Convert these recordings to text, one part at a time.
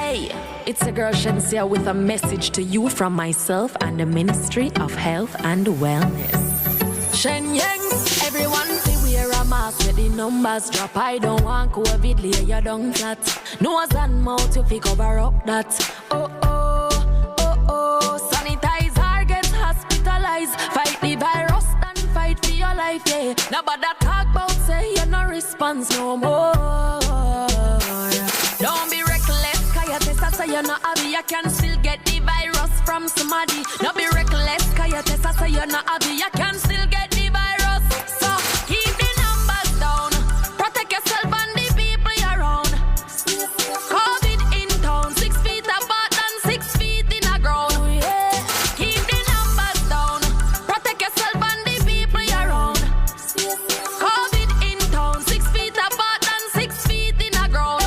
Hey, it's a girl Shensia with a message to you from myself and the Ministry of Health and Wellness. Shen Yangs, everyone say wear a mask, let the numbers drop. I don't want COVID, lay you down flat. Nose and mouth, you fi cover up that. Oh, oh, oh, oh. Sanitize or get hospitalized. Fight the virus, and fight for your life, yeah. Nobody talk about say you no response no more. Don't be reckless, cause your test say you're not happy. You can still get the virus from somebody. Don't be reckless, cause your test say you're not happy. You can still get the virus. So keep the numbers down. Protect yourself and the people you're around. COVID in town, 6 feet apart and 6 feet in the ground. Keep the numbers down. Protect yourself and the people you're around. COVID in town, 6 feet apart and 6 feet in the ground.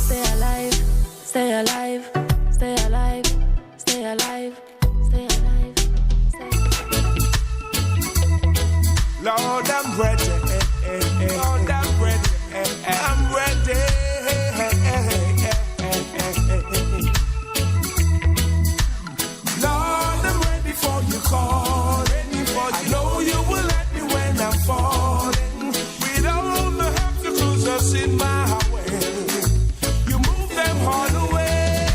Stay alive, stay alive, stay alive, stay alive, stay alive, stay alive. Lord, I'm ready. Lord, I'm ready. I'm ready. Lord, I'm ready for your call. I know you will let me when I'm falling. With all the obstacles that's in my way, you move them all away.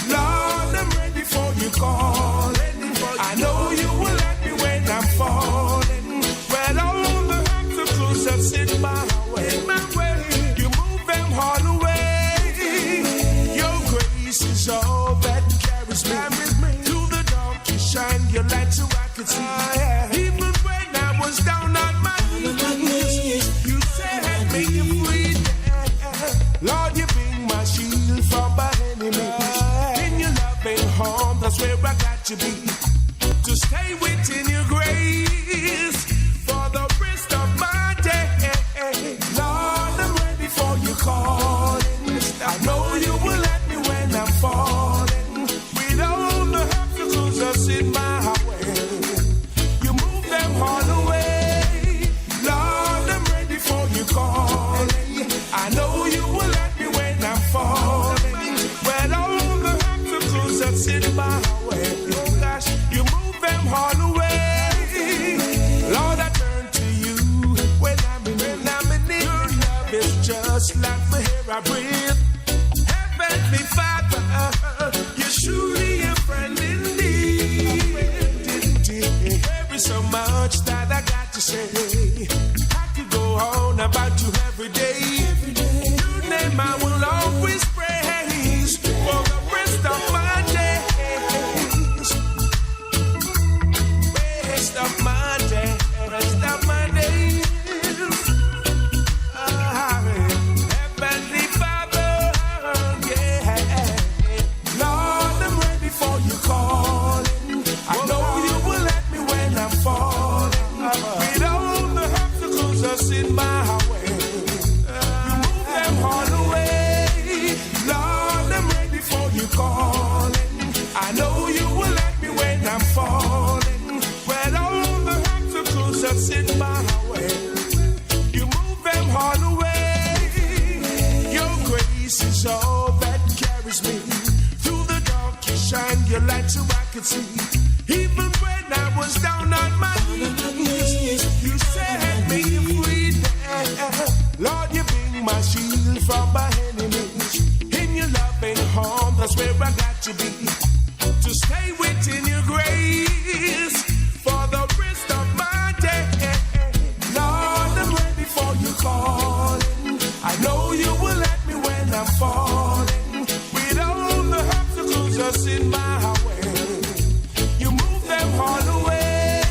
Lord, I'm ready for your call. I know you will let me when I'm falling. With all the obstacles that's in my way, you move them all away. Your grace is all that carries me through the dark. You shine your light so I could see. Even when I was down on my knees, you set me free. Lord, you bring my shield from my enemies. In your loving home, that's where I got to be. To stay within your grace for the rest of my day. Lord, I'm ready for your calling. I know you will let me when I'm falling. With all the obstacles that's in my way, you move them all away. Lord, I'm ready for your calling. I know you will let me when I'm falling. With all the obstacles that's in my way, oh gosh, you move them all away. Lord, I turn to you when I'm in need. Your love is just like the air I breathe. Heavenly Father, you're truly a friend indeed. There is so much that I got to say. I could go on about you every day. Your name I will always praise for the rest of my days. Rest of my days. Rest of my days. Heavenly Father, yeah. Lord, I'm ready for your calling. I know you will let me when I'm falling. With all the obstacles that's in my way, you move them all away. Lord, I'm ready for your calling. I know you will let me when I'm falling. With all the obstacles that's in my way, you move them all away. Your grace is all that carries me through the dark. You shine your light so I could see. Even when I was down on my knees, you set me free. Lord, you bring my shield from my enemies. In your loving home, that's where I got to be. To stay within your grace for the rest of my day. Lord, I'm ready for your calling. I know you will let me when I'm falling. With all the obstacles that's in my way, you move them all away.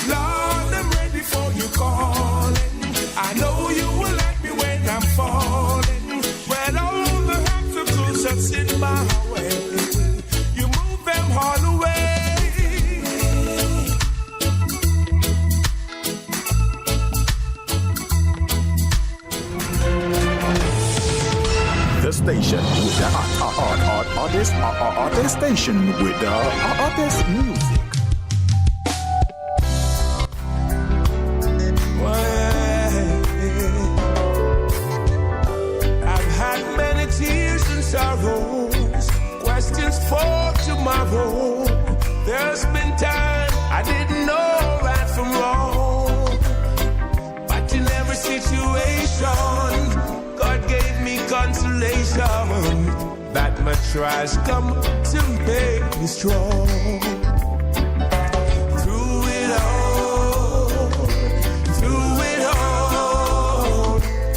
Lord, I'm ready for your calling. I know you will let me when I'm falling. With all the obstacles that's in my way, you move them all away. The station with the artist station with the artist music. I've had many tears sorrows, questions for tomorrow. There's been time I didn't know right from wrong, but in every situation, God gave me consolation that my trials come to make me strong. Through it all,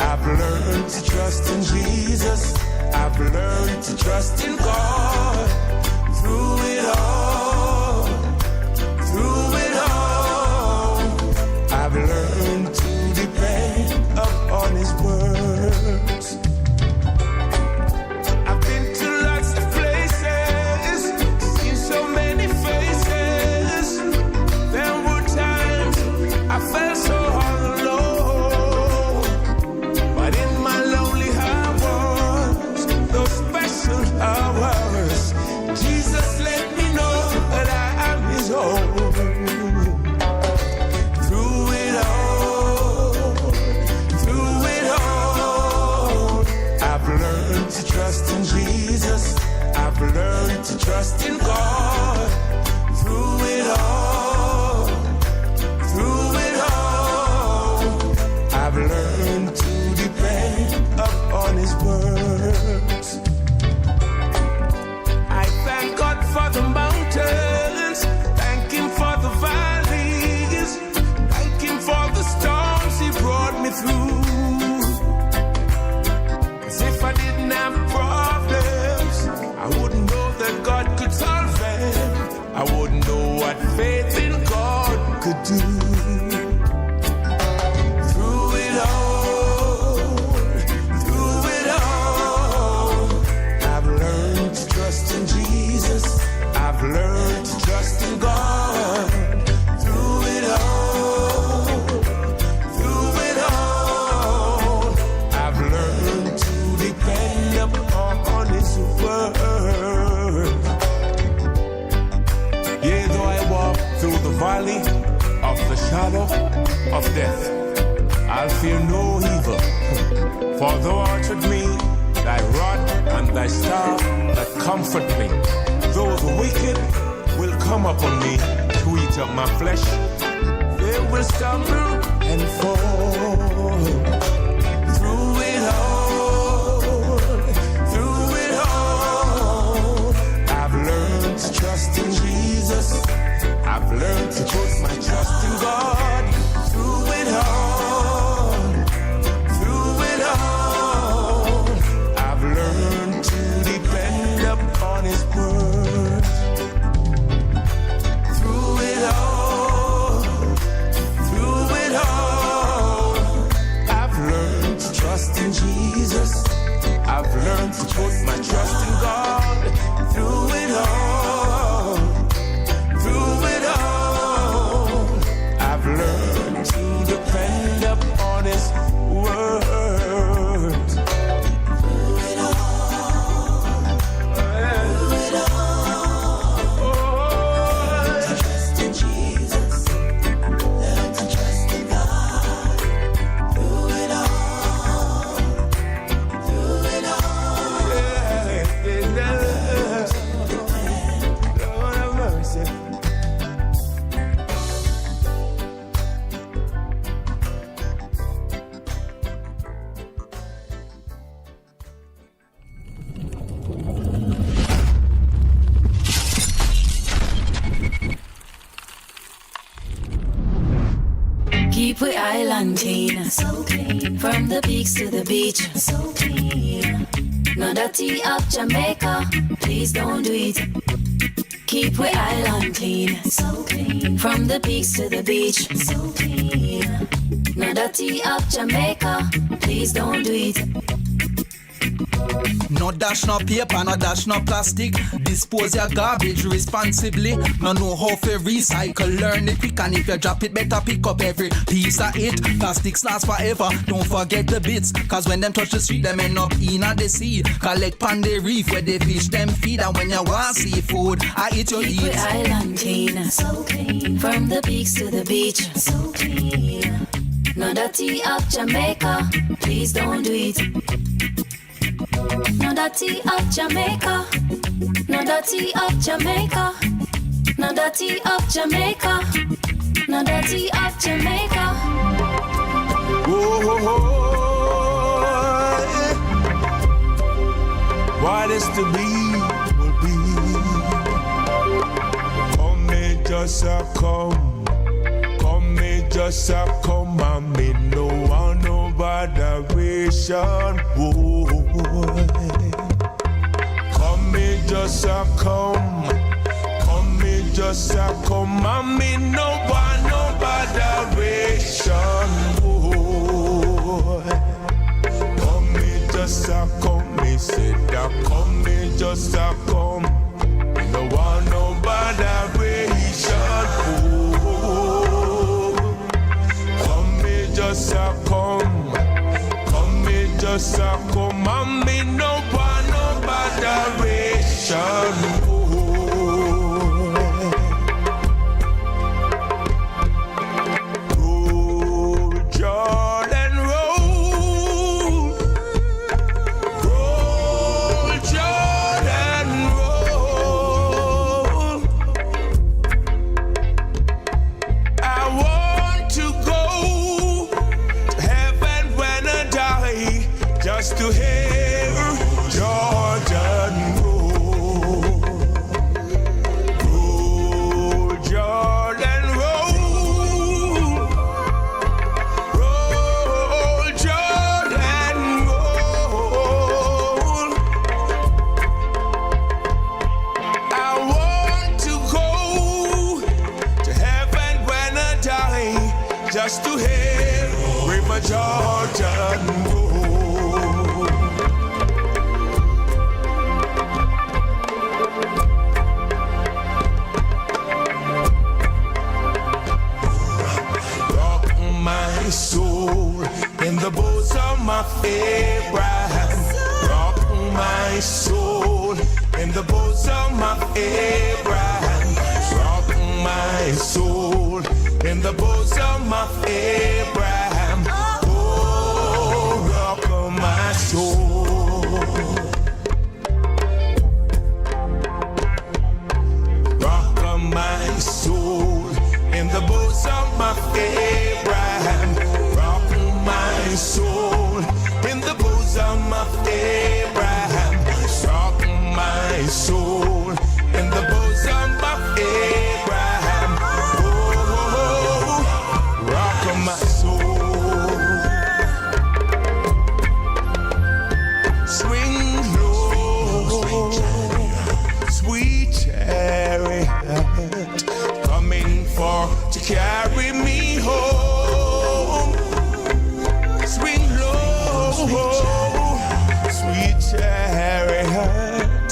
I've learned to trust in Jesus. I've learned to trust in God. Through it all, I've learned to depend upon His words. I've been to lots of places, seen so many faces. There were times I felt so all alone, but in my lonely hours, those special hours, Jesus let me know that I am His own. Through it all, I've learned to trust in Jesus. I've learned to trust in God. Through it all, I've learned to depend upon His words. I thank God for the mountains, thank Him for the valleys, thank Him for the storms He brought me through. 'Cause if I didn't have problems, I wouldn't know that God could solve them. I wouldn't know what faith in God could do. Through it all, I've learned to trust in Jesus. I've learned to trust in God. Through it all, I've learned to depend upon His word. Yea, though I walk through the valley of the shadow of death, I'll fear no evil, for thou art with me, thy rod and thy staff that comfort me. Though the wicked will come upon me to eat up my flesh, they will stumble and fall. Through it all, I've learned to trust in Jesus. I've learned to put my trust in God. Through it all, I've learned to depend upon His word. Through it all, I've learned to trust in Jesus. I've learned to put my trust in God. Through it all, I've learned to depend upon His word. Trust in Jesus. I've learned to trust in God. Through it all, Lord have mercy. Keep we island clean, so clean. From the peaks to the beach, so clean. No dirty up Jamaica, please don't do it. Keep we island clean, so clean. From the peaks to the beach, so clean. No dirty up Jamaica, please don't do it. No dash no paper, no dash no plastic. Dispose your garbage responsibly. No know how to recycle, learn it quick. And if you drop it, better pick up every piece of it. Plastics last forever, don't forget the bits. Cause when them touch the street, them end up in the sea. Collect pan the reef where they fish them feed. And when you want seafood, I eat your Keep eat. the island clean, so clean. From the peaks to the beach, so clean. No dirty up Jamaica, please don't do it. No dirty of Jamaica. No dirty of Jamaica. No dirty of Jamaica. No dirty of Jamaica. What is to be will be. Come me just a come. Come me just a come and me no want no botheration. Come me just a come. Come me just a come and me no want no botheration. Come me just a come, me said that come me just a come. Me no want no botheration. Come me just a come. Come me just a come and me no want no botheration. To hear Jordan roll, roll Jordan roll, roll Jordan roll. I want to go to heaven when I die, just to hear River Jordan roll. My soul in the bosom of Abraham. Rock my soul in the bosom of Abraham. Rock my soul in the bosom of Abraham. Oh, rock my soul. Rock my soul in the bosom of Abraham. Rock my soul in the bosom of Abraham. Rock my soul in the bosom of Abraham. Oh, rock my soul. Swing low, sweet chariot, coming for to carry me home. Swing low, sweet chariot,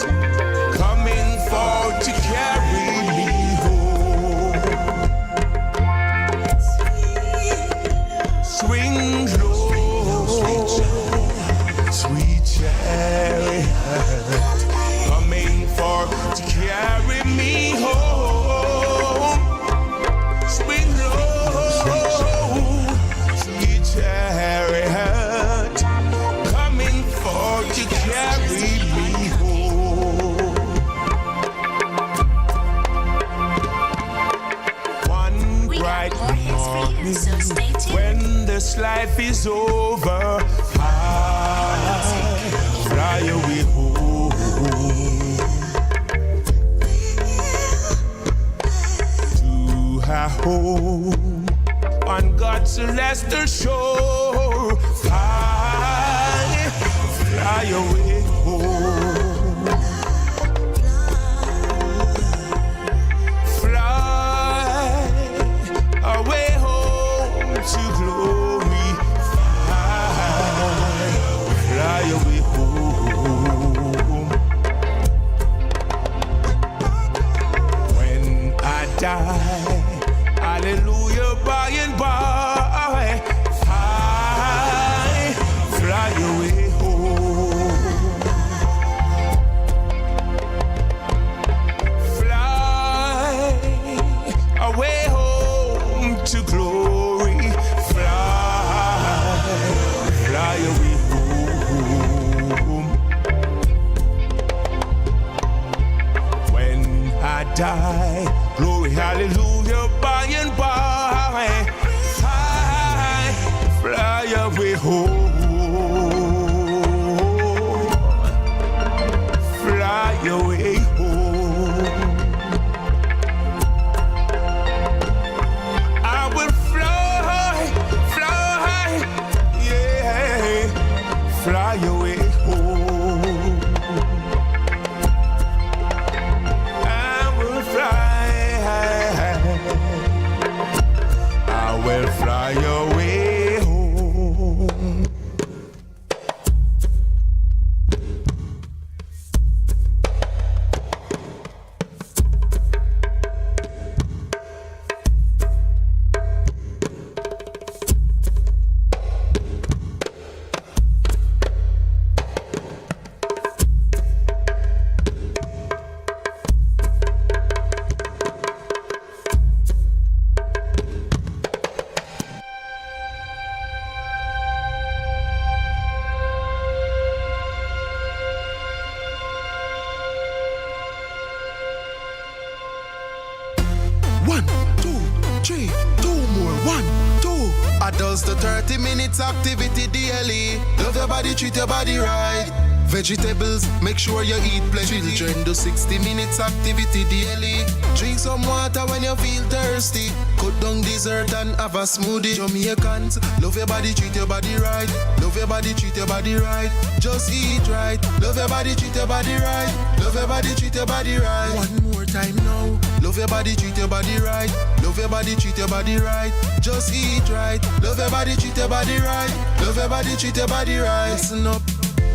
coming for to carry me home. Swing low, sweet chariot, coming for to carry me home. Swing low, sweet chariot, coming for to carry me home. One bright morning, when this life is over, I fly away home. Home on God's celestial shore, fly away home, fly away home to glory, fly away home. When I die, hallelujah, by and by, I fly away home. 3, 2 more, 1, 2. Adults to 30 minutes activity daily. Love your body, treat your body right. Vegetables, make sure you eat plenty. Children do 60 minutes activity daily. Drink some water when you feel thirsty. Cut down dessert and have a smoothie. Jamaicans, love your body, treat your body right. Love your body, treat your body right. Just eat right. Love your body, treat your body right. Love your body, treat your body right. One more time now. Love your body, treat your body right. Love your body, treat your body right. Just eat right. Love your body, treat your body right. Love your body, treat your body right. Listen up.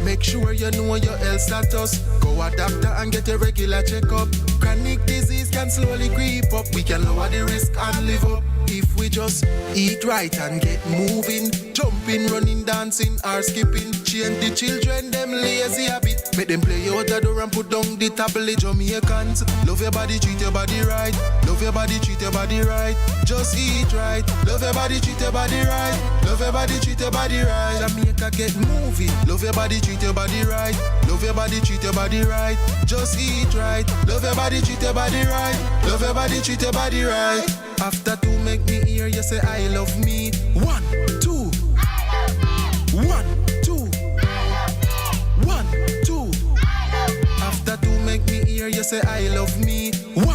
Make sure you know your health status. Go a doctor and get a regular checkup. Chronic disease can slowly creep up. We can lower the risk and live up if we just eat right and get moving. Jumping, running, dancing or skipping. Change the children, them lazy habit. Make them play out the door and put down the tablet. Jamaicans, love your body, treat your body right. Love your body, treat your body right. Just eat right. Love your body, treat your body right. Love your body, treat your body right. Jamaica, get moving. Love your body, treat your body right. Love your body, treat your body right. Just eat right. Love your body, treat your body right. Love your body, treat your body right. After 2, make me hear you say I love me. 1, 2. I love me. 1, 2. I love me. 1, 2. I love me. After 2, make me hear you say I love me. 1,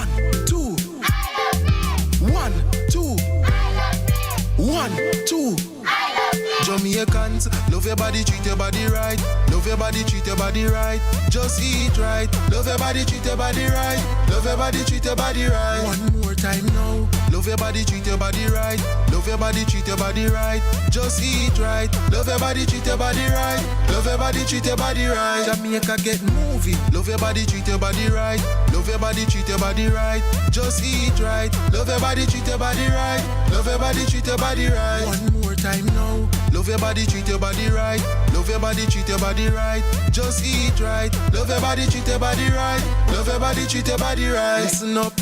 2. I love me. 1, 2. I love me. 1, 2. I love me. Jamaicans, love your body, treat your body right. Love your body, treat your body right. Just eat right. Love your body, treat your body right. Love your body, treat your body right. One more time now. Love your body, treat your body right. Love your body, treat your body right. Just eat right. Love your body, treat your body right. Love your body, treat your body right. Jamaica, get moving. Love your body, treat your body right. Love your body, treat your body right. Just eat right. Love your body, treat your body right. Love your body, treat your body right. One more time now. Love your body, treat your body right. Love your body, treat your body right. Just eat right. Love your body, treat your body right. Love your body, treat your body right. Listen up.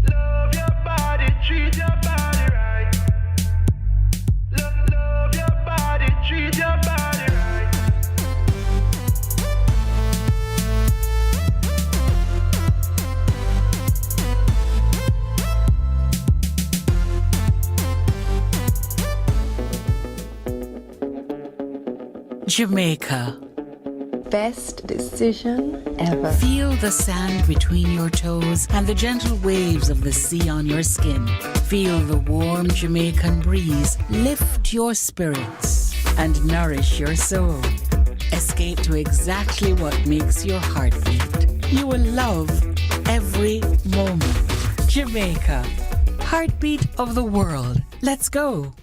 Love your body, treat your body right. Love your body, treat your body right. Jamaica. Best decision ever. Feel the sand between your toes and the gentle waves of the sea on your skin. Feel the warm Jamaican breeze lift your spirits and nourish your soul. Escape to exactly what makes your heart beat. You will love every moment. Jamaica, heartbeat of the world. Let's go.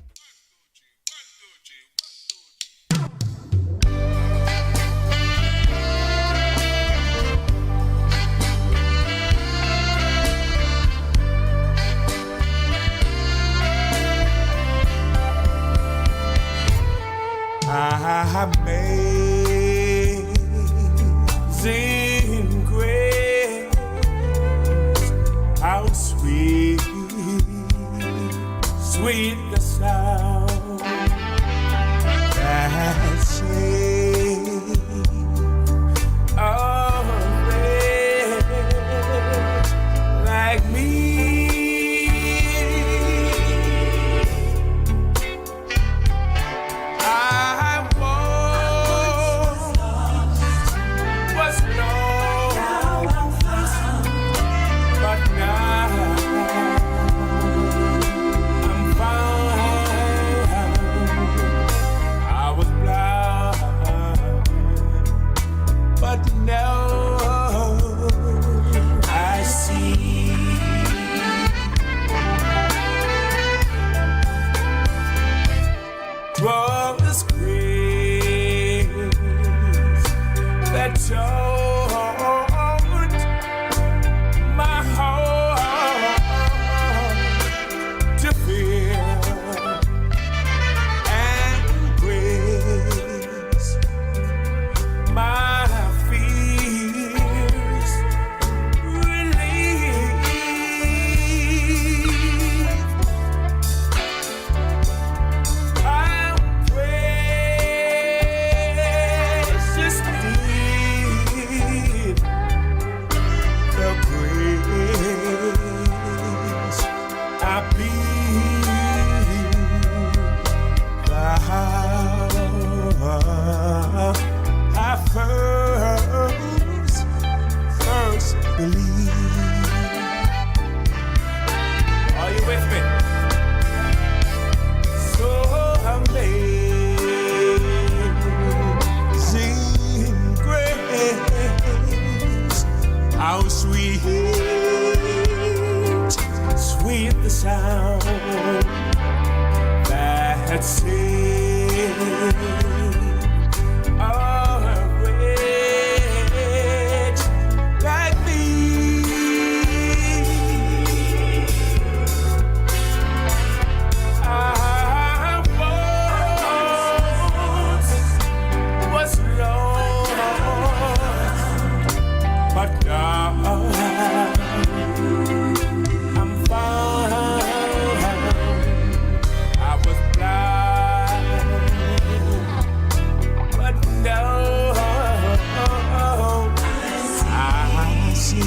Amazing grace, how sweet, sweet the sound that saved a wretch like me. that save our wretch like me. I was lost, but now I'm found. I was blind, but now I see.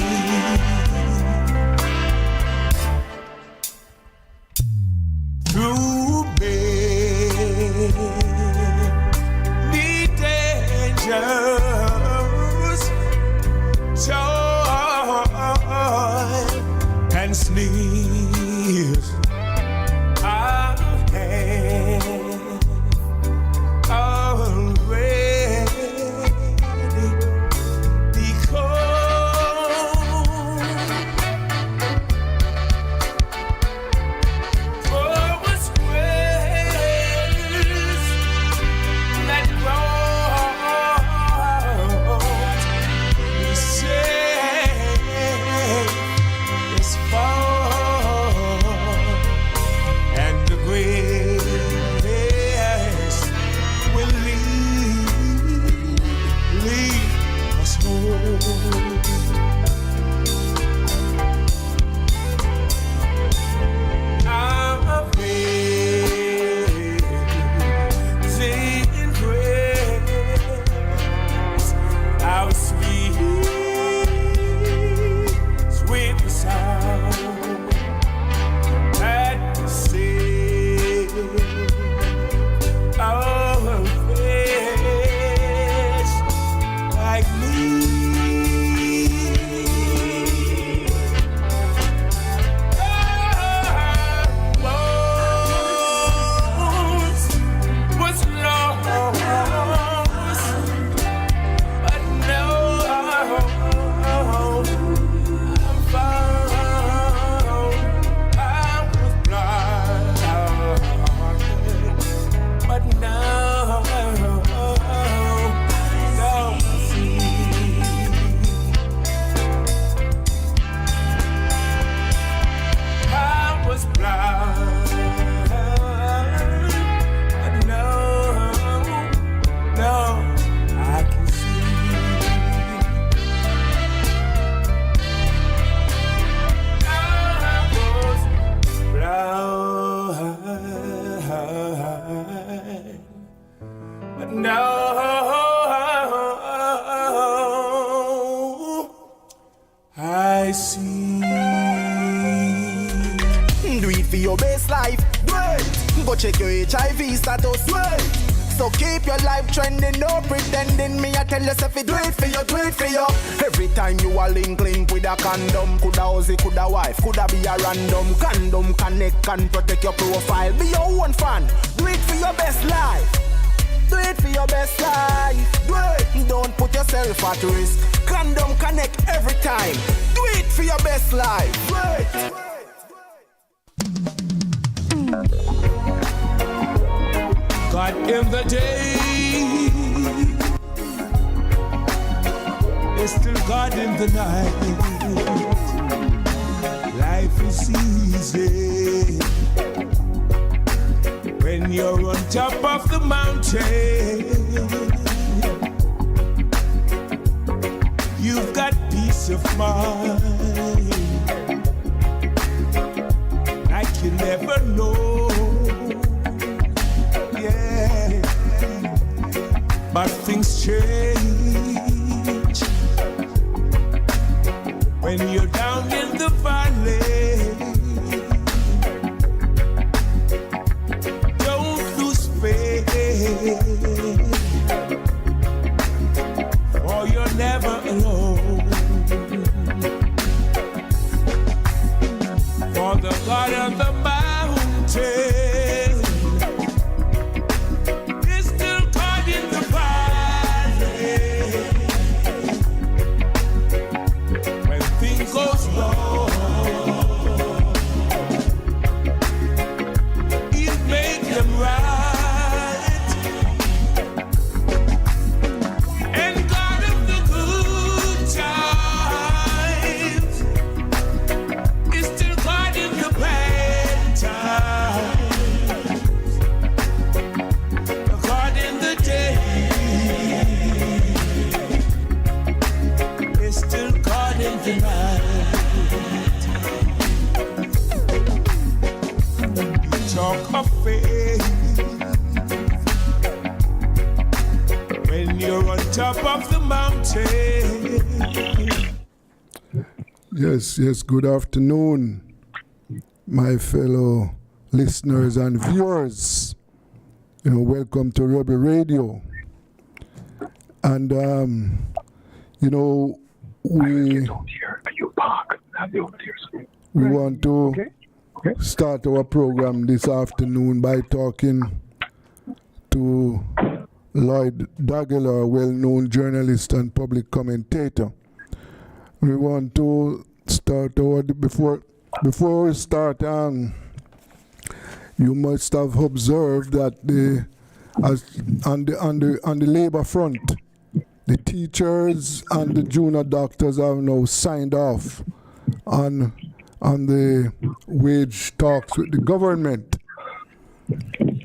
Through many dangers, joy and sneers, I have already become. For was grace that brought me safe this far, and the grace will lead us home. Amazing grace, how sweet, sweet the sound that saved our wretch like me. Was lost, but now I'm found. I was blind, but now I see. I was blind, but now I can see. I was blind, but now I see. Do it for your best life. Do it. Go check your HIV status. Do it. So keep your life trending, no pretending. Me I tell yourself it, do it for you, do it for you. Every time you are link with a condom, coulda husband, coulda wife, coulda be a random. Condom connect and protect your profile. Be your own fan. Do it for your best life. Do it for your best life. Do it. Don't put yourself at risk. Condom connect every time. Do it for your best life. Do it. God in the day, is still God in the night. Life is easy when you're on top of the mountain. You've got peace of mind like you never know. Yeah, but things change when you're down in the valley. Don't lose faith, for you're never alone. For the God of the mountain goes you're on top of the mountain. Yes, good afternoon, my fellow listeners and viewers. Welcome to Rebel Radio. And, we want to start our program this afternoon by talking to Lloyd Dagler, a well-known journalist and public commentator. We want to start before we start. You must have observed that on the labor front, the teachers and the junior doctors have now signed off on the wage talks with the government.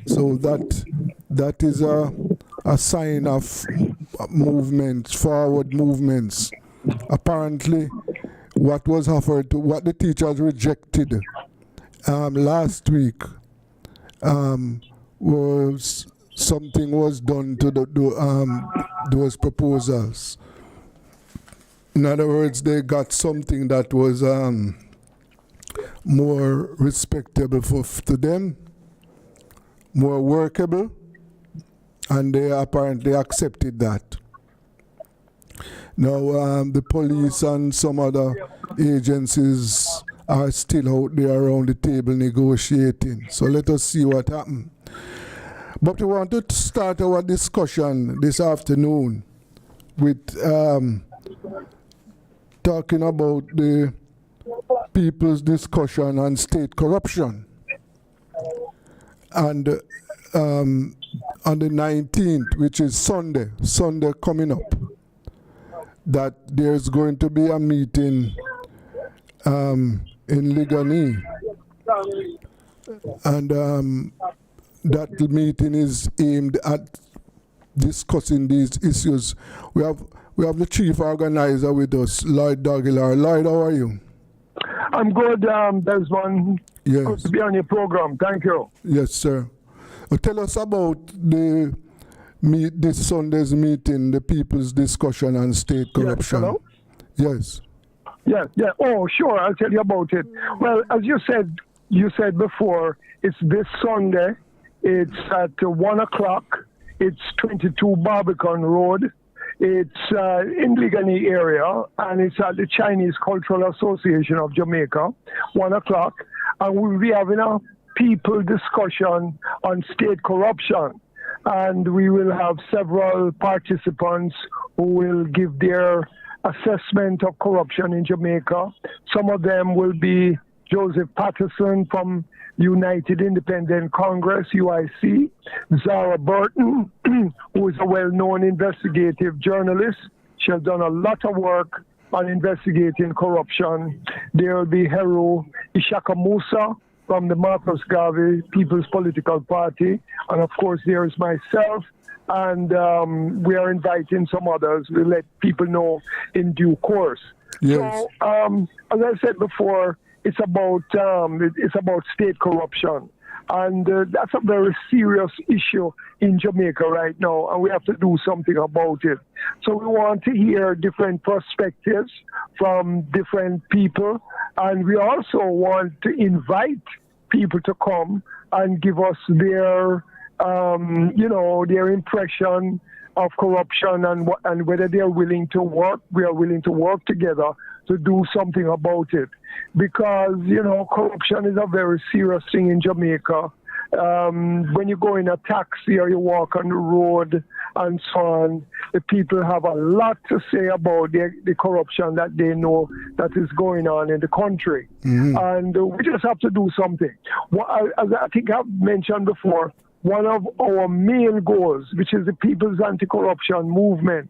So that is a sign of movements, forward movements. Apparently, what was offered, what the teachers rejected last week, was something was done to those proposals. In other words, they got something that was more respectable to them, more workable, and they apparently accepted that. Now, the police and some other agencies are still out there around the table negotiating. So let us see what happens. But we want to start our discussion this afternoon with talking about the people's discussion on state corruption. And on the 19th, which is Sunday coming up, that there's going to be a meeting in Ligani. And that meeting is aimed at discussing these issues. We have the chief organizer with us, Lloyd Dagler. Lloyd, how are you? I'm good, Desmond. Yes. Good to be on your program. Thank you. Yes, sir. Tell us about this Sunday's meeting, the people's discussion on state corruption. Yes. Yes. Yeah. Oh, sure. I'll tell you about it. Well, as you said before, it's this Sunday. It's at 1 o'clock. It's 22 Barbican Road. It's in Ligani area, and it's at the Chinese Cultural Association of Jamaica, 1 o'clock. And we'll be having a people discussion on state corruption. And we will have several participants who will give their assessment of corruption in Jamaica. Some of them will be Joseph Patterson from United Independent Congress, UIC, Zara Burton, who is a well-known investigative journalist. She has done a lot of work on investigating corruption. There will be Heru Ishaka Musa from the Marcus Garvey People's Political Party. And of course, there is myself. And we are inviting some others. We'll let people know in due course. Yes. So, as I said before, it's about state corruption. And that's a very serious issue in Jamaica right now, and we have to do something about it. So we want to hear different perspectives from different people, and we also want to invite people to come and give us their impression of corruption and whether they're willing to work. We are willing to work together to do something about it. Because, corruption is a very serious thing in Jamaica. When you go in a taxi or you walk on the road and so on, the people have a lot to say about the corruption that they know that is going on in the country. Mm-hmm. And we just have to do something. As I think I've mentioned before, one of our main goals, which is the People's Anti-Corruption Movement,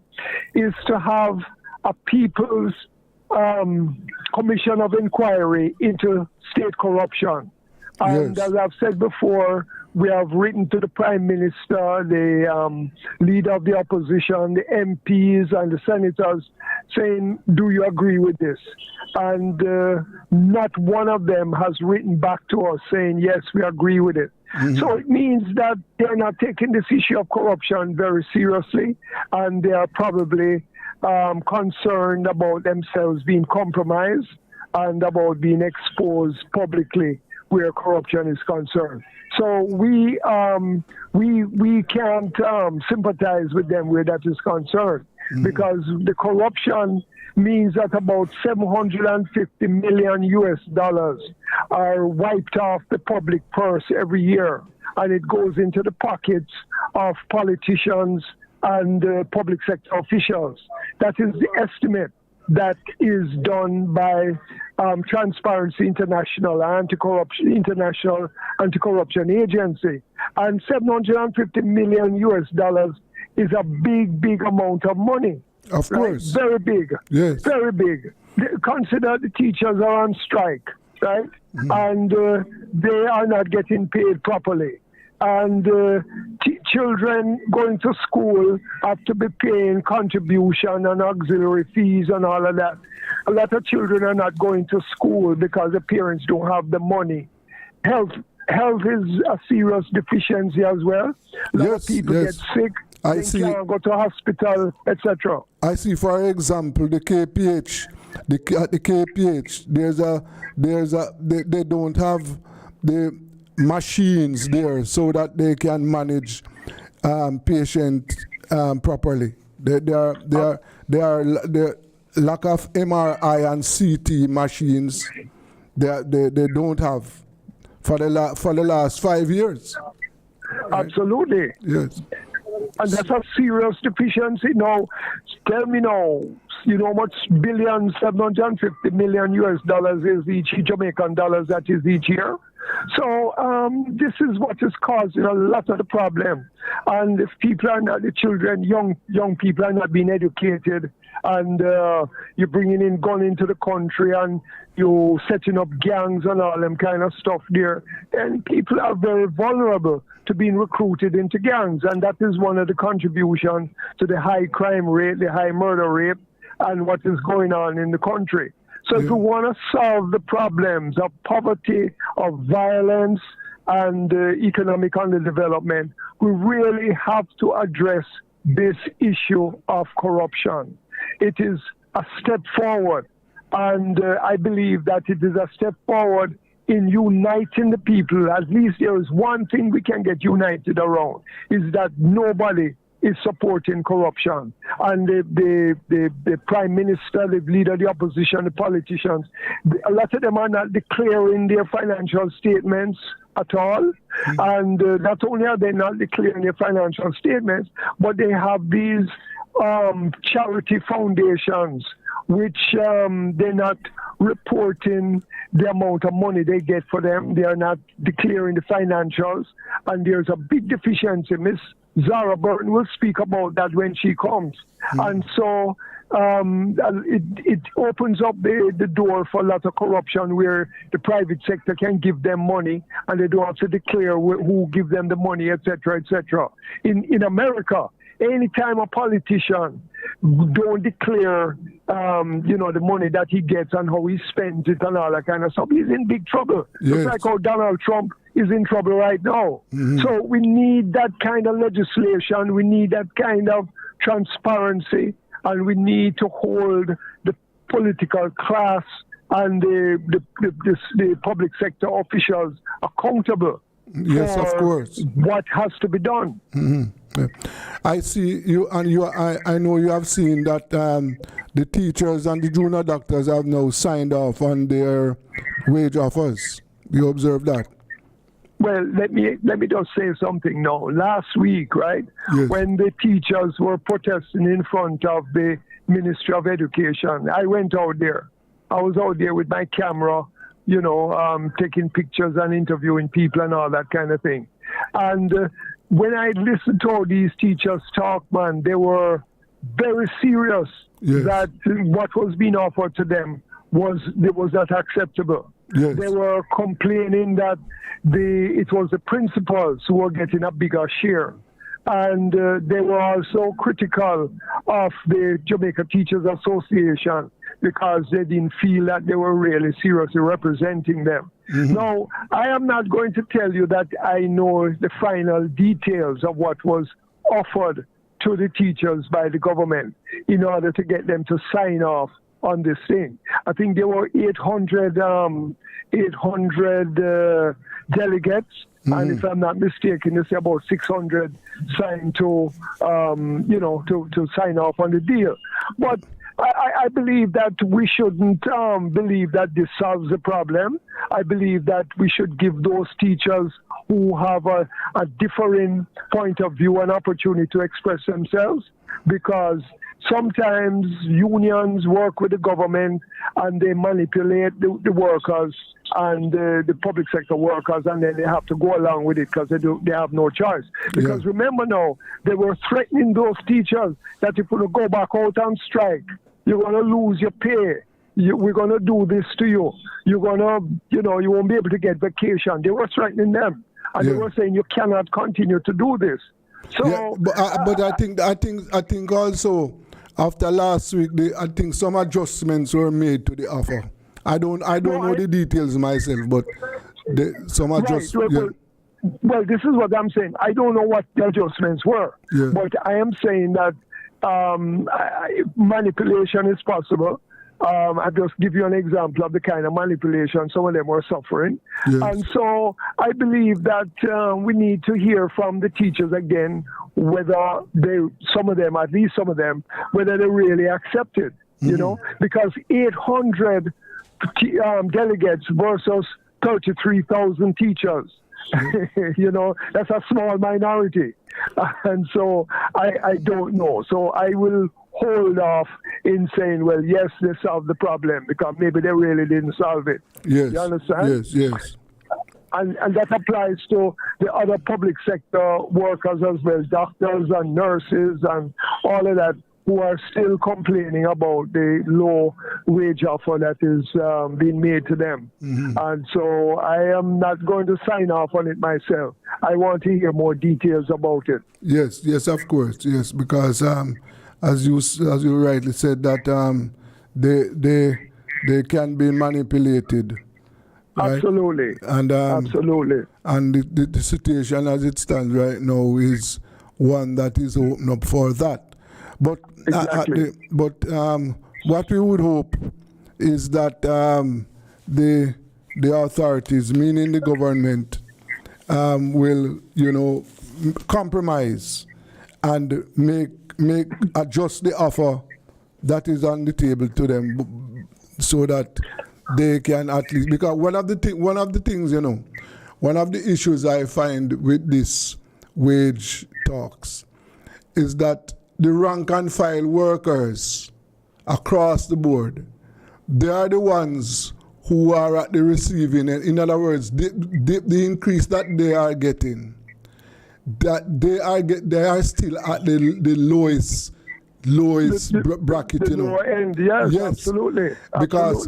is to have a people's commission of inquiry into state corruption. And yes, as I've said before, we have written to the Prime Minister, the leader of the opposition, the MPs and the senators saying, do you agree with this? And not one of them has written back to us saying, yes, we agree with it. So it means that they're not taking this issue of corruption very seriously, and they are probably concerned about themselves being compromised and about being exposed publicly where corruption is concerned. So we can't sympathize with them where that is concerned, because the corruption means that about 750 million US dollars are wiped off the public purse every year, and it goes into the pockets of politicians and public sector officials. That is the estimate that is done by Transparency International, International Anti-Corruption Agency. And 750 million US dollars is a big, big amount of money. Of course. Right? Very big. Yes. Very big. Consider the teachers are on strike, right? And they are not getting paid properly. And children going to school have to be paying contribution and auxiliary fees and all of that. A lot of children are not going to school because the parents don't have the money. Health is a serious deficiency as well. A lot of people get sick. They can't go to hospital, etc. I see, for example, the KPH. At the KPH, they don't have the machines there so that they can manage patient properly. The lack of MRI and CT machines they don't have for the last 5 years. Absolutely. Yes. And that's a serious deficiency. Now, tell me now, you know how much billion, 750 million US dollars is each Jamaican dollars that is each year? So this is what is causing a lot of the problem. And if people are not, the children, young people are not being educated, and you're bringing in gun into the country and you're setting up gangs and all them kind of stuff there, and people are very vulnerable to being recruited into gangs. And that is one of the contributions to the high crime rate, the high murder rate, and what is going on in the country. So if we want to solve the problems of poverty, of violence, and economic underdevelopment, we really have to address this issue of corruption. It is a step forward, and I believe that it is a step forward in uniting the people. At least there is one thing we can get united around, is that nobody is supporting corruption. And the prime minister, the leader of the opposition, the politicians, a lot of them are not declaring their financial statements at all. And not only are they not declaring their financial statements, but they have these charity foundations which they're not reporting the amount of money they get for them. They are not declaring the financials, and there's a big deficiency. Miss Zara Burton will speak about that when she comes. And so it opens up the door for a lot of corruption, where the private sector can give them money and they don't have to declare who give them the money, etc., etc. In America, anytime a politician don't declare, the money that he gets and how he spends it and all that kind of stuff, he's in big trouble. Yes. Just like how Donald Trump is in trouble right now. So we need that kind of legislation. We need that kind of transparency, and we need to hold the political class and the public sector officials accountable. Yes, of course. What has to be done. Yeah. I see you, and I know you have seen that the teachers and the junior doctors have now signed off on their wage offers. You observe that? Well, let me just say something now. Last week, right, when the teachers were protesting in front of the Ministry of Education, I went out there. I was out there with my camera, taking pictures and interviewing people and all that kind of thing. And when I listened to all these teachers talk, man, they were very serious that what was being offered to them was not acceptable. Yes. They were complaining that it was the principals who were getting a bigger share. And they were also critical of the Jamaica Teachers Association because they didn't feel that they were really seriously representing them. Now, I am not going to tell you that I know the final details of what was offered to the teachers by the government in order to get them to sign off on this thing. I think there were 800 delegates, and if I'm not mistaken, it's about 600 signed to sign off on the deal. But I believe that we shouldn't believe that this solves the problem. I believe that we should give those teachers who have a differing point of view an opportunity to express themselves, because sometimes unions work with the government and they manipulate the workers and the public sector workers, and then they have to go along with it because they have no choice. Because remember now, they were threatening those teachers that if you go back out on strike, you're going to lose your pay. We're going to do this to you. You're going to, you won't be able to get vacation. They were threatening them. And they were saying you cannot continue to do this. So, but I think also after last week, I think some adjustments were made to the offer. I don't know the details myself, but some adjustments. Right. Well, this is what I'm saying. I don't know what the adjustments were, but I am saying that manipulation is possible. I'll just give you an example of the kind of manipulation some of them were suffering. Yes. And so I believe that we need to hear from the teachers again whether some of them, whether they really accept it, because 800 delegates versus 33,000 teachers. That's a small minority. And so I don't know. So I will hold off in saying, well, yes, they solved the problem, because maybe they really didn't solve it. Yes. You understand? Yes. And that applies to the other public sector workers as well, doctors and nurses and all of that, who are still complaining about the low wage offer that is being made to them. And so I am not going to sign off on it myself. I want to hear more details about it. Yes, of course, yes, because as you rightly said, that they can be manipulated. Right? Absolutely. And absolutely. And the situation as it stands right now is one that is open up for that. But exactly. What we would hope is that the authorities, meaning the government, will compromise and adjust the offer that is on the table to them, so that they can at least, because one of the things, one of the issues I find with this wage talks is that the rank and file workers across the board, they are the ones who are at the receiving end. In other words, the increase that they are getting, that they are still at the lowest bracket, the lower end, yes, absolutely. Because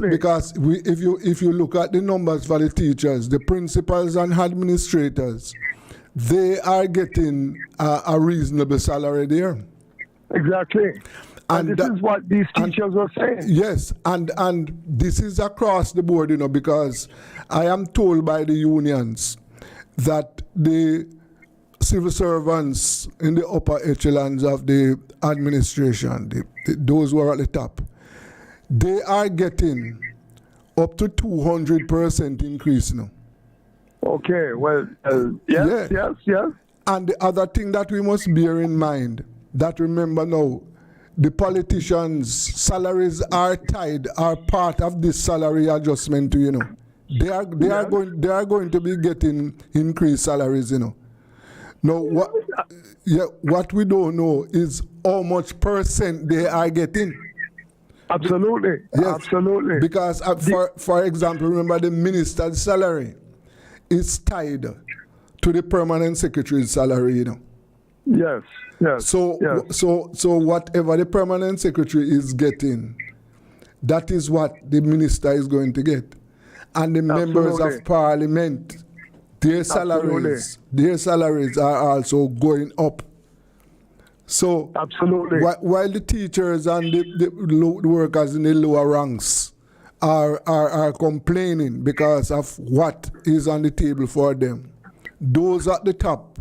if you look at the numbers for the teachers, the principals and administrators, they are getting a reasonable salary there. Exactly. And this is what these teachers are saying. Yes, and this is across the board, because I am told by the unions that the civil servants in the upper echelons of the administration, those who are at the top, they are getting up to 200% increase now. Okay, well, yes. And the other thing that we must bear in mind, that remember now, the politicians' salaries are part of this salary adjustment, They are going to be getting increased salaries, Now, what we don't know is how much percent they are getting. Absolutely. Yes. Absolutely. Because, for example, remember the minister's salary is tied to the permanent secretary's salary, Yes. So whatever the permanent secretary is getting, that is what the minister is going to get. And the members of parliament, their salaries are also going up. So absolutely, while the teachers and the workers in the lower ranks are complaining because of what is on the table for them. Those at the top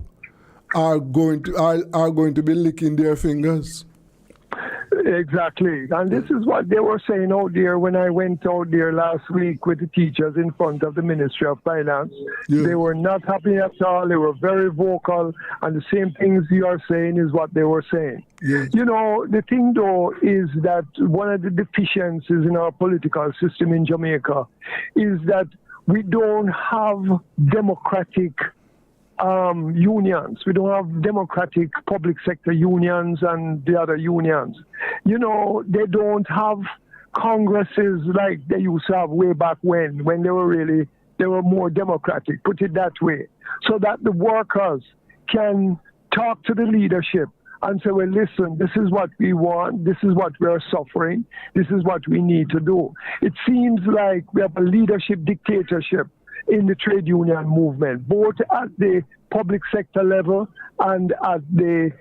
are going to be licking their fingers. Exactly. And this is what they were saying out there when I went out there last week with the teachers in front of the Ministry of Finance. Yeah. They were not happy at all. They were very vocal. And the same things you are saying is what they were saying. Yeah. You know, the thing, though, is that one of the deficiencies in our political system in Jamaica is that we don't have democratic unions. We don't have democratic public sector unions and the other unions. You know, they don't have congresses like they used to have way back when they were more democratic, put it that way, so that the workers can talk to the leadership and say, well, listen, this is what we want, this is what we are suffering, this is what we need to do. It seems like we have a leadership dictatorship in the trade union movement, both at the public sector level and at the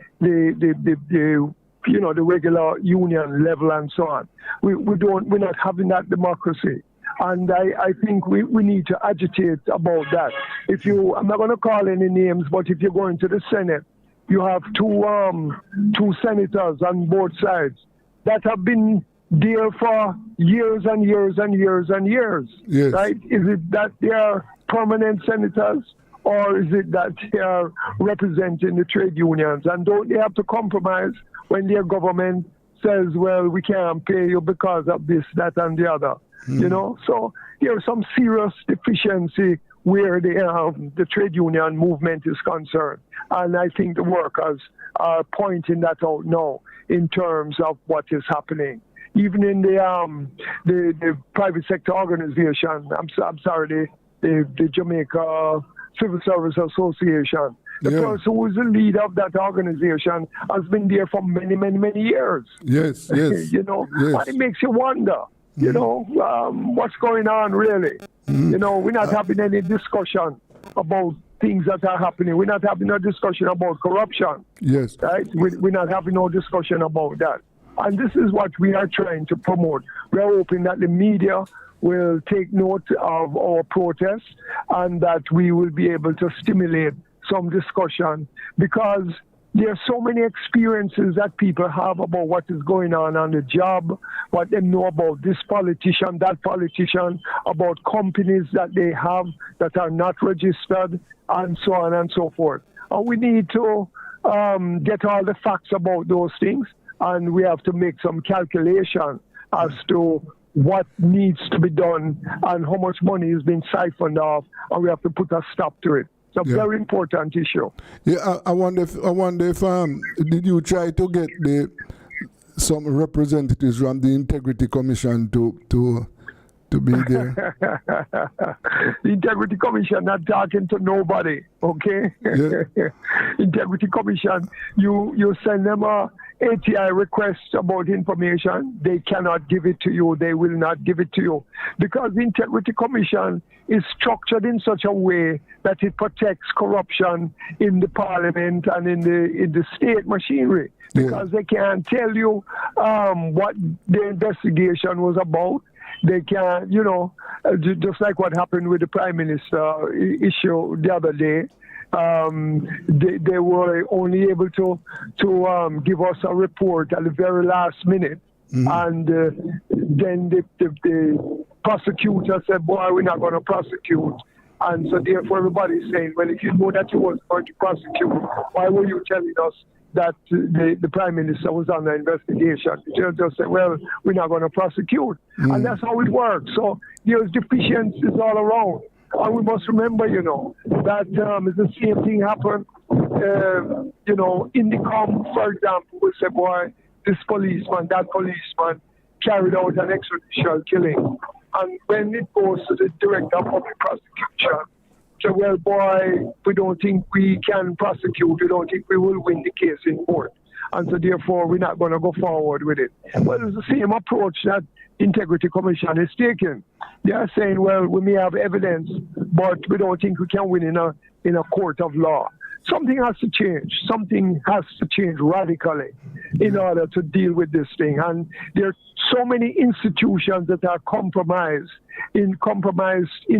regular union level and so on. We're not having that democracy. And I think we need to agitate about that. I'm not going to call any names, but if you go into the Senate, you have two senators on both sides that have been there for years and years and years and years, yes. Right? Is it that they are permanent senators, or is it that they are representing the trade unions? And don't they have to compromise when their government says, well, we can't pay you because of this, that, and the other? You know, so there's some serious deficiency where the trade union movement is concerned. And I think the workers are pointing that out now in terms of what is happening. Even in the private sector organization, the Jamaica Civil Service Association, the person who is the leader of that organization has been there for many, many, many years. Yes, yes. You know, and it makes you wonder, you know, what's going on really. You know, we're not having any discussion about things that are happening. We're not having no discussion about corruption. Yes. Right? We're not having no discussion about that. And this is what we are trying to promote. We are hoping that the media will take note of our protests and that we will be able to stimulate some discussion, because there are so many experiences that people have about what is going on the job, what they know about this politician, that politician, about companies that they have that are not registered, and so on and so forth. And we need to get all the facts about those things. And we have to make some calculation as to what needs to be done and how much money is being siphoned off, and we have to put a stop to it. It's a very important issue. Yeah, I wonder if did you try to get some representatives from the Integrity Commission to be there? The Integrity Commission not talking to nobody, okay? Yeah. Integrity Commission, you send them a ATI request about information, they cannot give it to you, they will not give it to you. Because the Integrity Commission is structured in such a way that it protects corruption in the parliament and in the state machinery. Because they can't tell you what the investigation was about. They can't, you know, just like what happened with the Prime Minister issue the other day. They were only able to give us a report at the very last minute. And then the prosecutor said, boy, we're not going to prosecute. And so therefore everybody's saying, well, if you know that you was going to prosecute, why were you telling us that the Prime Minister was under investigation? The just said, well, we're not going to prosecute. And that's how it works. So there's deficiencies all around. And we must remember, you know, that the same thing happened, you know, in the for example, we say, boy, this policeman, that policeman carried out an extrajudicial killing. And when it goes to the director of public prosecution, say, well, boy, we don't think we can prosecute, we don't think we will win the case in court. And so therefore, we're not going to go forward with it. Well, it's the same approach that Integrity Commission is taking. They are saying, well, we may have evidence, but we don't think we can win in a court of law. something has to change. Something has to change radically in order to deal with this thing. And there are so many institutions that are compromised in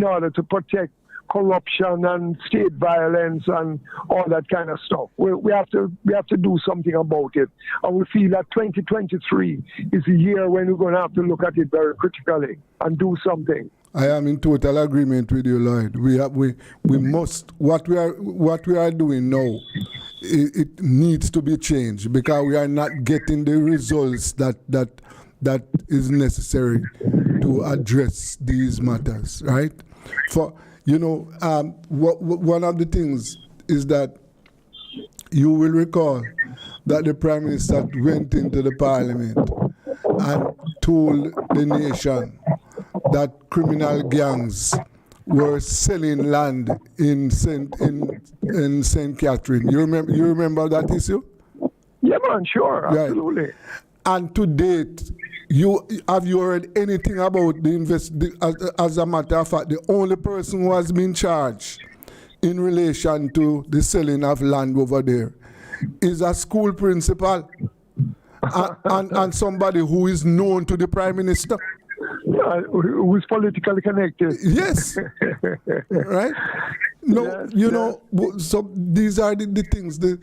order to protect corruption and state violence and all that kind of stuff. We have to do something about it. And we feel that 2023 is a year when we're going to have to look at it very critically and do something. I am in total agreement with you, Lloyd. We must what we are doing now. It needs to be changed because we are not getting the results that is necessary to address these matters, right? For one of the things is that you will recall that the Prime Minister went into the Parliament and told the nation that criminal gangs were selling land in St. Catherine. You remember that issue? Yeah, man, sure, absolutely. Right. And to date, have you heard anything about the as a matter of fact, the only person who has been charged in relation to the selling of land over there is a school principal and somebody who is known to the Prime Minister. Who is politically connected. Yes. Right? No, yes, so these are the things, the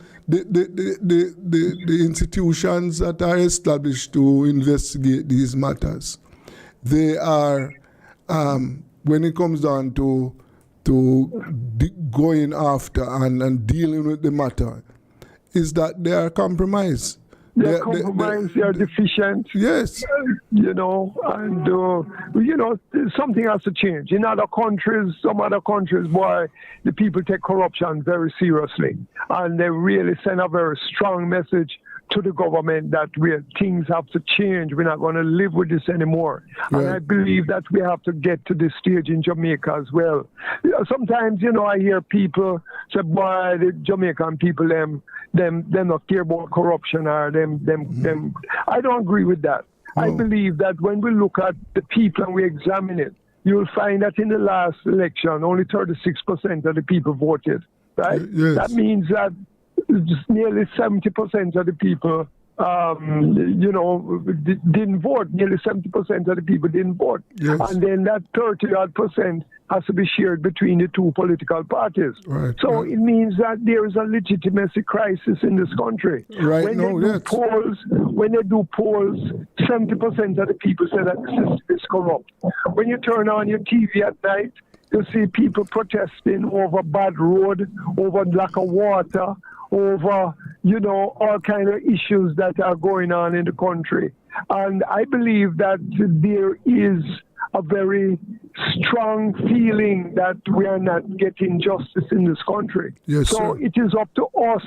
institutions that are established to investigate these matters. They are, when it comes down to going after and dealing with the matter, is that they are compromised. They're compromised, they are deficient. Yes. Something has to change. In other countries, some other countries, boy, the people take corruption very seriously. And they really send a very strong message to the government that things have to change. We're not going to live with this anymore. Right. And I believe that we have to get to this stage in Jamaica as well. Sometimes, I hear people say, boy, the Jamaican people, them not care about corruption or them. I don't agree with that. No. I believe that when we look at the people and we examine it, you'll find that in the last election, only 36% of the people voted, right? Yes. That means that nearly 70% of the people, didn't vote. Nearly 70% of the people didn't vote. Yes. And then that 30% has to be shared between the two political parties. Right, so it means that there is a legitimacy crisis in this country. Right. When they do polls, 70% of the people say that the system is corrupt. When you turn on your TV at night, you see people protesting over bad road, over lack of water, over, all kind of issues that are going on in the country. And I believe that there is a very strong feeling that we are not getting justice in this country. Yes, so sir. It is up to us,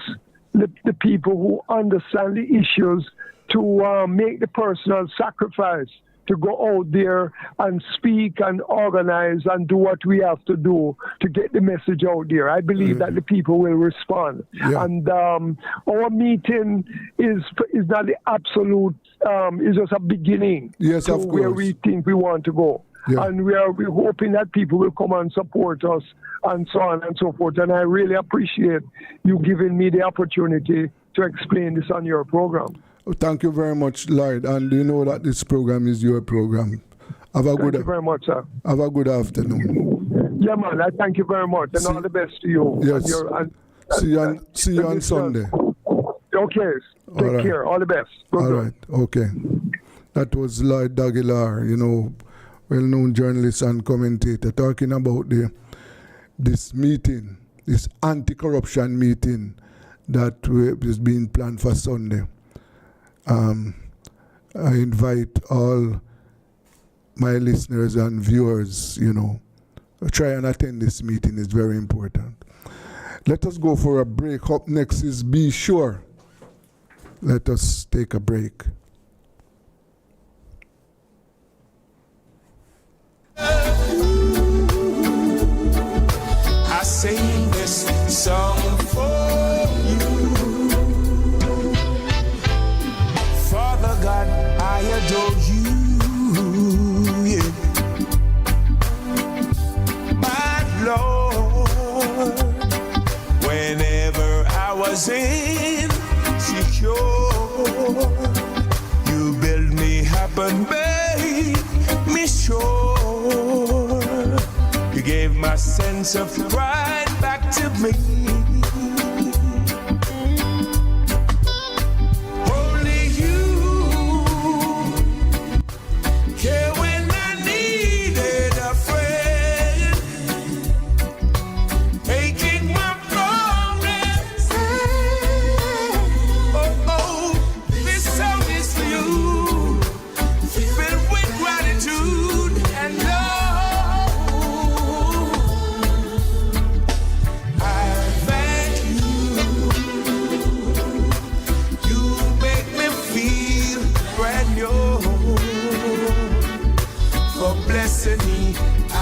the people who understand the issues, to make the personal sacrifice to go out there and speak and organize and do what we have to do to get the message out there. I believe that the people will respond. Yeah. And our meeting is not the absolute, it's just a beginning to where we think we want to go. Yeah. And we're hoping that people will come and support us and so on and so forth. And I really appreciate you giving me the opportunity to explain this on your program. Thank you very much, Lloyd. And you know that this program is your program. Thank you very much, sir. Have a good afternoon. Yeah, man. I thank you very much. And all the best to you. Yes. See you on Sunday. Okay. Take care. All the best. All right. Okay. That was Lloyd Aguilar, well-known journalist and commentator, talking about this meeting, this anti-corruption meeting that is being planned for Sunday. I invite all my listeners and viewers, try and attend this meeting. It's very important. Let us go for a break. Up next is Be Sure. Let us take a break. I sing this song for you. Father God, I adore you. Yeah. My Lord, whenever but made me sure. You gave my sense of pride back to me. Only you care when I needed a friend, making my progress. Oh, this song is for you, filled with gratitude and love. I thank you. You make me feel brand new. For blessing me, I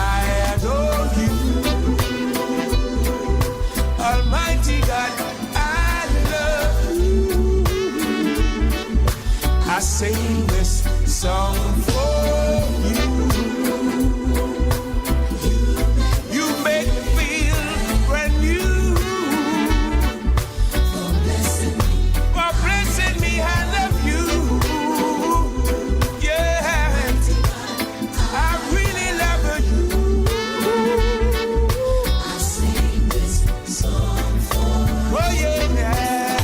adore you. Almighty God, I love you. I sing this song for you. You make me feel brand new. For blessing me, I love you. Yeah, I really love you. I sing this song for you. Oh yeah.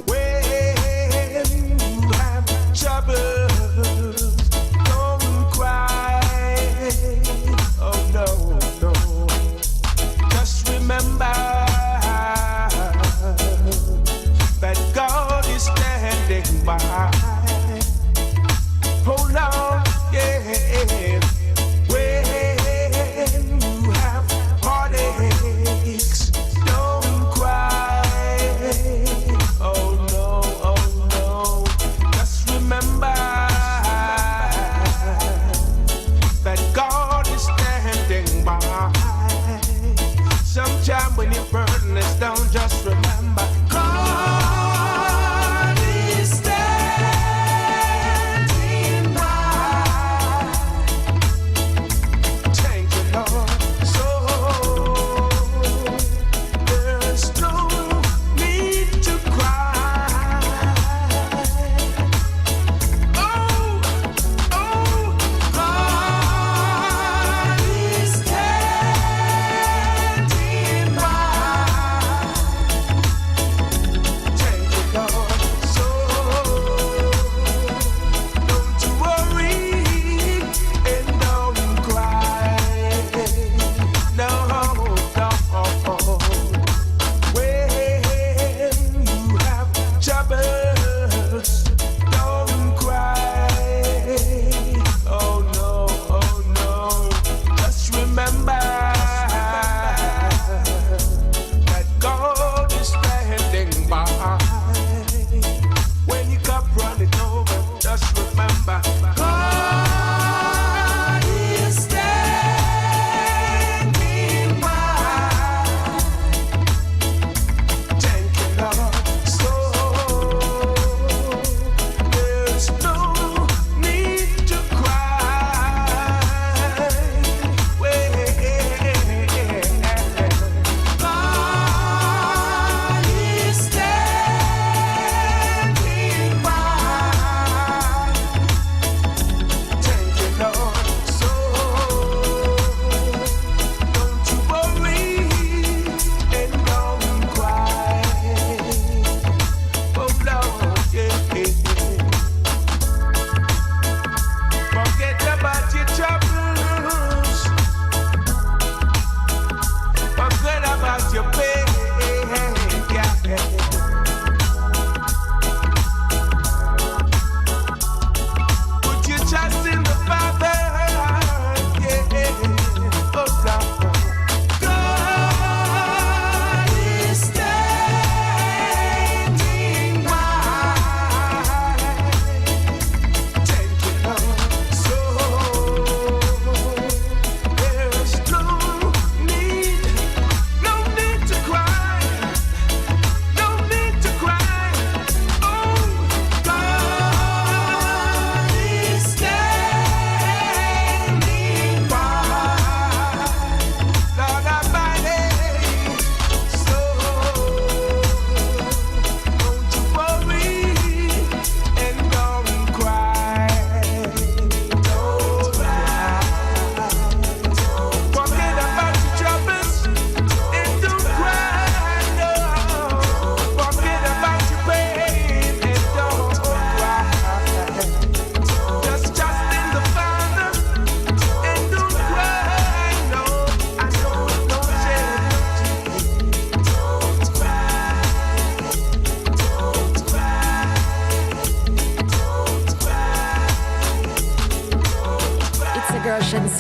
When you have trouble, don't cry. Oh no, no. Just remember that God is standing by. Hold on, yeah. When you have heartaches, don't cry. Oh no, just remember that God is standing by. Sometime when your burden is down, just remember God is standing by. Thank you, Lord. So there's no need to cry. Oh, God is standing by.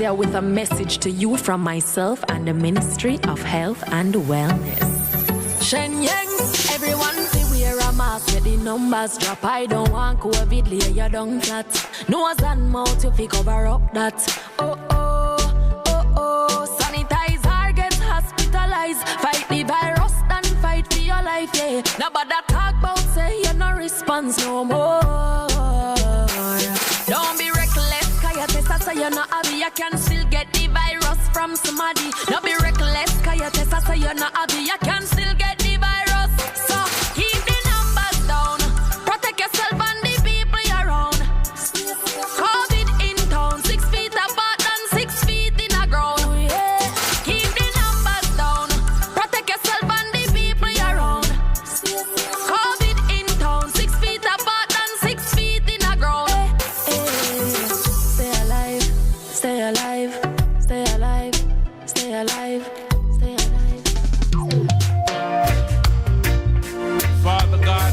here with a message to you from myself and the Ministry of Health and Wellness. Shen Yang, everyone say wear a mask, get the numbers drop. I don't want COVID, lay you down flat. Nose and mouth, you fi cover up that. Oh, oh, oh, oh. Sanitize or get hospitalized. Fight the virus, then fight for your life, yeah. Nobody talk about say you no response no more. Don't be reckless, cause you test so you're not happy. You can still get the virus from somebody. Don't be reckless, cause you test so you're not happy. You can still get the virus. So keep the numbers down. Protect yourself and the people you're around. COVID in town, 6 feet apart and 6 feet in the ground. Keep the numbers down. Protect yourself and the people you're around. COVID in town, 6 feet apart and 6 feet in the ground. Stay alive, stay alive, stay alive, stay alive, stay alive. Father God,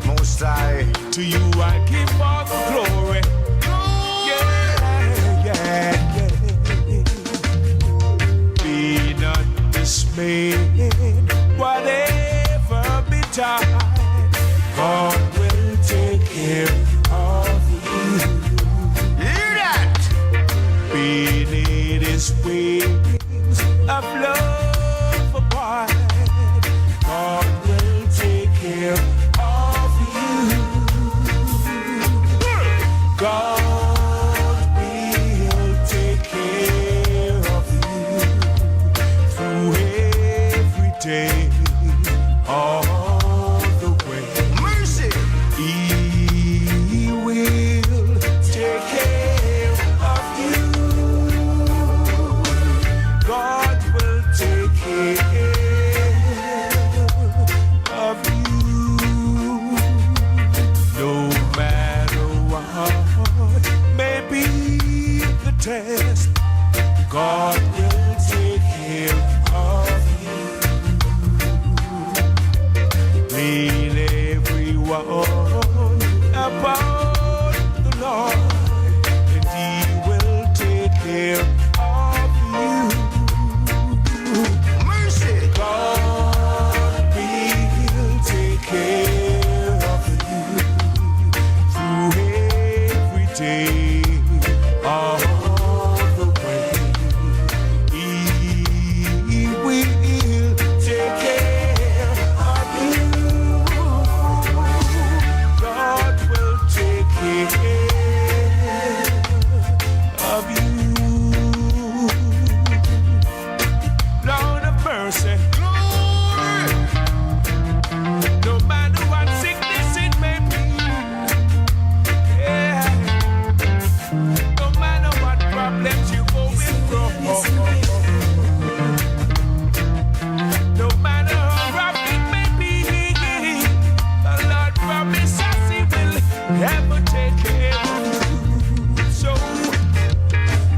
Most High, to you I give all the glory. Yeah, yeah, yeah. Be not dismayed, whatever betide, God will take care of you. hear that? Beneath his wings of love abide, God will take care of you. God will take care of you through every day, all the way. Mercy. He will take care of you. God will take care of you. No matter what may be the test, God will take care of you. Lean everyone about the Lord, and He will take care of you. Mercy. God will take care of you through every day, all the way. He will take care of you. God will take care of you. Lord of mercy. No matter what sickness it may be, yeah. No matter what problems you go through, no matter how rough it may be, the Lord promises He will ever take care of you. So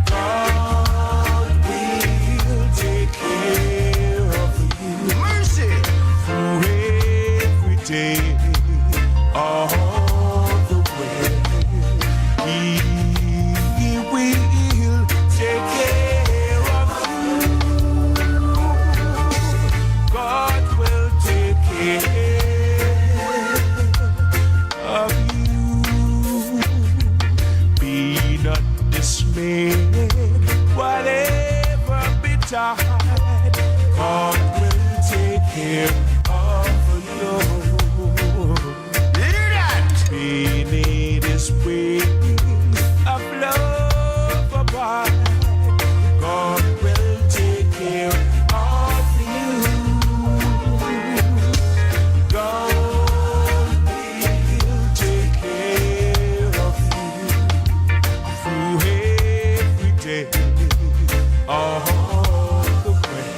God will take care of you. Mercy. Through every day, all the way. He will take care of you. God will take care of you. Be not dismayed, whatever betide, God will take care of you. Hear that? Beneath his wings of love abide, God will take care of you. God will take care of you through every day, all the way.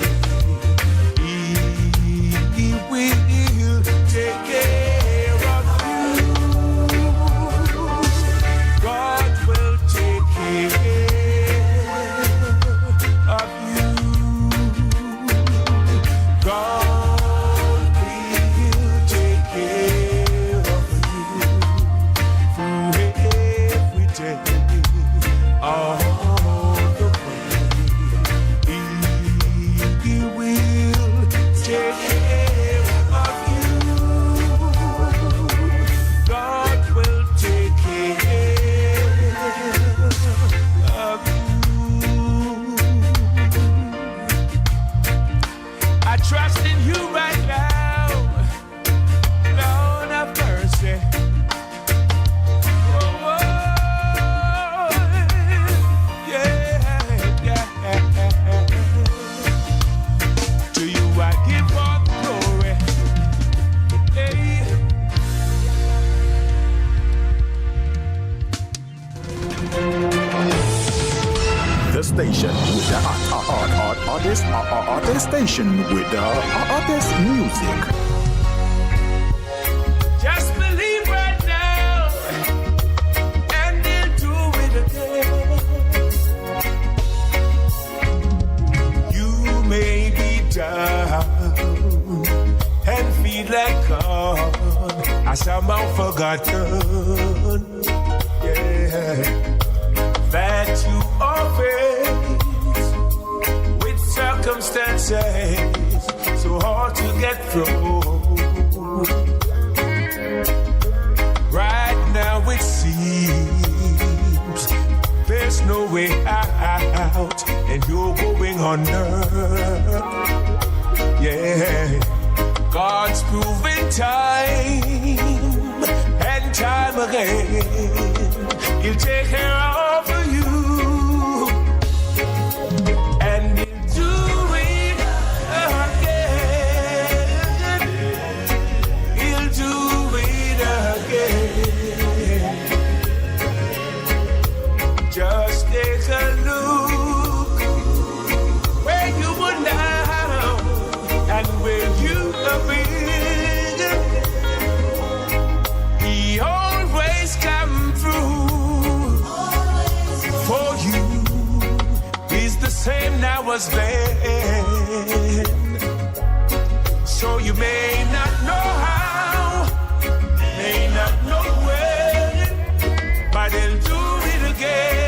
He Hottest station with the hottest music. Just believe right now, and they'll do it again. You may be down and feel like God are somehow forgotten. Yeah, that you are faced with circumstances so hard to get through. Right now it seems there's no way out, and you're going under. Yeah, God's proven time and time again, He'll take care of you, and He'll do it again. He'll do it again. Just take a look where you were now and where you have been. He always come through for you. He's the same now as then. So you may not know how, may not know when, but He'll do it again.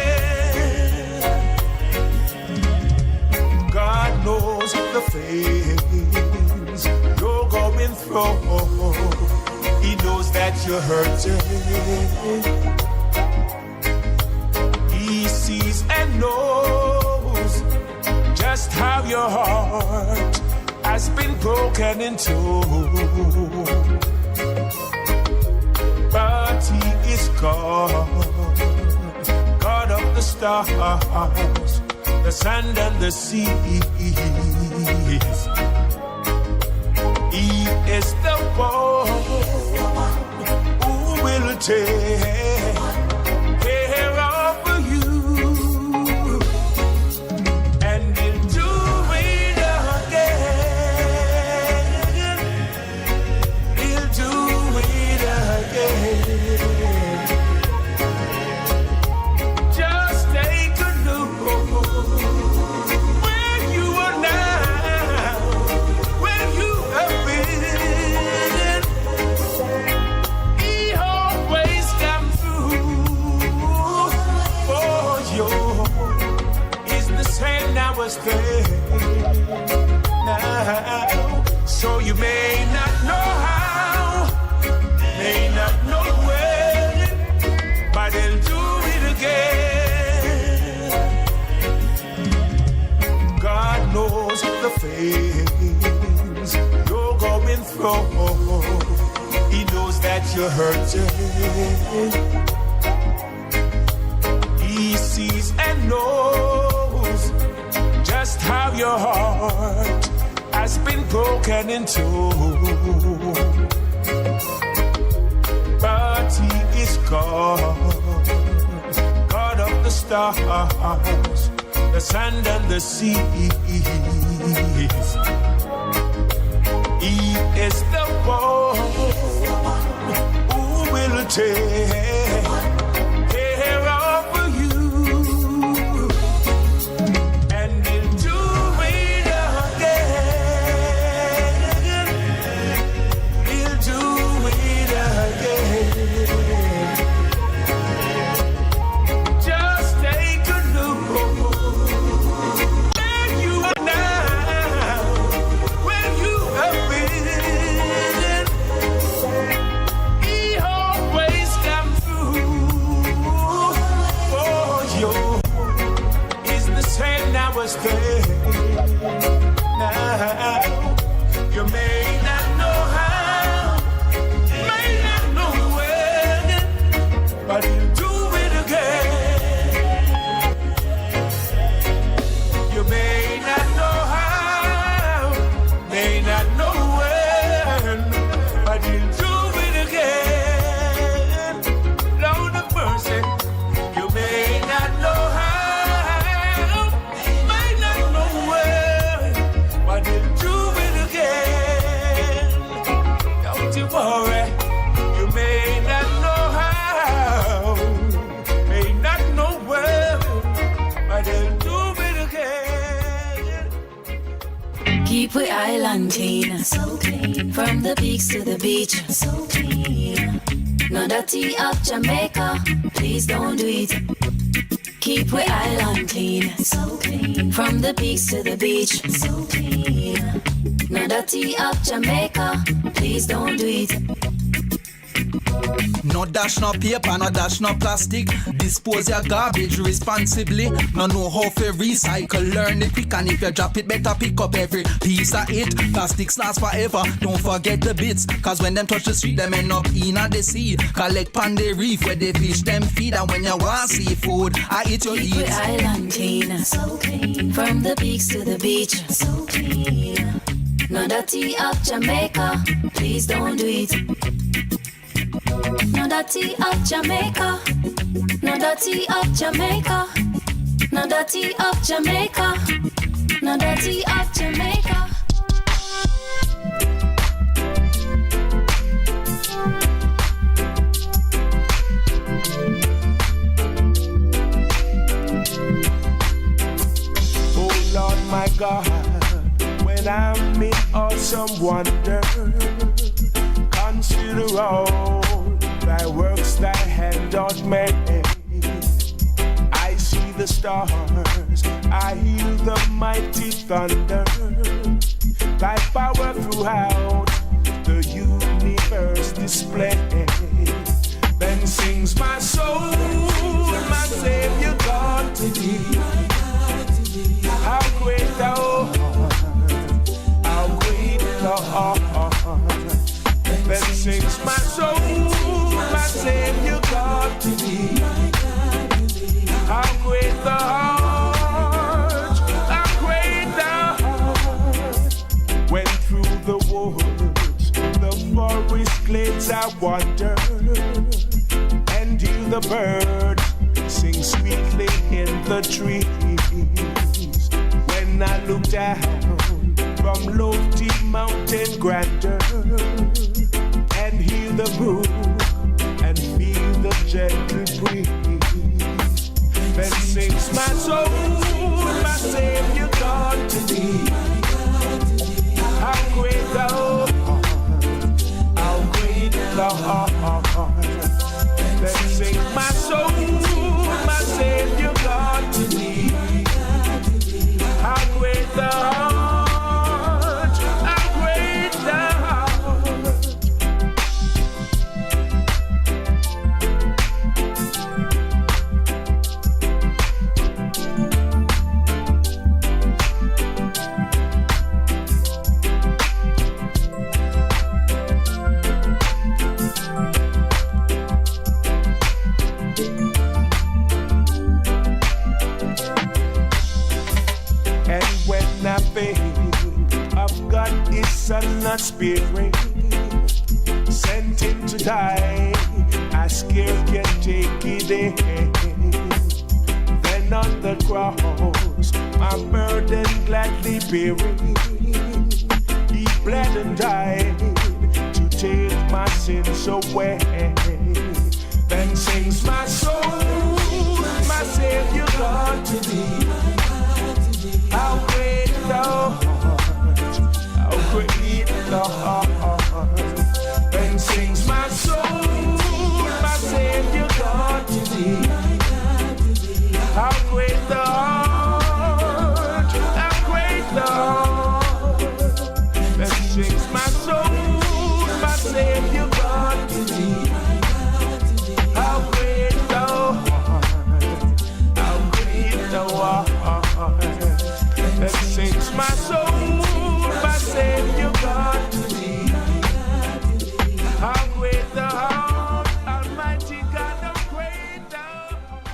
God knows the things you're going through. He knows that you're hurting. He sees and knows just how your heart has been broken into. But He is God, God of the stars, the sand and the seas. He is the one who will take care of you, and He'll do it again. He'll do it again. Just take a look where you are now, where you have been. He always come through for you. He's the same now as then. Now, so you may not know how, may not know when, but He'll do it again. God knows the things you're going through. He knows that you're hurting. He sees and knows just how your heart has been broken into. But He is God, God of the stars, the sand and the seas. He is the one who will take care of you, and He'll do it again. He'll do it again. Just take a look where you are now. Keep we island clean, so clean. From the peaks to the beach, so clean. No dirty up Jamaica, please don't do it. Keep we island clean, so clean. From the peaks to the beach, so clean. No dirty up Jamaica, please don't do it. No dash, no paper, no dash, no plastic. Dispose your garbage responsibly. No know how to recycle, learn it quick. And if you drop it, better pick up every piece of it. Plastics last forever, don't forget the bits. Cause when them touch the street, them end up in the sea. Collect pan the reef where they fish them feed. And when you want seafood, I eat your Keep eat. we island clean, so clean. From the peaks to the beach, so clean. No dirty up Jamaica, please don't do it. No dirty up Jamaica, no dirty up Jamaica, no dirty up Jamaica, no dirty up Jamaica. Oh Lord my God, when I'm in awesome wonder, consider all thy works thy hand doth make. I see the stars, I hear the mighty thunder, thy power throughout the universe display. Then sings my soul, my Savior God to thee. How great thou art, how great thou art. Then sings my soul, my Savior God to thee. How great thou art, how great thou art. When through the woods, the forest glades I wander, and hear the birds sing sweetly in the trees. When I look down from lofty mountain grandeur, and hear the brook and feel the gentle breeze, then sings my soul, my Savior God to thee. How great thou art, how great thou art. Then sings my soul, my Savior God to thee. How great thou art, how great thou art. Of God is Son, not Spirit, sent him to die. I scarce can take it in. Then on the cross, my burden gladly bearing, he bled and died to take my sins away. Then sings my soul, my Savior God to thee. How great thou art, how great thou art. Then sings my soul, my Savior God to thee. How great thou art, how great thou art. Then sings my soul, my Savior God to thee. How great thou art, how great thou art. That sings my soul, my Savior God to thee. How great thou art, Almighty God, how great thou art.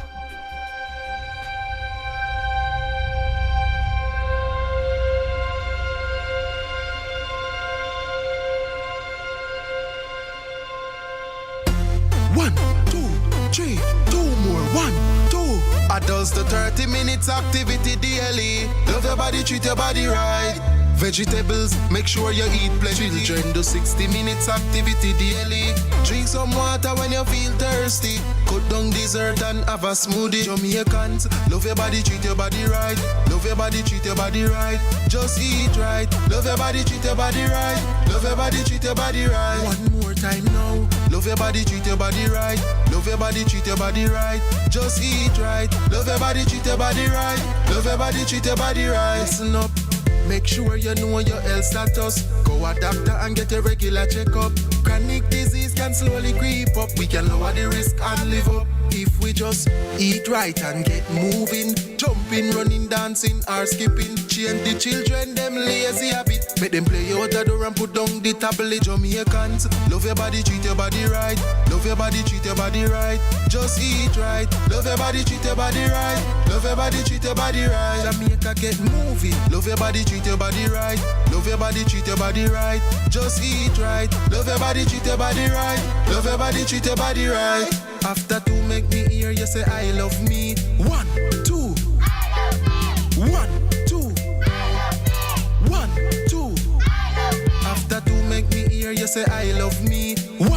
One, two, three, two more. 1, 2. Adults to 30 minutes activity daily. Love your body, treat your body right. Vegetables, make sure you eat plenty. Children do 60 minutes activity daily. Drink some water when you feel thirsty. Cut down dessert and have a smoothie. Jamaicans, love your body, treat your body right. Love your body, treat your body right. Just eat right. Love your body, treat your body right. Love your body, treat your body right. One more time now. Love your body, treat your body right. Love your body, treat your body right. Just eat right. Love your body, treat your body right. Love your body, treat your body right. Listen up. Make sure you know your health status. Go a doctor and get a regular checkup. Chronic disease can slowly creep up. We can lower the risk and live up if we just eat right and get moving. Jumping, running, dancing or skipping. Change the children, them lazy habit. Make them play out the door and put down the tablet. Jamaicans, love your body, treat your body right. Love your body, treat your body right. Just eat right. Love your body, treat your body right. Love your body, treat your body right. Jamaica, get moving. Love your body, treat your body right. Love your body, treat your body right. Just eat right. Love your body, treat your body right. Love your body, treat your body right. After two, make me hear you say I love me. 1, 2. I love me. 1, 2. I love me. 1, 2. I love me. After two, make me hear you say I love me. 1,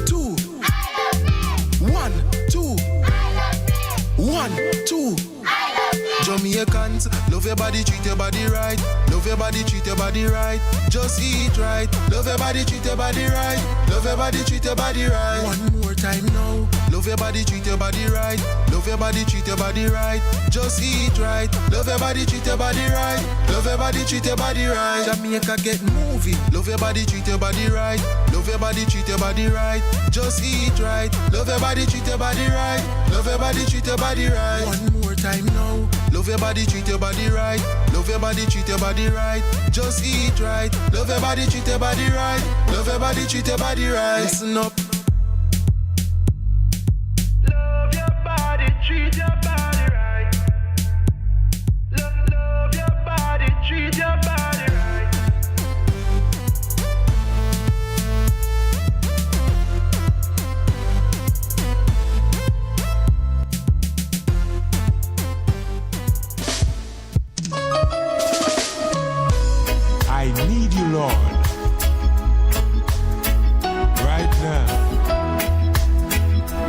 2. I love me. 1, 2. I love me. 1, 2. I love me. Jamaicans, love your body, treat your body right. Love your body, treat your body right. Just eat right. Love your body, treat your body right. Love your body, treat your body right. One more time now. Love your body, treat your body right. Love your body, treat your body right. Just eat right. Love your body, treat your body right. Love your body, treat your body right. Jamaica, get moving. Love your body, treat your body right. Love your body, treat your body right. Just eat right. Love your body, treat your body right. Love your body, treat your body right. One more time now. Love your body, treat your body right. Love your body, treat your body right. Just eat right. Love your body, treat your body right. Love your body, treat your body right. Listen up. Love your body, treat your body right. Love your body, treat your body right. I need you, Lord, right now.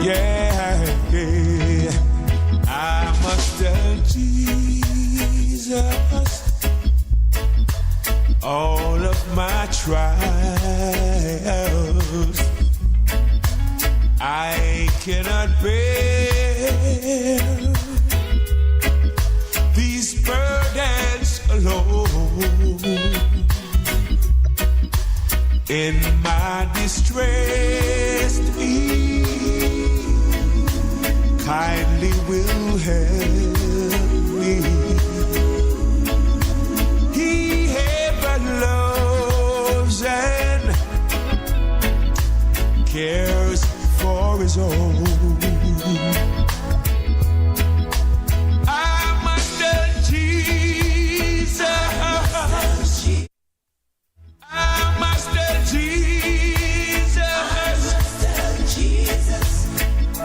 Yeah, yeah. I must tell Jesus all of my trials. I cannot bear these burdens alone. In my distress, He kindly will help me. He ever loves and cares for His own. I must tell Jesus. I must tell Jesus.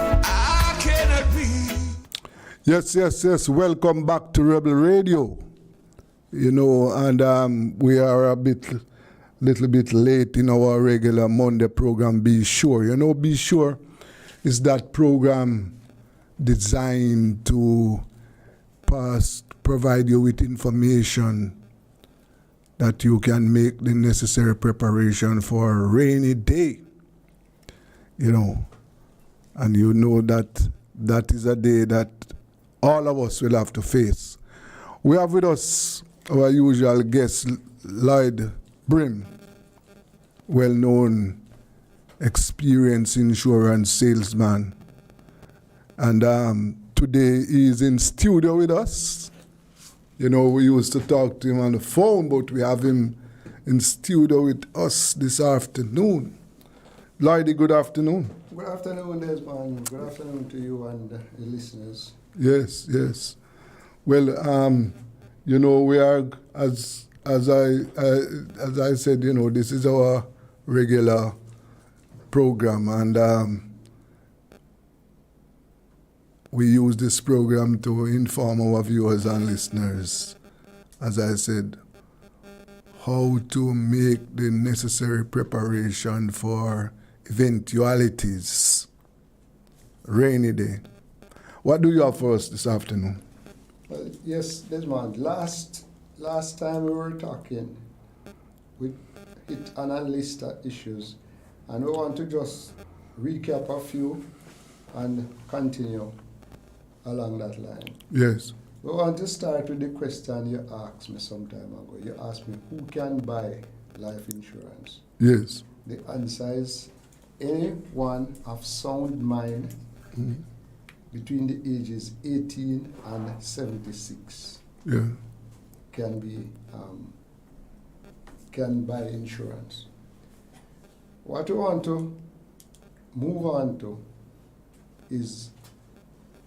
I cannot be. Yes. Welcome back to Rebel Radio. You know, and we are little bit late in our regular Monday program, Be Sure. You know, Be Sure is that program designed to provide you with information that you can make the necessary preparation for a rainy day. You know, and you know that that is a day that all of us will have to face. We have with us our usual guest, Lloyd Brim, well-known, experienced insurance salesman. And today he is in studio with us. You know, we used to talk to him on the phone, but we have him in studio with us this afternoon. Lloydie, good afternoon. Good afternoon, Desmond. Good afternoon to you and the listeners. Yes. Well, you know, we are, as I said, you know, this is our regular program, and we use this program to inform our viewers and listeners, as I said, how to make the necessary preparation for eventualities. Rainy day. What do you have for us this afternoon? Well, yes, Desmond. Last time we were talking, we hit on a list of issues, and we want to just recap a few and continue along that line. Yes. We want to start with the question you asked me some time ago. You asked me, who can buy life insurance? Yes. The answer is anyone of sound mind between the ages 18 and 76 can buy insurance. What we want to move on to is,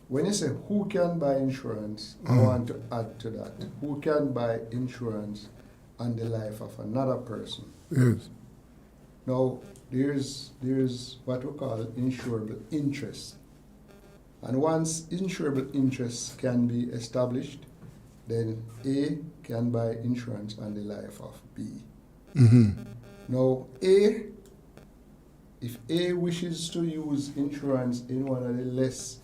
when you say who can buy insurance, I want to add to that, who can buy insurance on the life of another person. Yes. Now, there's what we call insurable interest. And once insurable interest can be established, then A can buy insurance on the life of B. Now, if A wishes to use insurance in one of the less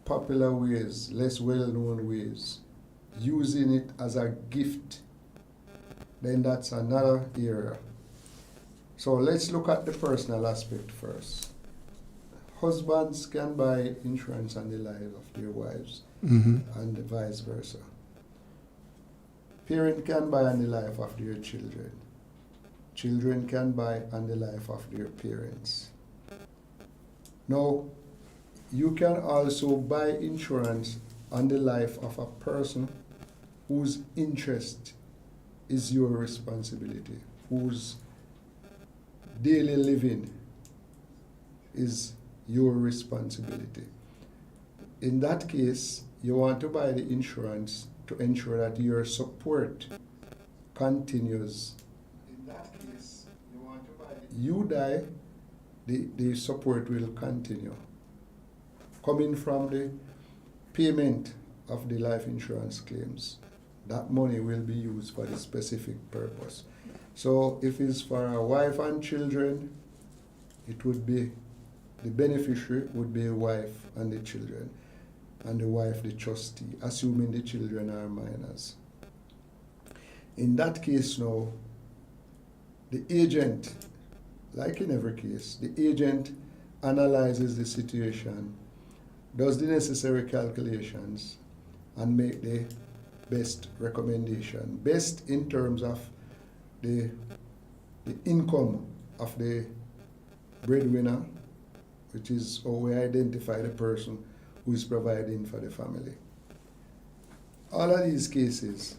popular ways, less well-known ways, using it as a gift, then that's another area. So let's look at the personal aspect first. Husbands can buy insurance on the lives of their wives, and vice versa. Parents can buy on the life of their children. Children can buy on the life of their parents. Now, you can also buy insurance on the life of a person whose interest is your responsibility, whose daily living is your responsibility. In that case, you want to buy the insurance to ensure that your support continues. In that case, you want to buy you die, the support will continue. Coming from the payment of the life insurance claims, that money will be used for the specific purpose. So if it's for a wife and children, it would be, the beneficiary would be a wife and the children, and the wife the trustee, assuming the children are minors. In that case now, the agent, like in every case, the agent analyzes the situation, does the necessary calculations, and make the best recommendation. Best in terms of the income of the breadwinner, which is how we identify the person who is providing for the family. All of these cases,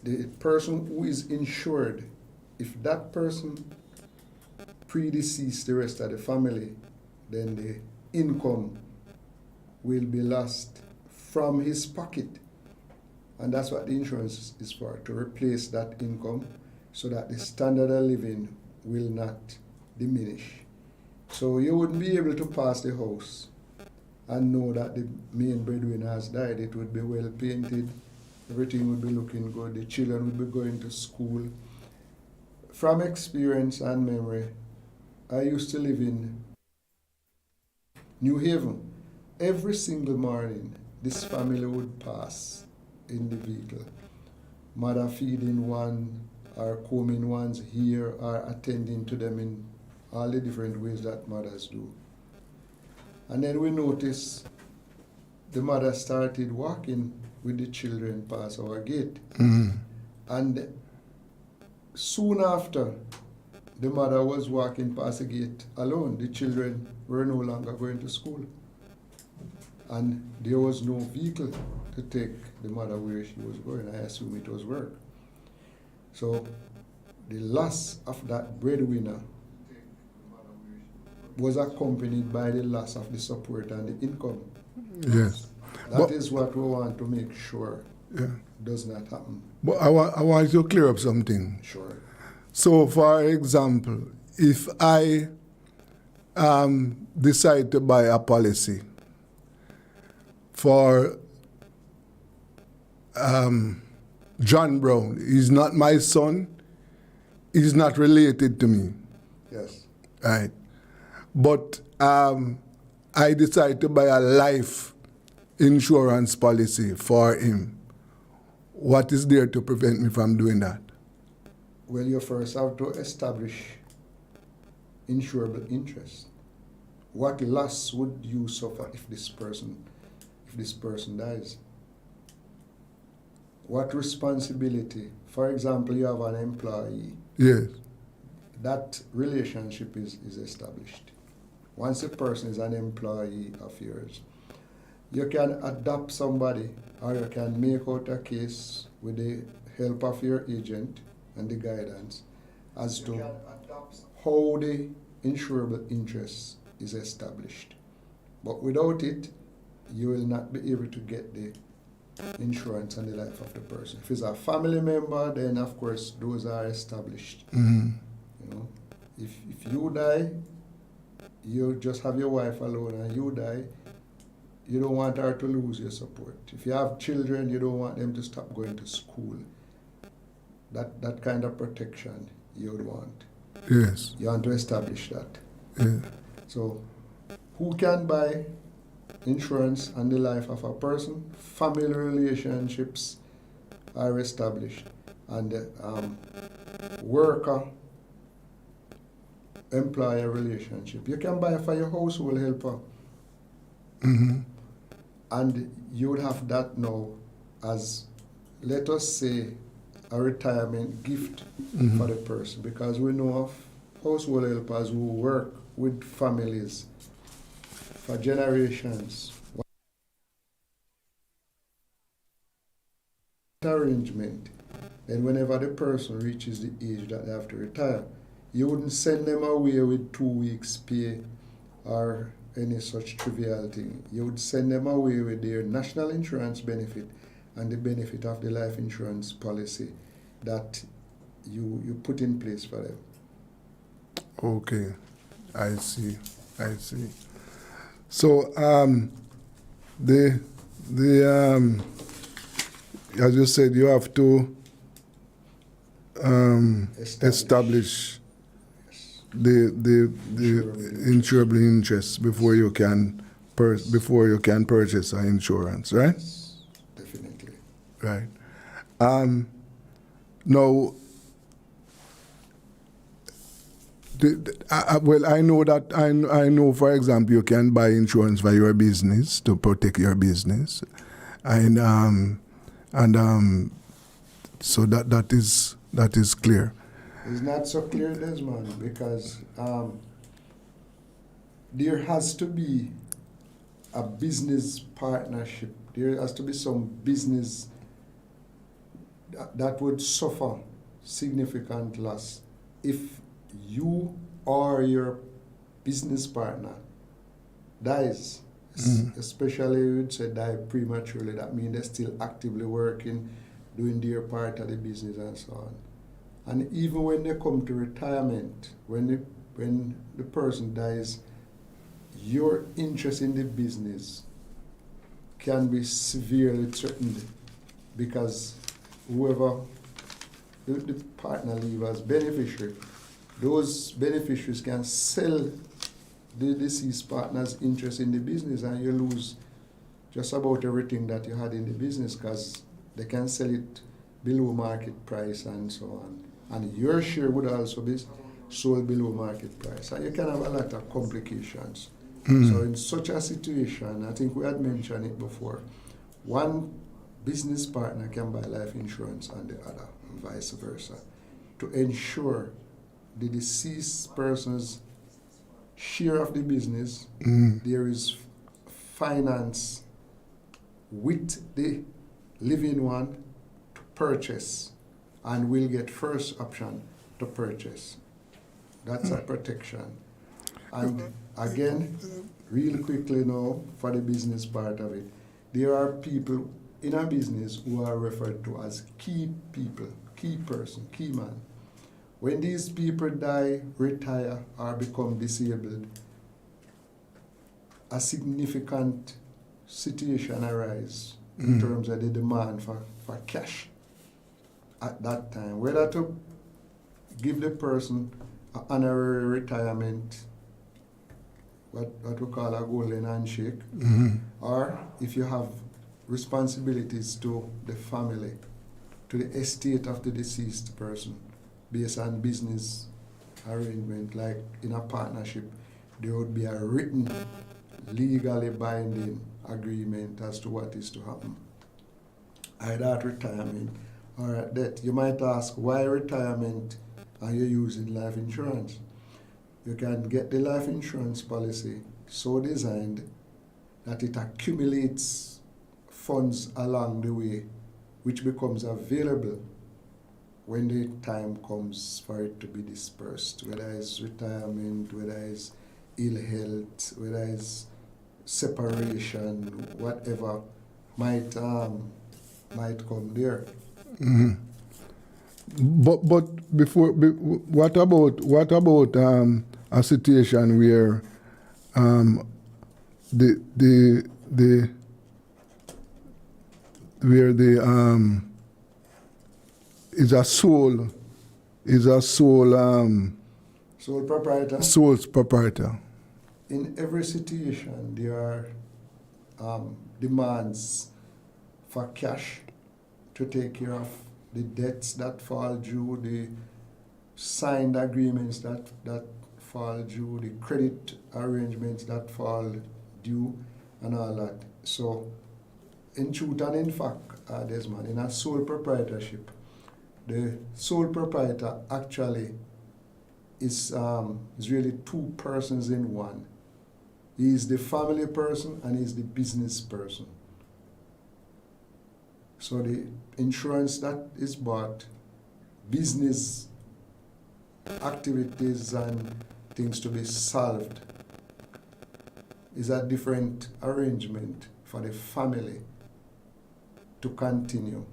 the person who is insured, if that person predeceased the rest of the family, then the income will be lost from his pocket. And that's what the insurance is for, to replace that income so that the standard of living will not diminish. So you wouldn't be able to pass the house and know that the main breadwinner has died. It would be well painted, everything would be looking good, the children would be going to school. From experience and memory, I used to live in New Haven. Every single morning, this family would pass in the vehicle. Mother feeding one, or combing one's hair, or attending to them in all the different ways that mothers do. And then we noticed the mother started walking with the children past our gate. And soon after, the mother was walking past the gate alone. The children were no longer going to school. And there was no vehicle to take the mother where she was going. I assume it was work. So the loss of that breadwinner was accompanied by the loss of the support and the income. Yes. That is what we want to make sure does not happen. But I want to clear up something. Sure. So, for example, if I decide to buy a policy for John Brown. He's not my son. He's not related to me. Yes. Right. But I decided to buy a life insurance policy for him. What is there to prevent me from doing that? Well, you first have to establish insurable interest. What loss would you suffer if this person dies? What responsibility? For example, you have an employee. Yes. That relationship is established. Once a person is an employee of yours, you can adopt somebody or you can make out a case with the help of your agent and the guidance as to how the insurable interest is established. But without it, you will not be able to get the insurance on the life of the person. If it's a family member, then of course those are established. Mm-hmm. You know, if you die, you just have your wife alone, and you die, you don't want her to lose your support. If you have children, you don't want them to stop going to school. That kind of protection you would want. Yes. You want to establish that. Yeah. So, who can buy insurance on the life of a person? Family relationships are established, and worker employer relationship. You can buy for your household helper. Mm-hmm. And you would have that now as, let us say, a retirement gift for the person, because we know of household helpers who work with families for generations. Arrangement, and whenever the person reaches the age that they have to retire, you wouldn't send them away with 2 weeks pay or any such trivial thing. You would send them away with their national insurance benefit and the benefit of the life insurance policy that you put in place for them. Okay, I see. So the as you said, you have to establish the insurable interest before you can purchase an insurance, right? Yes, definitely. Right. Now, well, I know that I know. For example, you can buy insurance for your business to protect your business, and so that is clear. It's not so clear, Desmond, because there has to be a business partnership. There has to be some business that would suffer significant loss if you or your business partner dies. Especially you would say die prematurely. That means they're still actively working, doing their part of the business and so on. And even when they come to retirement, when the person dies, your interest in the business can be severely threatened, because whoever the partner leave as beneficiary, those beneficiaries can sell the deceased partner's interest in the business, and you lose just about everything that you had in the business, because they can sell it below market price and so on. And your share would also be sold below market price. And you can have a lot of complications. So in such a situation, I think we had mentioned it before, one business partner can buy life insurance on the other, and vice versa, to ensure the deceased person's share of the business, there is finance with the living one to purchase, and will get first option to purchase. That's a protection. And again, real quickly now, for the business part of it, there are people in a business who are referred to as key people, key person, key man. When these people die, retire, or become disabled, a significant situation arises in terms of the demand for cash. at that time, whether to give the person an honorary retirement, what we call a golden handshake, or if you have responsibilities to the family, to the estate of the deceased person, based on business arrangement, like in a partnership, there would be a written, legally binding agreement as to what is to happen, either at retirement or at death. You might ask, why retirement are you using life insurance? You can get the life insurance policy so designed that it accumulates funds along the way, which becomes available when the time comes for it to be dispersed, whether it's retirement, whether it's ill health, whether it's separation, whatever might come there. But before, what about a situation where is a sole proprietor. In every situation, there are demands for cash to take care of the debts that fall due, the signed agreements that fall due, the credit arrangements that fall due, and all that. So, in truth and in fact, Desmond, in a sole proprietorship, the sole proprietor actually is really two persons in one. He is the family person and he is the business person. So the insurance that is bought, business activities and things to be solved, is a different arrangement for the family to continue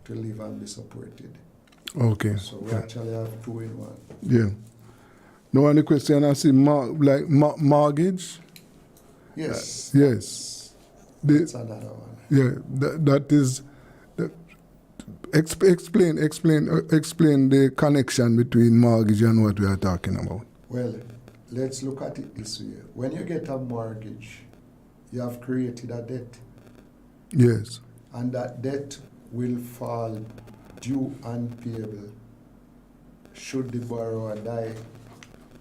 to live and be supported. Okay. So we actually have two in one. Yeah. No any question I see mortgage? Yes. Yes. That's another one. Yeah, that is. Explain the connection between mortgage and what we are talking about. Well, let's look at it this way. When you get a mortgage, you have created a debt. Yes. And that debt will fall due unpayable should the borrower die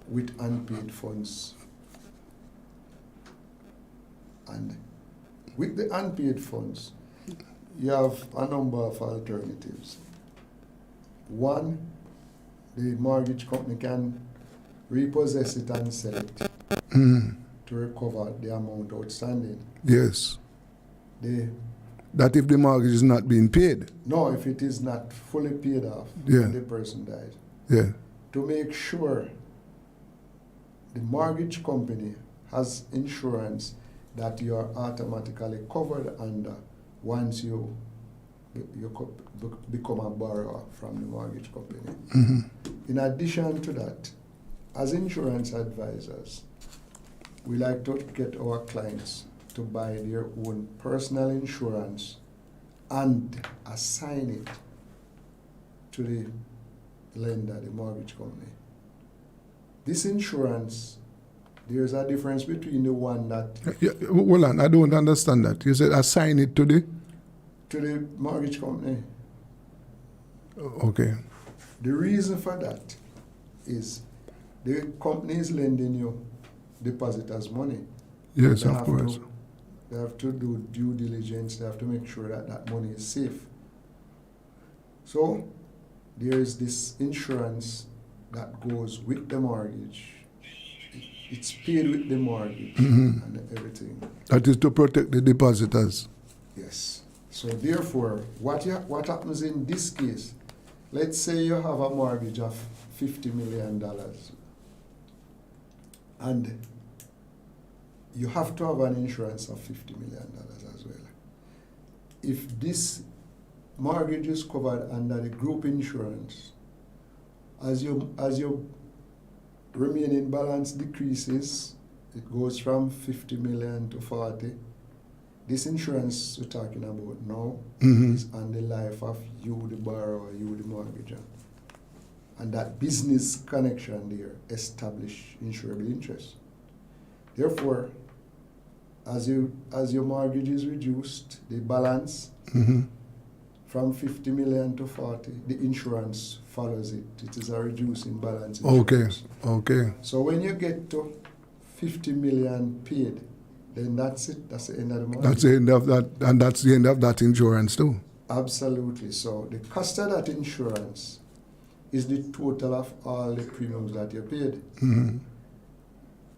with unpaid funds. And with the unpaid funds, you have a number of alternatives. One, the mortgage company can repossess it and sell it to recover the amount outstanding. Yes. That if the mortgage is not being paid. No, if it is not fully paid off when the person died. Yeah. To make sure the mortgage company has insurance that you are automatically covered under once you become a borrower from the mortgage company. In addition to that, as insurance advisors, we like to get our clients to buy their own personal insurance and assign it to the lender, the mortgage company. This insurance, there's a difference between the one that... Hold on, I don't understand that. You said assign it to the... To the mortgage company. Okay. The reason for that is the company is lending you depositors money. Yes, of course. They have to do due diligence. They have to make sure that that money is safe. So there is this insurance that goes with the mortgage. It's paid with the mortgage and everything. That is to protect the depositors. Yes. So therefore, what happens in this case, let's say you have a mortgage of $50 million and you have to have an insurance of $50 million as well. If this mortgage is covered under the group insurance, as your remaining balance decreases, it goes from 50 million to 40, this insurance we're talking about now is on the life of you, the borrower, you, the mortgager. And that business connection there establish insurable interest. Therefore, as your mortgage is reduced, the balance from 50 million to 40, the insurance follows it. It is a reducing balance insurance. Okay. So when you get to 50 million paid, then that's it. That's the end of the mortgage. That's the end of that, and that's the end of that insurance too. Absolutely. So the cost of that insurance is the total of all the premiums that you paid.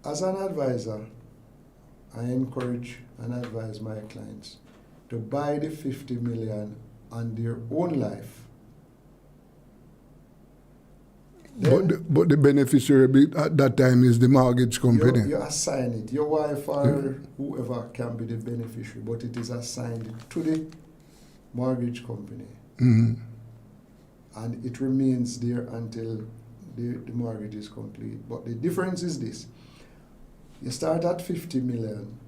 As an advisor, I encourage and advise my clients to buy the 50 million on their own life. But the beneficiary at that time is the mortgage company. You assign it. Your wife or whoever can be the beneficiary, but it is assigned to the mortgage company. And it remains there until the mortgage is complete. But the difference is this. You start at 50 million.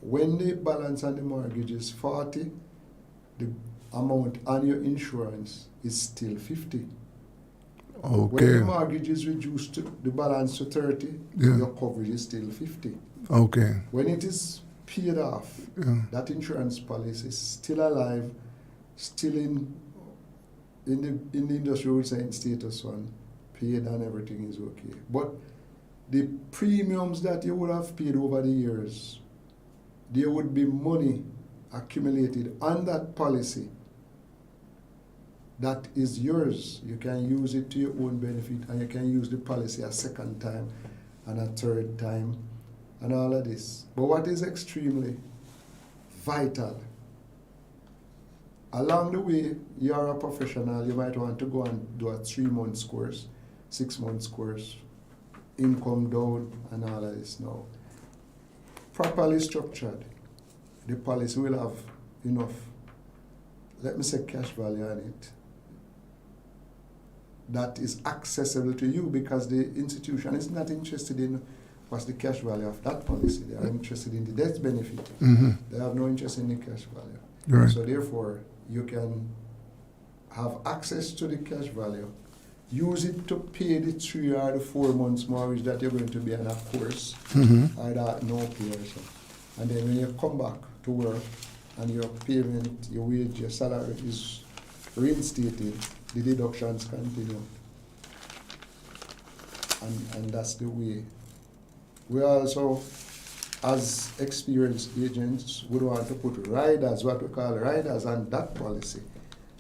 When the balance on the mortgage is 40, the amount on your insurance is still 50. Okay. When the mortgage is reduced to the balance to 30, your coverage is still 50. Okay. When it is paid off, that insurance policy is still alive, still in the industry would say in status one, paid and everything is okay. But the premiums that you would have paid over the years, there would be money accumulated on that policy that is yours. You can use it to your own benefit, and you can use the policy a second time and a third time and all of this. But what is extremely vital, along the way, you are a professional, you might want to go and do a 3-month course, 6-month course, income down and all of this now. Properly structured, the policy will have enough, let me say, cash value on it that is accessible to you, because the institution is not interested in what's the cash value of that policy. They are interested in the death benefit. They have no interest in the cash value. Right. So therefore, you can have access to the cash value, use it to pay the 3 or the 4 months mortgage that you're going to be on a course, either no pay or so. And then when you come back to work and your payment, your wage, your salary is reinstated, the deductions continue. And that's the way. We also, as experienced agents, would want to put riders, what we call riders, on that policy,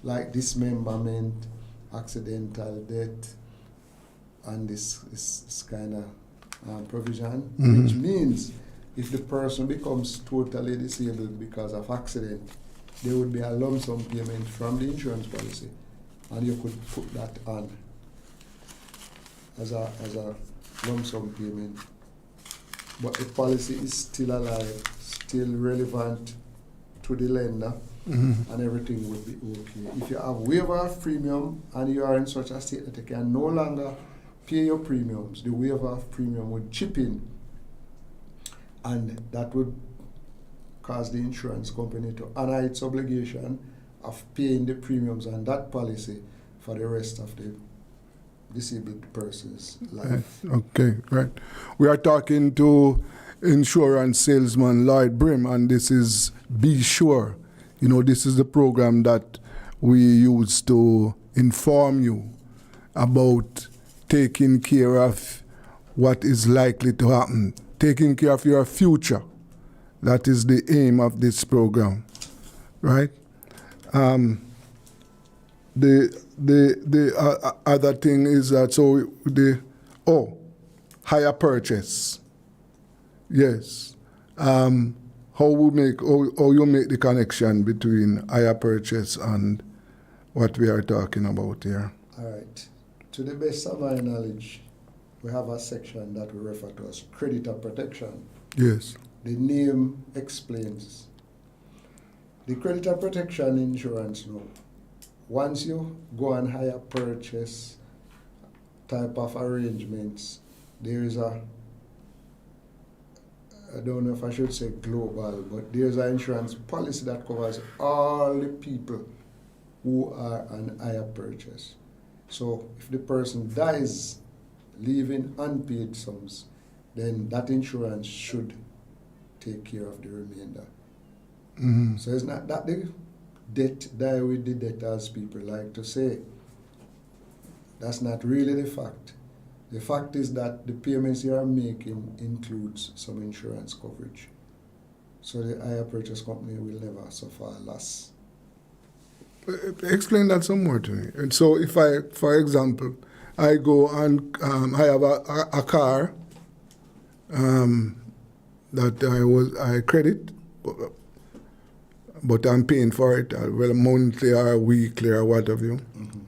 like dismemberment, accidental death, and this kind of provision, which means if the person becomes totally disabled because of accident, there would be a lump sum payment from the insurance policy, and you could put that on as a lump sum payment. But the policy is still alive, still relevant to the lender, and everything would be okay. If you have waiver of premium and you are in such a state that you can no longer pay your premiums, the waiver of premium would chip in, and that would cause the insurance company to honor its obligation of paying the premiums on that policy for the rest of the disabled person's life. Okay, right. We are talking to insurance salesman Lloyd Brim, and this is Be Sure. You know, this is the program that we use to inform you about taking care of what is likely to happen, taking care of your future. That is the aim of this program, right? The other thing is that hire purchase. Yes. How you make the connection between hire purchase and what we are talking about here? All right. To the best of my knowledge, we have a section that we refer to as creditor protection. Yes. The name explains. The creditor protection insurance now, once you go and hire purchase type of arrangements, there is a I don't know if I should say global, but there's an insurance policy that covers all the people who are on hire purchase. So if the person dies leaving unpaid sums, then that insurance should take care of the remainder. Mm-hmm. So it's not that the debt die with the debt, as people like to say. That's not really the fact. The fact is that the payments you are making includes some insurance coverage. So the hire purchase company will never suffer a loss. Explain that some more to me. And so if I, for example, I go and I have a car that I credit, but I'm paying for it, well, monthly or weekly or what have you. Mm-hmm.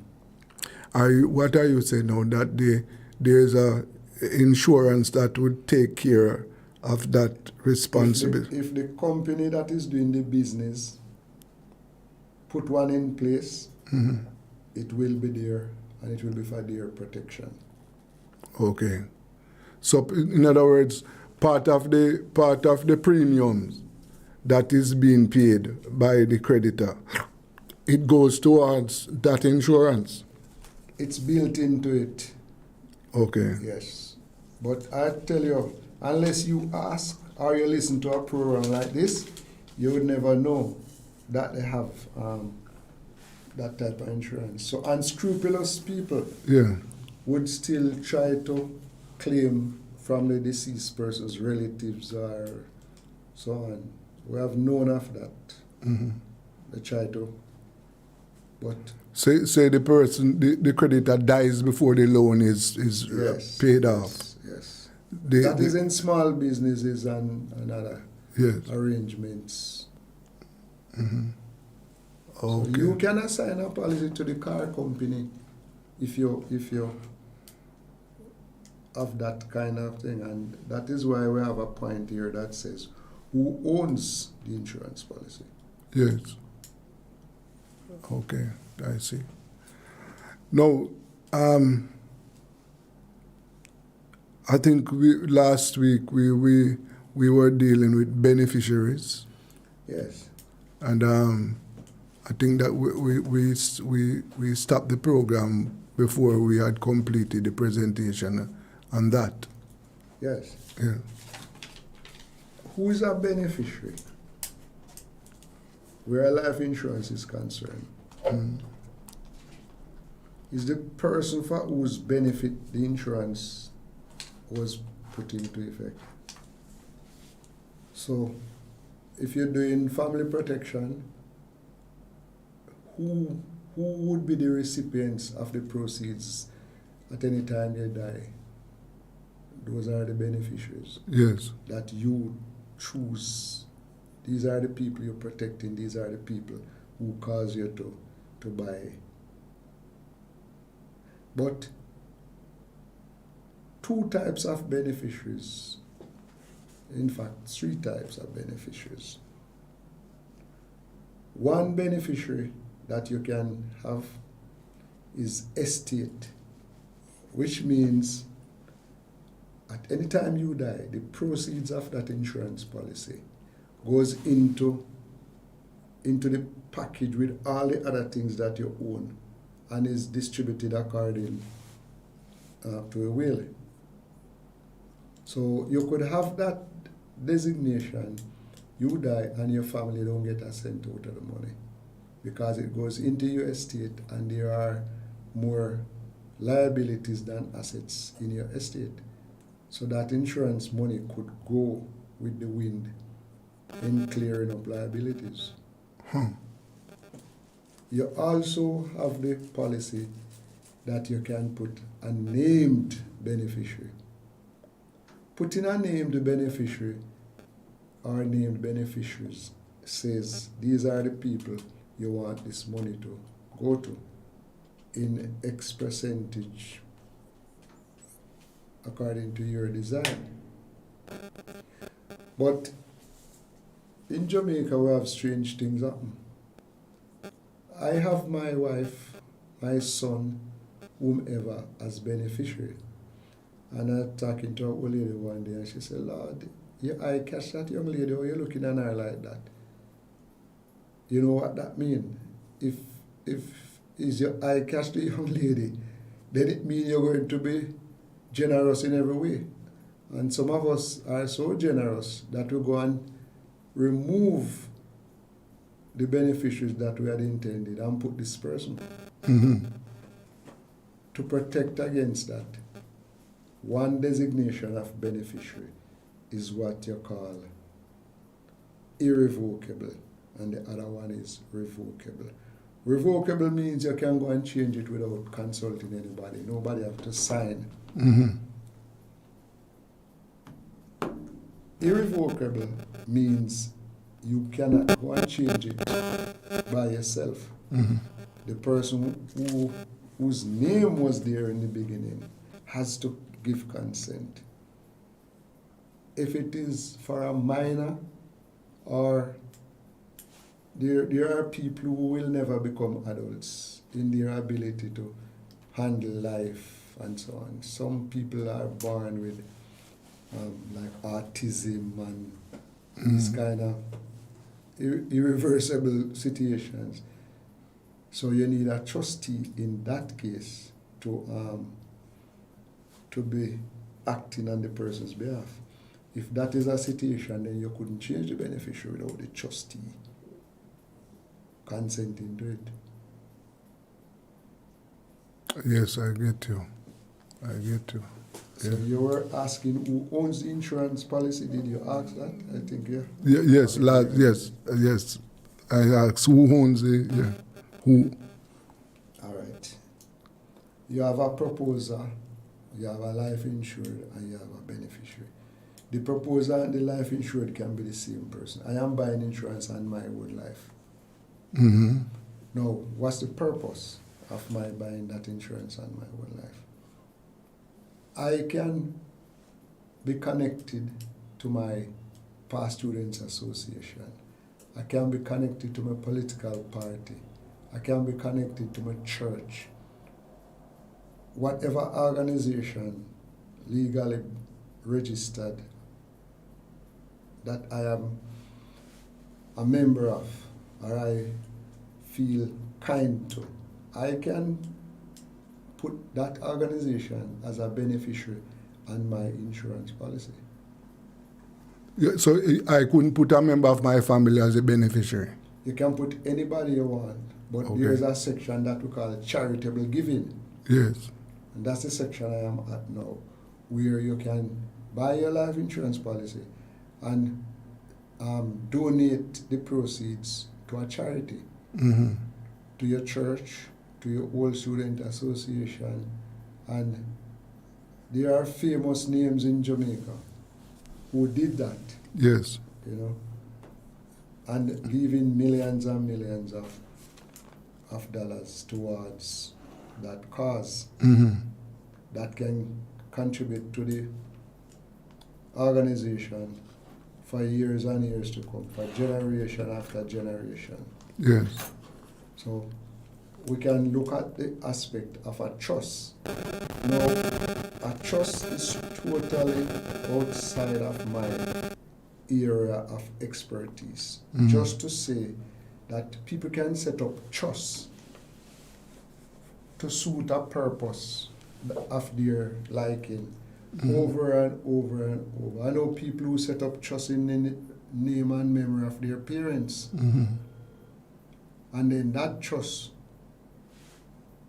What are you saying now? That there's a insurance that would take care of that responsibility? If the company that is doing the business put one in place, mm-hmm. it will be there, and it will be for their protection. Okay. So in other words, part of the premiums that is being paid by the creditor, it goes towards that insurance. It's built into it. Okay. Yes. But I tell you, unless you ask or you listen to a program like this, you would never know that they have that type of insurance. So unscrupulous people would still try to claim from the deceased person's relatives or so on. We have known of that. Mm-hmm. They try to, but say the person, the creditor dies before the loan is yes, paid off. Yes. That is in small businesses and other arrangements. Mm-hmm. Okay. So you can assign a policy to the car company if you have that kind of thing, and that is why we have a point here that says who owns the insurance policy. Yes. Okay, I see. Now, I think last week we were dealing with beneficiaries. Yes. And I think that we stopped the program before we had completed the presentation on that. Yes. Yeah. Who is a beneficiary where life insurance is concerned? Is the person for whose benefit the insurance was put into effect. So if you're doing family protection, who would be the recipients of the proceeds at any time they die? Those are the beneficiaries. Yes. That you choose. These are the people you're protecting. These are the people who cause you to buy. But two types of beneficiaries, in fact, three types of beneficiaries. One beneficiary that you can have is estate, which means at any time you die, the proceeds of that insurance policy goes into the package with all the other things that you own and is distributed according to a will. So you could have that designation, you die and your family don't get a cent out of the money because it goes into your estate and there are more liabilities than assets in your estate. So that insurance money could go with the wind in clearing up liabilities. You also have the policy that you can put a named beneficiary. Putting a named beneficiary or named beneficiaries says these are the people you want this money to go to in X percentage according to your design. But in Jamaica we have strange things happen. I have my wife, my son, whomever as beneficiary. And I'm talking to a old lady one day and she said, Lord, your eye catch that young lady or you're looking at her like that. You know what that means? If is your eye catch the young lady, then it means you're going to be generous in every way. And some of us are so generous that we go and remove the beneficiaries that we had intended and put this person. To protect against that, one designation of beneficiary is what you call irrevocable, and the other one is revocable. Revocable means you can go and change it without consulting anybody. Nobody have to sign. Irrevocable means you cannot go and change it by yourself. The person whose name was there in the beginning has to give consent. If it is for a minor, or there are people who will never become adults in their ability to handle life and so on. Some people are born with like autism and this kind of irreversible situations. So you need a trustee in that case to be acting on the person's behalf. If that is a situation, then you couldn't change the beneficiary without the trustee consenting to it. Yes, I get you. So you were asking who owns the insurance policy. Did you ask that? I think, yeah. Yes. I asked who owns who. All right. You have a proposer, you have a life insured, and you have a beneficiary. The proposer and the life insured can be the same person. I am buying insurance on my own life. Now, what's the purpose of my buying that insurance on my own life? I can be connected to my past students association. I can be connected to my political party. I can be connected to my church. Whatever organization legally registered that I am a member of, or I feel kind to, I can put that organization as a beneficiary on my insurance policy. Yeah, so I couldn't put a member of my family as a beneficiary? You can put anybody you want, but Okay. there's a section that we call charitable giving. Yes. And that's the section I am at now, where you can buy your life insurance policy and donate the proceeds to a charity, to your church, to your old student association. And there are famous names in Jamaica who did that. Yes. You know, and giving millions and millions of dollars towards that cause that can contribute to the organization for years and years to come, for generation after generation. Yes. So we can look at the aspect of a trust. Now, a trust is totally outside of my area of expertise. Just to say that people can set up trusts to suit a purpose of their liking over and over and over. I know people who set up trusts in the name and memory of their parents. And then that trust,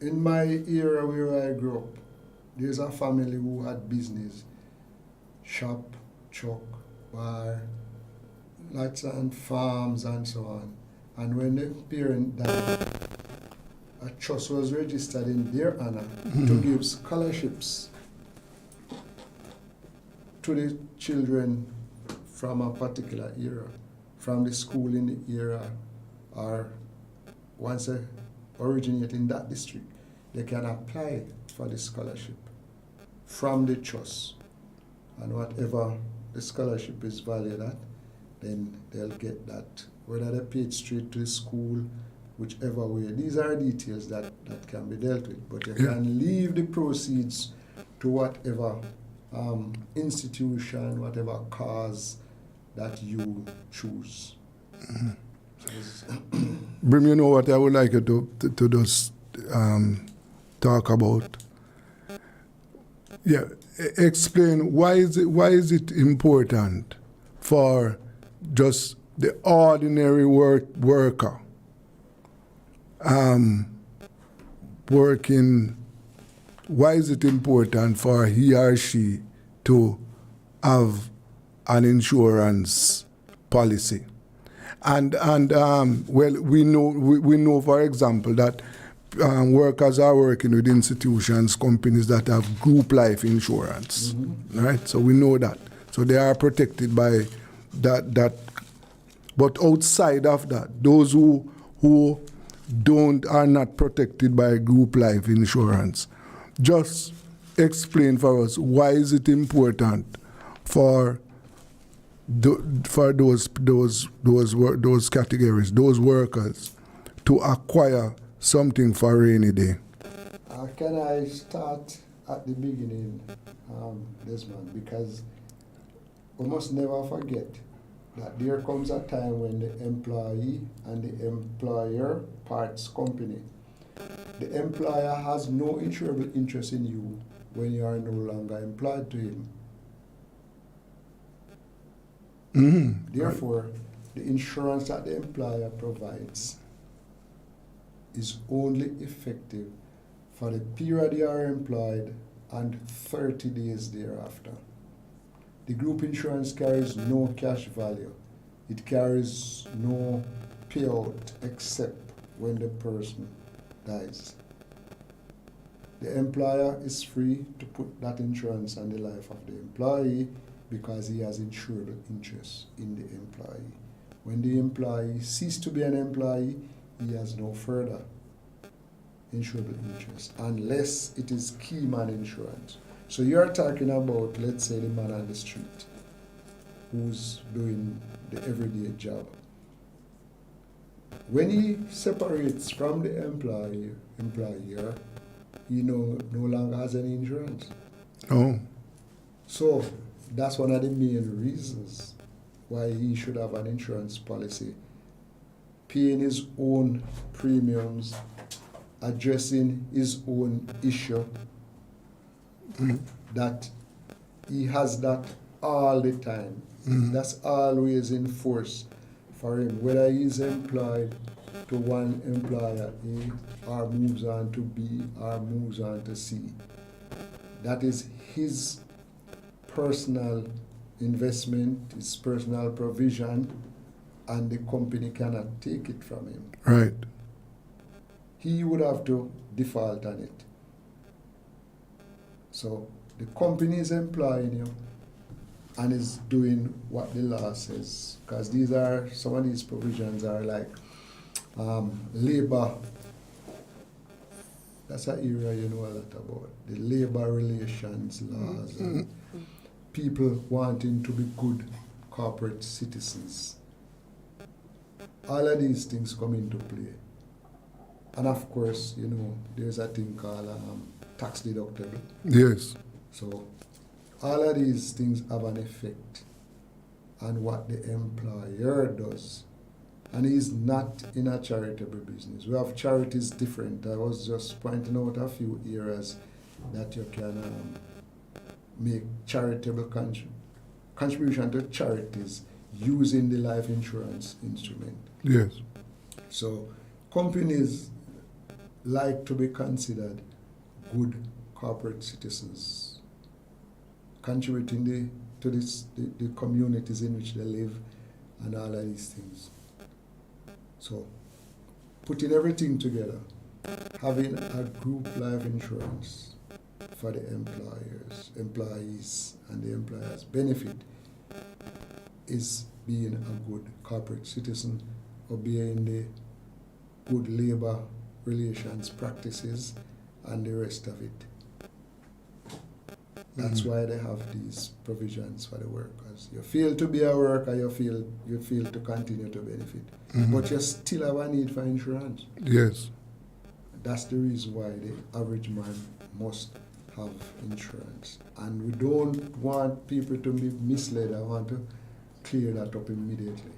in my era where I grew up, there's a family who had business, shop, truck, bar, lots and farms and so on. And when the parent died, a trust was registered in their honor to give scholarships to the children from a particular era, from the school in the era, or once they originate in that district, they can apply for the scholarship from the trust. And whatever the scholarship is valued at, then they'll get that, whether they pay it straight to the school, whichever way. These are details that can be dealt with, but you can leave the proceeds to whatever institution, whatever cause that you choose. Brim, you know what I would like you to just talk about? Yeah, explain why is it important for just the ordinary worker working? Why is it important for he or she to have an insurance policy? And well, we know, for example, that workers are working with institutions, companies that have group life insurance, right? So we know that. So they are protected by that. But outside of that, those who are not protected by group life insurance, just explain for us why is it important for those categories, those workers, to acquire something for rainy day. Can I start at the beginning, Desmond? Because we must never forget that there comes a time when the employee and the employer parts company. The employer has no insurable interest in you when you are no longer employed to him. Therefore, the insurance that the employer provides is only effective for the period you are employed and 30 days thereafter. The group insurance carries no cash value. It carries no payout except when the person dies. The employer is free to put that insurance on the life of the employee because he has insurable interest in the employee. When the employee ceases to be an employee, he has no further insurable interest unless it is key man insurance. So you're talking about, let's say, the man on the street who's doing the everyday job. When he separates from the employer, he no longer has any insurance. Oh. So that's one of the main reasons why he should have an insurance policy, paying his own premiums, addressing his own issue, that he has that all the time. That's always in force for him, whether he's employed to one employer A or moves on to B or moves on to C. That is his personal investment, his personal provision, and the company cannot take it from him. Right. He would have to default on it. So the company is employing you and is doing what the law says, because some of these provisions are like labor. That's an area you know a lot about, the labor relations laws and people wanting to be good corporate citizens. All of these things come into play. And of course, there's a thing called tax deductible. Yes. So all of these things have an effect on what the employer does. And he's not in a charitable business. We have charities different. I was just pointing out a few areas that you can make charitable contribution to charities using the life insurance instrument. Yes. So companies like to be considered good corporate citizens, contributing to the communities in which they live and all of these things. So putting everything together, having a group life insurance for the employees and the employers' benefit is being a good corporate citizen, obeying the good labor relations practices and the rest of it. That's why they have these provisions for the workers. You fail to be a worker, you fail to continue to benefit. But you still have a need for insurance. Yes. That's the reason why the average man must have insurance. And we don't want people to be misled. I want to clear that up immediately.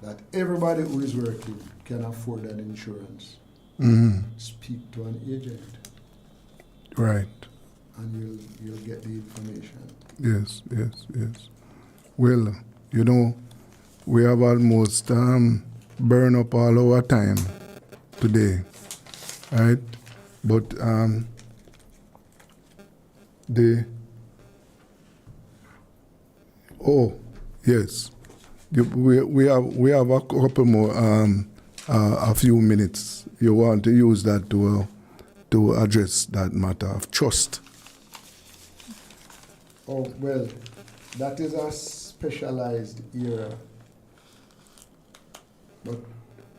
That everybody who is working can afford an insurance. Speak to an agent. Right. And you'll get the information. Yes. Well, we have almost burned up all our time today, right? But yes, we have a couple more a few minutes. You want to use that to address that matter of trust. Oh, well, that is a specialized area. But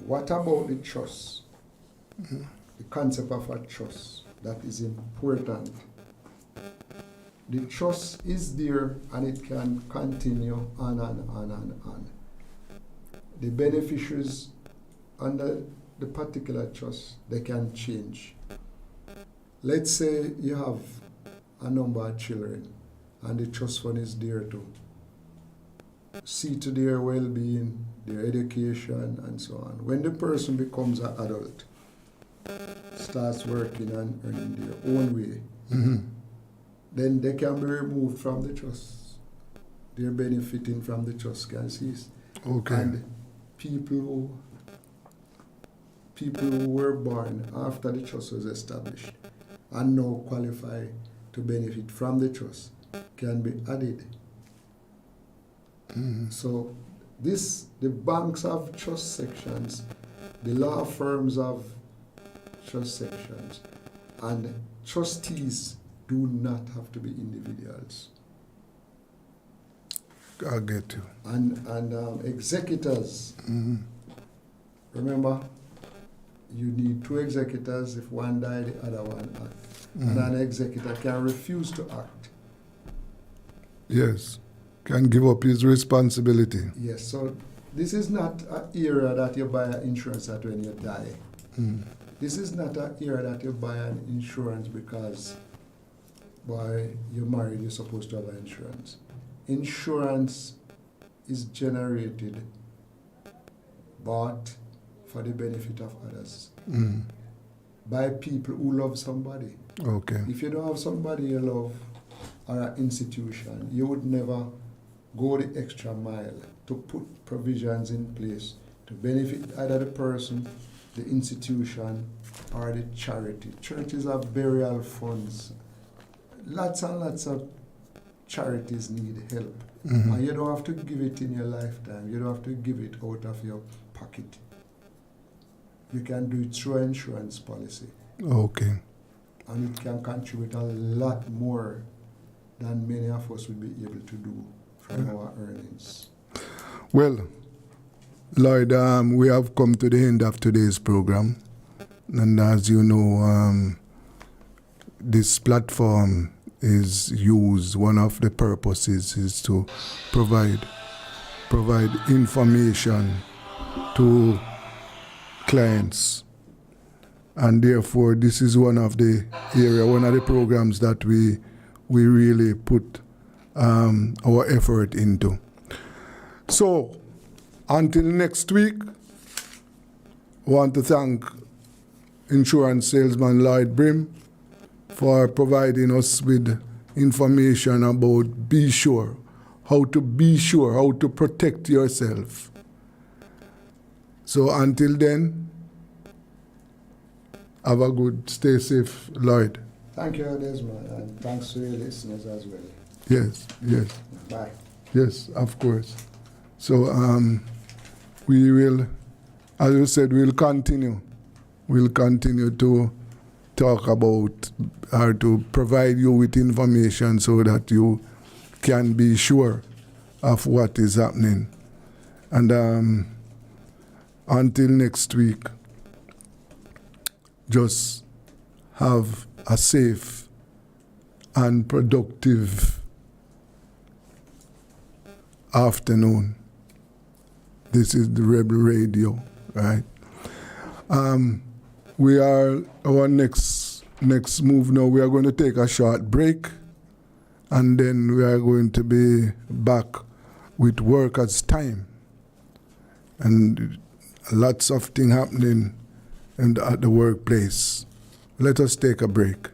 what about the trust? The concept of a trust, that is important. The trust is there and it can continue on and on and on. The beneficiaries under the particular trust, they can change. Let's say you have a number of children and the trust fund is there to see to their well-being, their education, and so on. When the person becomes an adult, starts working and earning their own way, then they can be removed from the trust. Their benefiting from the trust can cease. Okay. And people who were born after the trust was established and now qualify to benefit from the trust can be added. So the banks have trust sections, the law firms have trust sections, and trustees do not have to be individuals. I get you. And executors, remember, you need two executors. If one died, the other one act. And an executor can refuse to act. Yes, can give up his responsibility. Yes, so this is not an era that you buy an insurance at when you die. This is not an era that you buy an insurance because, boy, you're married, you're supposed to have an insurance. Insurance is generated, bought for the benefit of others by people who love somebody. Okay. If you don't have somebody you love or an institution, you would never go the extra mile to put provisions in place to benefit either the person, the institution, or the charity. Churches have burial funds. Lots and lots of charities need help. And you don't have to give it in your lifetime. You don't have to give it out of your pocket. You can do it through an insurance policy. Okay. And it can contribute a lot more than many of us would be able to do from our earnings. Well, Lloyd, we have come to the end of today's program. And as you know, this platform is used, one of the purposes is to provide information to clients. And therefore, this is one of the programs that we really put our effort into. So, until next week, I want to thank insurance salesman Lloyd Brim for providing us with information about how to protect yourself. So until then, have a good, stay safe, Lloyd. Thank you, Desmond, and thanks to your listeners as well. Yes. Bye. Yes, of course. So we will, as you said, we'll continue to talk about or to provide you with information so that you can be sure of what is happening. And until next week, just have a safe and productive afternoon. This is the Rebel Radio, right? We are our next move now. We are going to take a short break, and then we are going to be back with workers' time. And lots of things happening at the workplace. Let us take a break.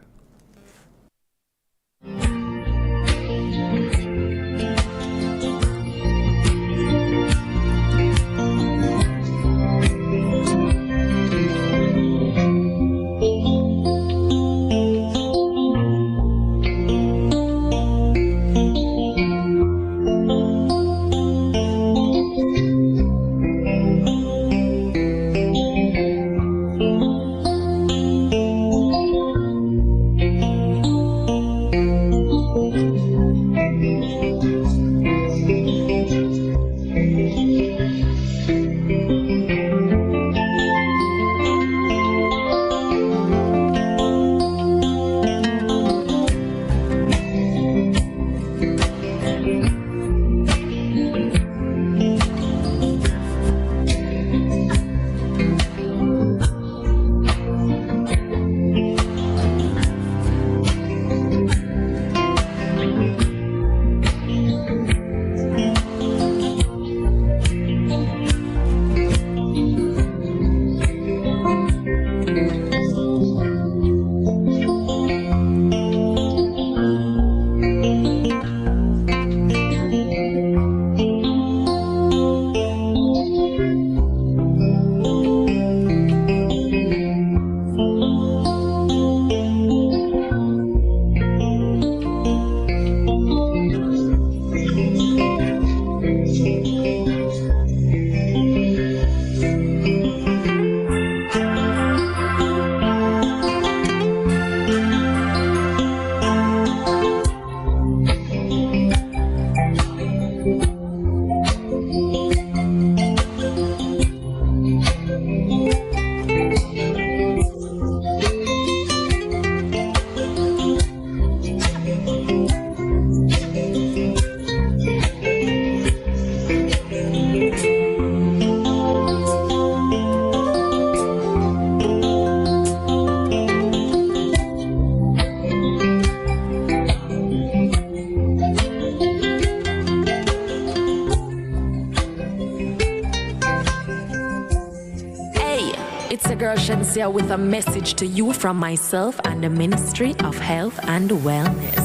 Shensia with a message to you from myself and the Ministry of Health and Wellness.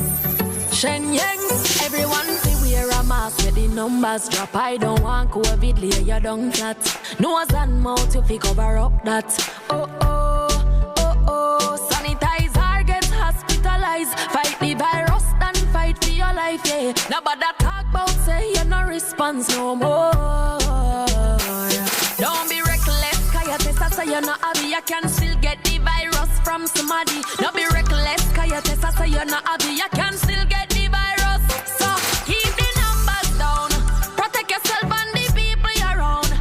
Shenyang, everyone say wear a mask, let the numbers drop. I don't want COVID, lay you down flat. Nose and mouth, you fi cover up that. Oh oh, oh oh, sanitizer, get hospitalized. Fight the virus, then fight for your life, yeah. Nobody talk about say you no response no more. Don't be reckless, cause your test say you're not happy. You can still get the virus from somebody. Don't be reckless, cause your test say you're not happy. You can still get the virus. So keep the numbers down. Protect yourself and the people you're around.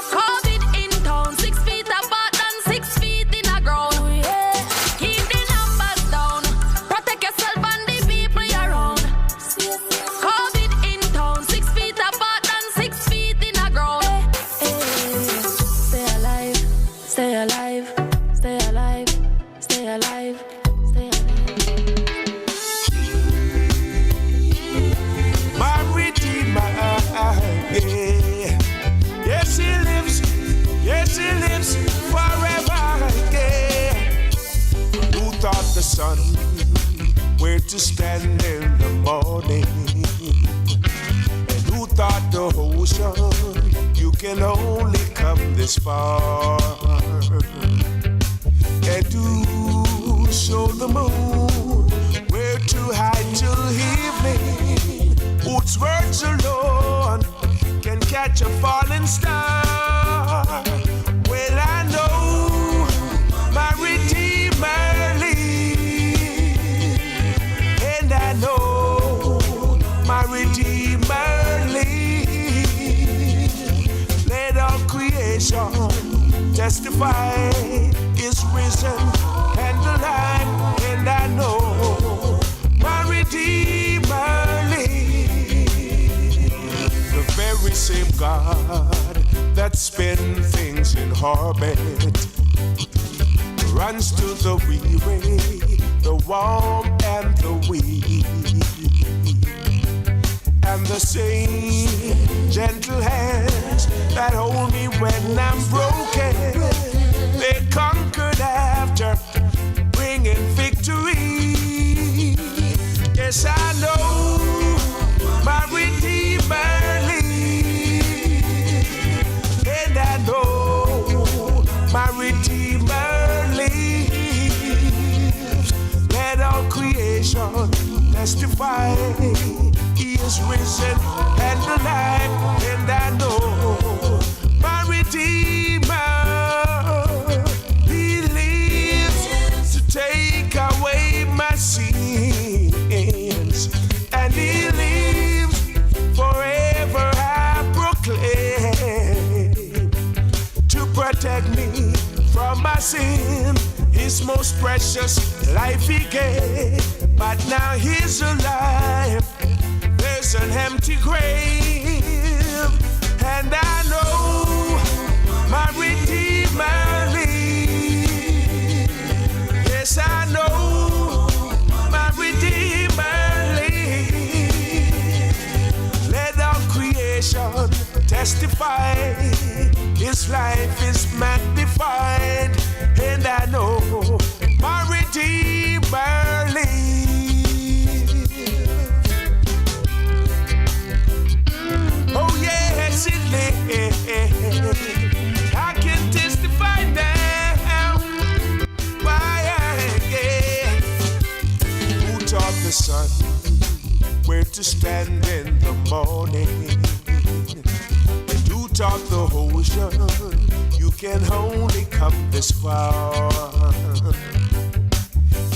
COVID in town, 6 feet apart and 6 feet in the ground. Keep the numbers down. Protect yourself and the people you're around. COVID in town, 6 feet apart and 6 feet in the ground. Stay alive, stay alive, stay alive, stay alive, stay alive. My Redeemer, yeah. Yes, he lives forever, yeah. Who taught the sun where to stand in the morning? And who taught the ocean you can only come this far? And who showed the moon where to hide till evening? Whose words alone can catch a falling star? Well, I know my Redeemer lives, and I know my Redeemer lives. Let all creation testify is risen and alive, and I know my Redeemer lives. The very same God that spins things in orbit runs to the weary, the warm and the weak, and the same Yes, I know my Redeemer lives, and I know my Redeemer lives. Let all creation testify He is risen and alive, and I know my Redeemer, He lives to take away my sins, and He lives forever. I proclaim to protect me from my sin. His most precious life He gave, but now He's alive. There's an empty grave, and I know my Redeemer lives. Yes, I know my Redeemer lives. Let all creation testify His life is magnified, and I know my Redeemer lives. Oh yes, it lives. I can testify now. Why, yeah. Who taught the sun where to stand in the morning? And who taught the ocean you can only come this far?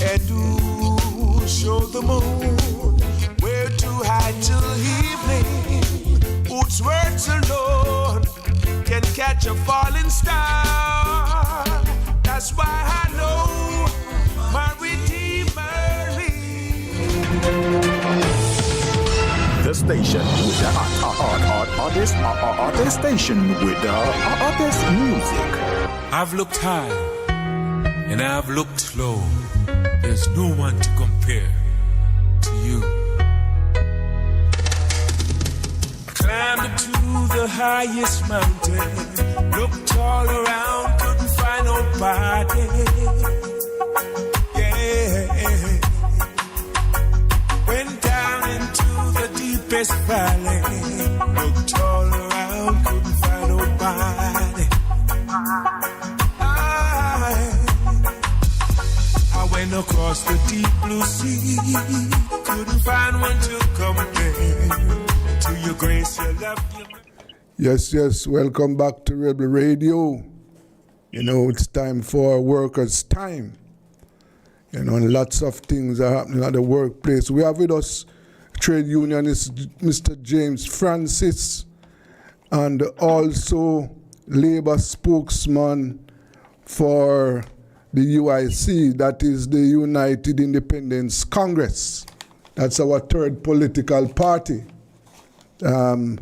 And who showed the moon where to hide till evening? Whose words alone can catch a falling star? That's why I know my Redeemer lives. The station with the artist station with the artist music. I've looked high and I've looked low. There's no one to compare to you. Climbed to the highest mountain, looked all around, couldn't find nobody. Yeah. Went down into the deepest valley, looked all around, couldn't find nobody. I went across the deep blue sea, couldn't find one to compare to your grace, your love, your... Yes, welcome back to Rebel Radio. You know, it's time for workers' time. You know, and lots of things are happening at the workplace. We have with us trade unionist Mr. James Francis, and also labor spokesman for the UIC, that is the United Independence Congress. That's our third political party. And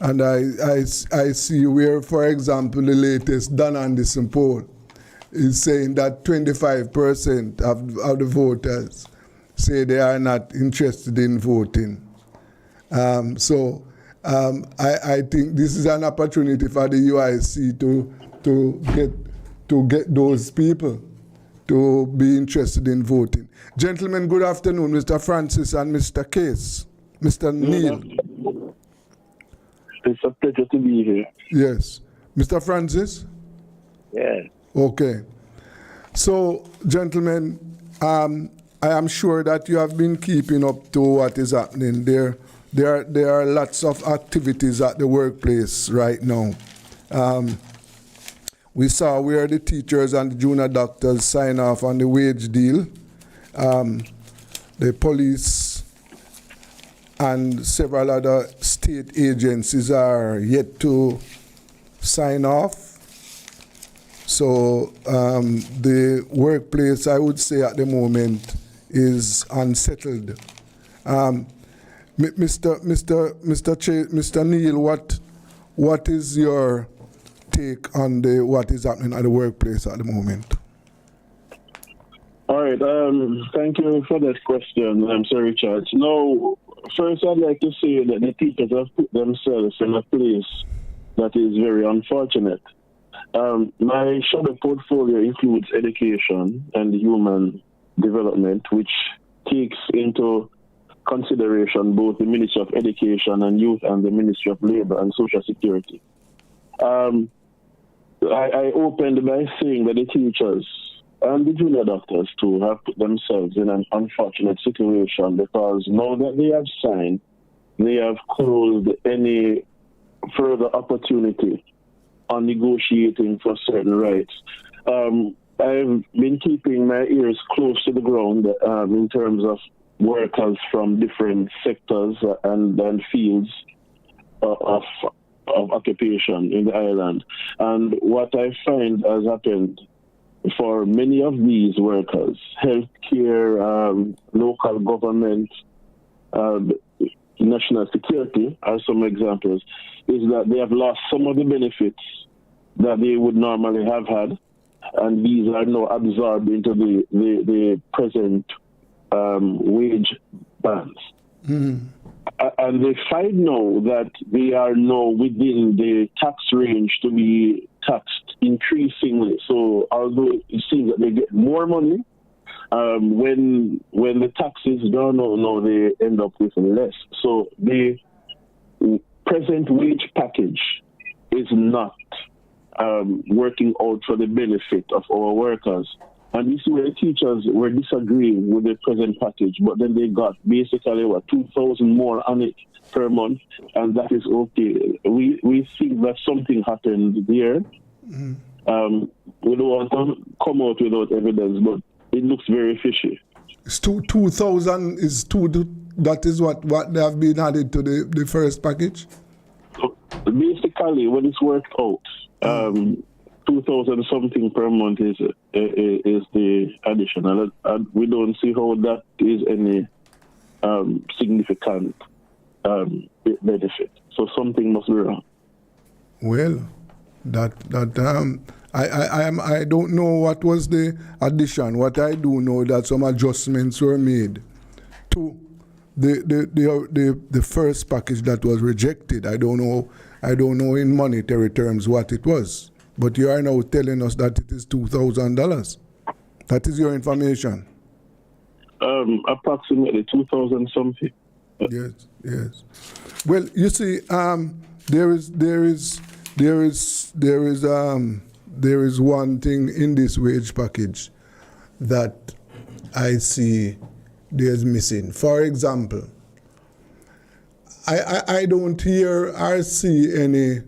I see where, for example, the latest Dan Anderson poll is saying that 25% of the voters say they are not interested in voting. I think this is an opportunity for the UIC to get those people to be interested in voting. Gentlemen, good afternoon, Mr. Francis and Mr. Case. Mr. Neil. It's a pleasure to be here. Yes. Mr. Francis? Yes. Okay. So, gentlemen, I am sure that you have been keeping up to what is happening. There are lots of activities at the workplace right now. We saw where the teachers and the junior doctors sign off on the wage deal. The police and several other state agencies are yet to sign off. So the workplace, I would say at the moment, is unsettled. Mr. Neil, what is your take on what is happening at the workplace at the moment? All right. Thank you for that question, Sir Richard. No, first I'd like to say that the teachers have put themselves in a place that is very unfortunate. My shadow portfolio includes education and human development, which takes into consideration both the Ministry of Education and Youth and the Ministry of Labor and Social Security. I opened by saying that the teachers and the junior doctors too have put themselves in an unfortunate situation because now that they have signed, they have closed any further opportunity on negotiating for certain rights. I've been keeping my ears close to the ground in terms of workers from different sectors and fields of occupation in the island. And what I find has happened for many of these workers, healthcare, local government, national security are some examples, is that they have lost some of the benefits that they would normally have had, and these are now absorbed into the present wage bands. Mm. And they find now that they are now within the tax range to be taxed increasingly. So although it seems that they get more money, when the tax is done, no, they end up with less. So the present wage package is not working out for the benefit of our workers. And this is where the teachers were disagreeing with the present package, but then they got basically, $2,000 more on it per month, and that is okay. We think that something happened there. Mm-hmm. We don't want to come out without evidence, but it looks very fishy. It's 2,000 is that is what they have been added to the first package? So basically, when it's worked out, 2,000 something per month is the additional. And we don't see how that is any significant benefit. So something must be wrong. Well, I don't know what was the addition. What I do know that some adjustments were made to the first package that was rejected. I don't know in monetary terms what it was. But you are now telling us that it is $2,000. That is your information. Approximately 2,000 something. Yes. Well, you see, there is one thing in this wage package that I see there's missing. For example, I don't hear or see any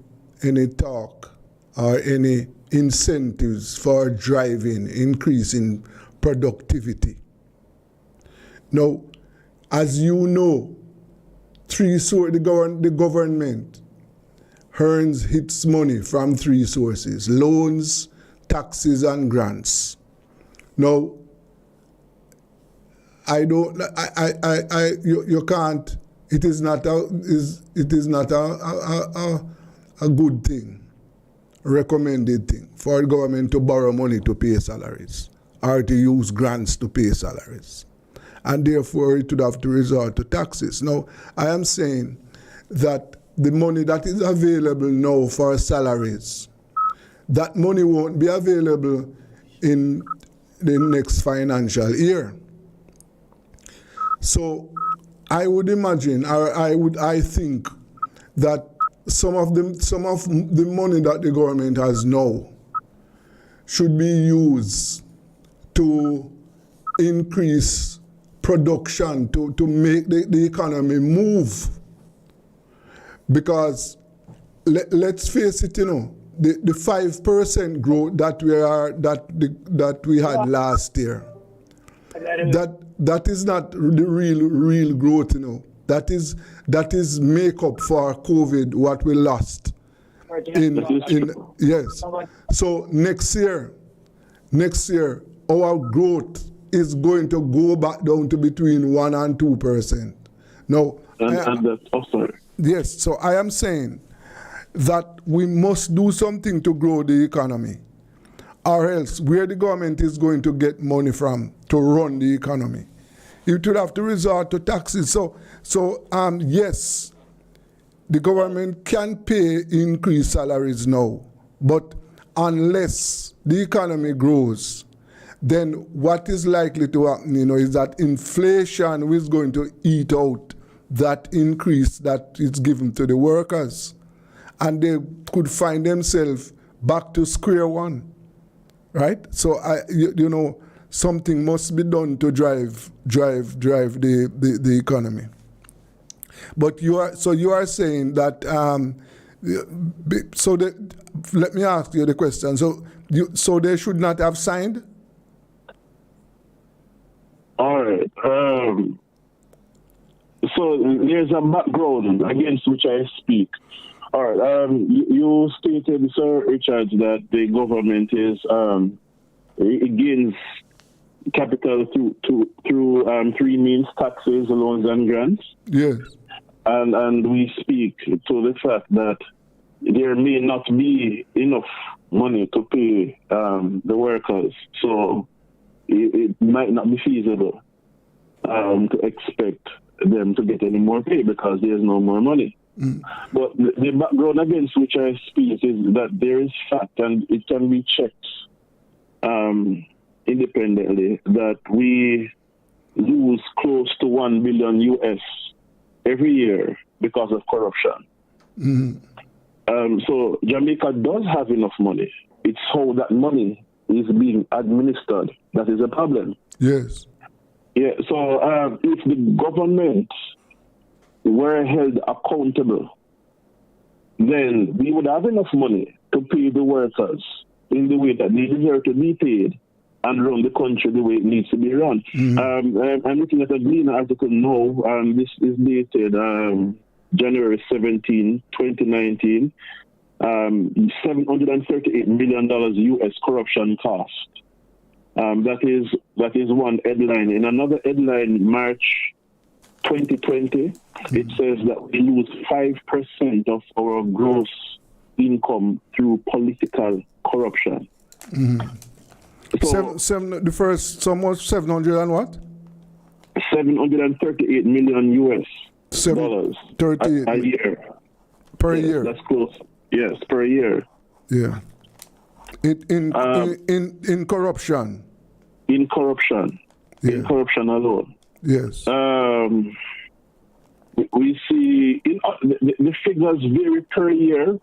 talk or any incentives for driving, increasing productivity. Now, as you know, the government earns its money from three sources: loans, taxes, and grants. Now, you can't. It is not a good thing, recommended thing for the government to borrow money to pay salaries or to use grants to pay salaries. And therefore, it would have to resort to taxes. Now, I am saying that the money that is available now for salaries, that money won't be available in the next financial year. So I would imagine, or I think that some of the money that the government has now should be used to increase production, to make the economy move. Because let's face it, the 5% growth that we had last year, that is not the real growth, That is make up for COVID what we lost. Yes. So next year, our growth is going to go back down to between 1 and 2%. Now, yes. So I am saying that we must do something to grow the economy, or else where the government is going to get money from to run the economy, it would have to resort to taxes. So yes, the government can pay increased salaries now, but unless the economy grows, then what is likely to happen, is that inflation is going to eat out that increase that is given to the workers. And they could find themselves back to square one, right? So, something must be done to drive the economy. But you are saying that, let me ask you the question. So they should not have signed? All right. So there's a background against which I speak. All right. You stated, Sir Richard, that the government is it gains capital through three means: taxes, loans, and grants. Yes. And we speak to the fact that there may not be enough money to pay the workers, so it might not be feasible to expect them to get any more pay because there's no more money. But the background against which I speak is that there is fact, and it can be checked independently, that we lose close to $1 billion US every year because of corruption. So Jamaica does have enough money. It's how that money is being administered that is a problem. Yes. Yeah. So if the government were held accountable, then we would have enough money to pay the workers in the way that they deserve to be paid and run the country the way it needs to be run. I'm looking at a Gleaner article now, this is dated January 17, 2019. $738 million US corruption cost. That is one headline. In another headline, March 2020, it says that we lose 5% of our gross income through political corruption. So, the first sum was 700 and what? 738 million US dollars a year. Per year. That's close. Yes, per year. Yeah. In corruption. In corruption. Yeah. In corruption alone. Yes. We see the figures vary per year.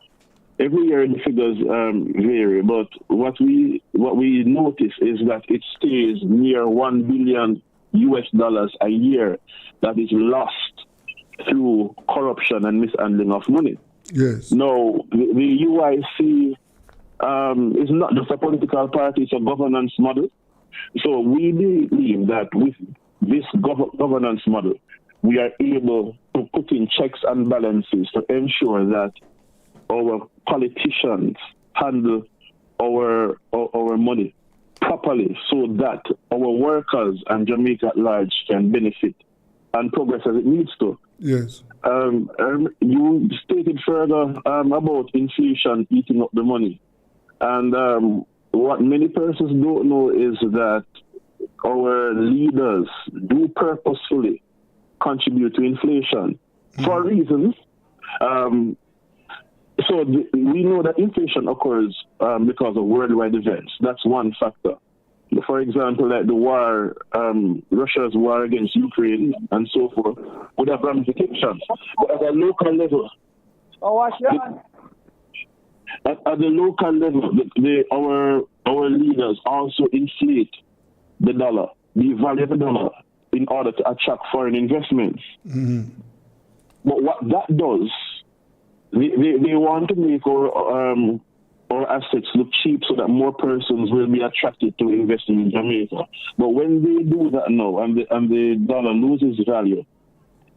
Every year the figures vary, but what we notice is that it stays near $1 billion US a year that is lost through corruption and mishandling of money. Yes. Now, the UIC is not just a political party; it's a governance model. So we believe that with this governance model, we are able to put in checks and balances to ensure that our politicians handle our money properly so that our workers and Jamaica at large can benefit and progress as it needs to. Yes. You stated further about inflation eating up the money. And what many persons don't know is that our leaders do purposefully contribute to inflation for reasons. So we know that inflation occurs because of worldwide events. That's one factor. For example, like the war, Russia's war against Ukraine and so forth, would have ramifications. But at a local level, at the local level, our leaders also inflate the dollar, the value of the dollar, in order to attract foreign investments. But what that does, they want to make our assets look cheap so that more persons will be attracted to investing in Jamaica. But when they do that now and the dollar loses value,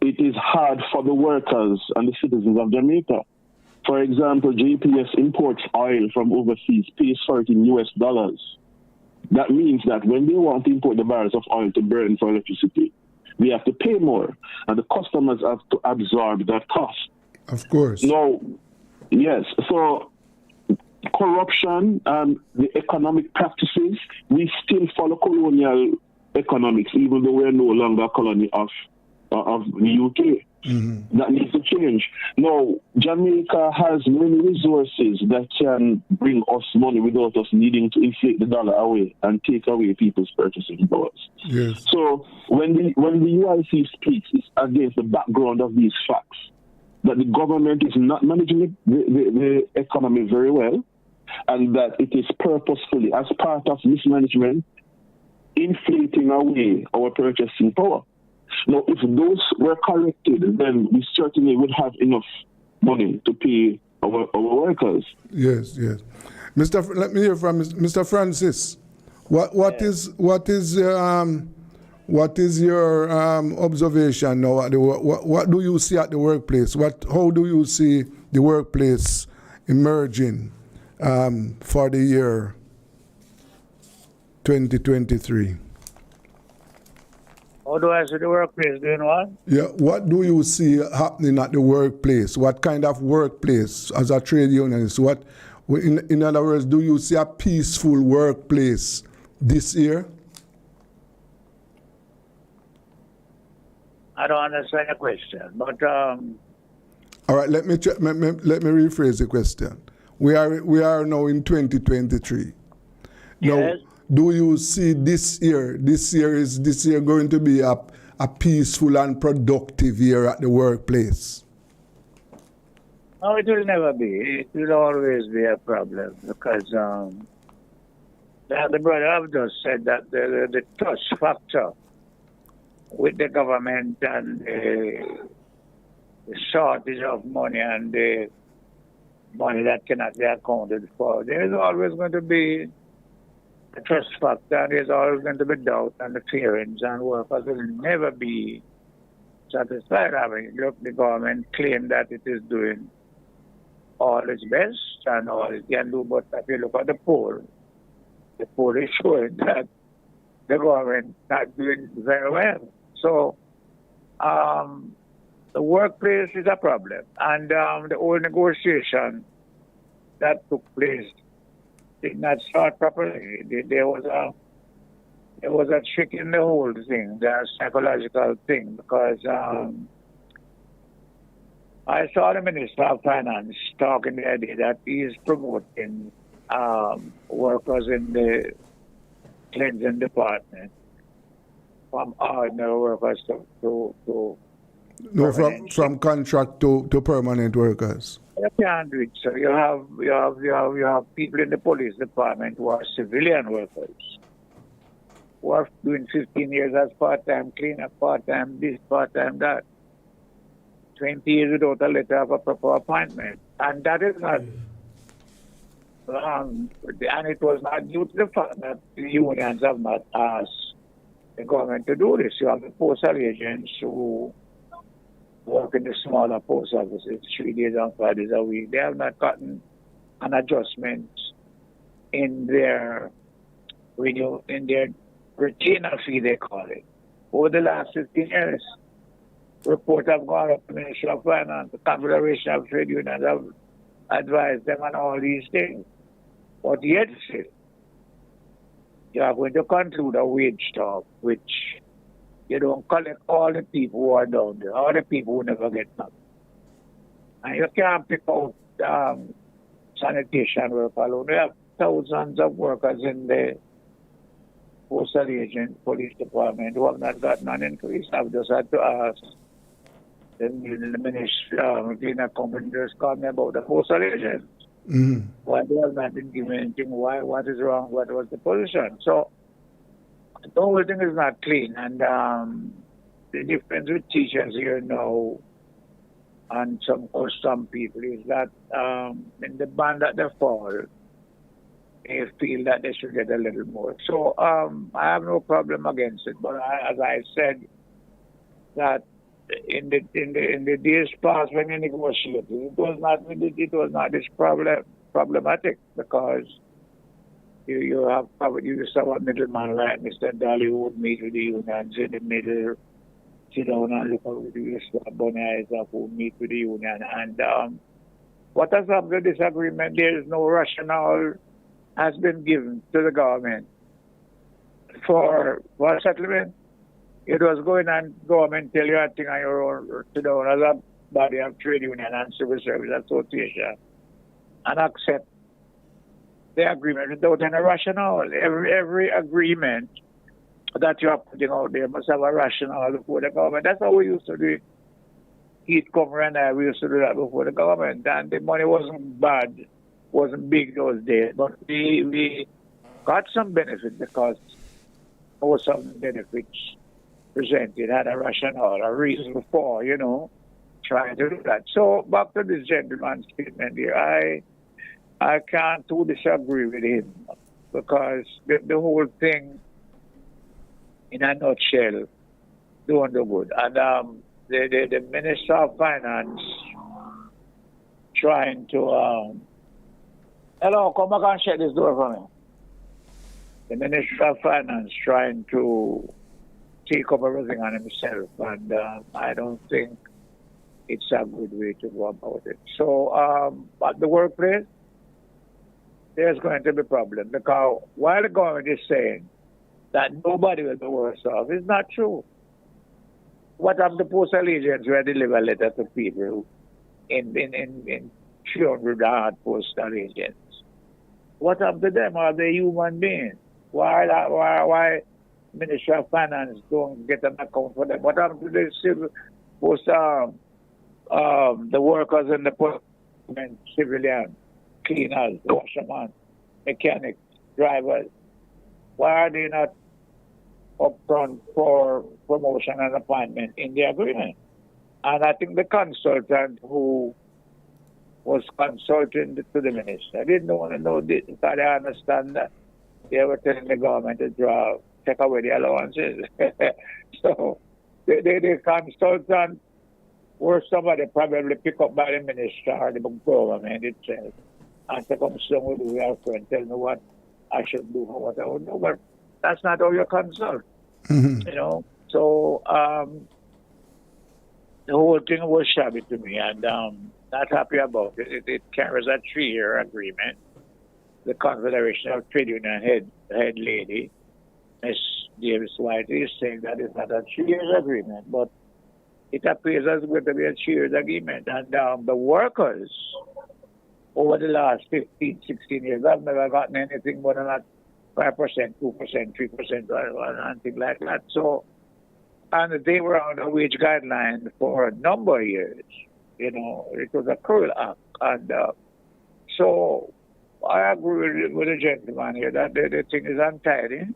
it is hard for the workers and the citizens of Jamaica. For example, JPS imports oil from overseas, pays for it in US dollars. That means that when they want to import the barrels of oil to burn for electricity, we have to pay more, and the customers have to absorb that cost. Of course. No, yes. So corruption and the economic practices, we still follow colonial economics, even though we're no longer a colony of the UK. That needs to change. Now, Jamaica has many resources that can bring us money without us needing to inflate the dollar away and take away people's purchasing powers. Yes. So when the UIC speaks, it's against the background of these facts that the government is not managing the economy very well, and that it is purposefully, as part of mismanagement, inflating away our purchasing power. Now, if those were corrected, then we certainly would have enough money to pay our workers. Yes, yes. Let me hear from Mr. Francis. What is your observation now? What do you see at the workplace? How do you see the workplace emerging for the year 2023? How do I see the workplace doing what? Yeah, what do you see happening at the workplace? What kind of workplace as a trade unionist? In other words, do you see a peaceful workplace this year? I don't understand the question, but all right, let me rephrase the question. We are now in 2023. Now, yes. Do you see this year going to be a peaceful and productive year at the workplace? No, it will never be. It will always be a problem because the brother have just said that the trust factor with the government and the shortage of money and the money that cannot be accounted for, there is always going to be a trust factor. There's always going to be doubt and fearings, and workers will never be satisfied. I mean, look, the government claims that it is doing all its best and all it can do, but if you look at the poll is showing that the government is not doing very well. So the workplace is a problem, and the whole negotiation that took place did not start properly. There was a trick in the whole thing, the psychological thing, because I saw the Minister of Finance talking the idea that he is promoting workers in the cleansing department from ordinary workers to no, from contract to permanent workers. You can't do it, sir. You have people in the police department who are civilian workers, who are doing 15 years as part-time cleaner, part-time this, part-time that. 20 years without a letter of a proper appointment. And that is not, and it was not due to the fact that the unions have not asked the government to do this. You have the postal agents who work in the smaller post offices 3 days and 5 days a week. They have not gotten an adjustment in their retainer fee, they call it. Over the last 15 years, reports have gone up to the Ministry of Finance, the Confederation of Trade Unions have advised them on all these things. But yet still, you are going to conclude a wage talk, which you don't collect all the people who are down there, all the people who never get nothing. And you can't pick out sanitation work alone. We have thousands of workers in the postal agent, police department who have not gotten an increase. I've just had to ask the minister, cleaner company just called me about the postal agents. Mm-hmm. Why they have not been given anything? Why? What is wrong? What was the position? So the whole thing is not clean, and the difference with teachers here now and some people is that in the band that they fall, they feel that they should get a little more. So I have no problem against it, but as I said, that in the days past when you negotiated, it was not this problematic because you used to have a middleman like Mr. Daly who would meet with the unions in the middle, sit down and look at the bunny eyes up who meet with the union. And what has happened to disagreement? There is no rationale has been given to the government for settlement. It was going on government tell you a thing on your own, sit down as a body of trade union and civil service association and accept the agreement without any rationale. Every agreement that you are putting out there must have a rationale before the government. That's how we used to do it. Heat Comer and I, we used to do that before the government. And the money wasn't bad, wasn't big those days. But we got some benefit because there was some benefits presented, had a rationale, a reason for, trying to do that. So back to this gentleman's statement here, I can't too disagree with him because the whole thing, in a nutshell, don't do good. And the Minister of Finance trying to hello, come back and shut this door for me. The Minister of Finance trying to take up everything on himself, and I don't think it's a good way to go about it. So at the workplace, there's going to be a problem because while the government is saying that nobody will be worse off, it's not true. What have the postal agents who deliver letters to people in 300 postal agents? What have to them? Are they human beings? Why Ministry of Finance don't get an account for them? What happened to the civil post, the workers in the post, civilian, cleaners, washermen, mechanics, drivers? Why are they not up front for promotion and appointment in the agreement? And I think the consultant who was consulting to the minister didn't want to know this, because I understand that they were telling the government to take away the allowances. So the consultant or somebody probably picked up by the minister or the government itself and to come somewhere with our friend, tell me what I should do or what I would do. But that's not how you consult, So the whole thing was shabby to me, and not happy about it. It carries a 3-year agreement. The Confederation of Trade Union head lady, Ms. Davis White, is saying that it's not a 3-year agreement, but it appears as going to be a 3-year agreement. And the workers, over the last 15, 16 years, have never gotten anything more than that 5%, 2%, 3%, or anything like that. So, and they were on a wage guideline for a number of years. It was a cruel act. And so I agree with the gentleman here that the thing is untidy.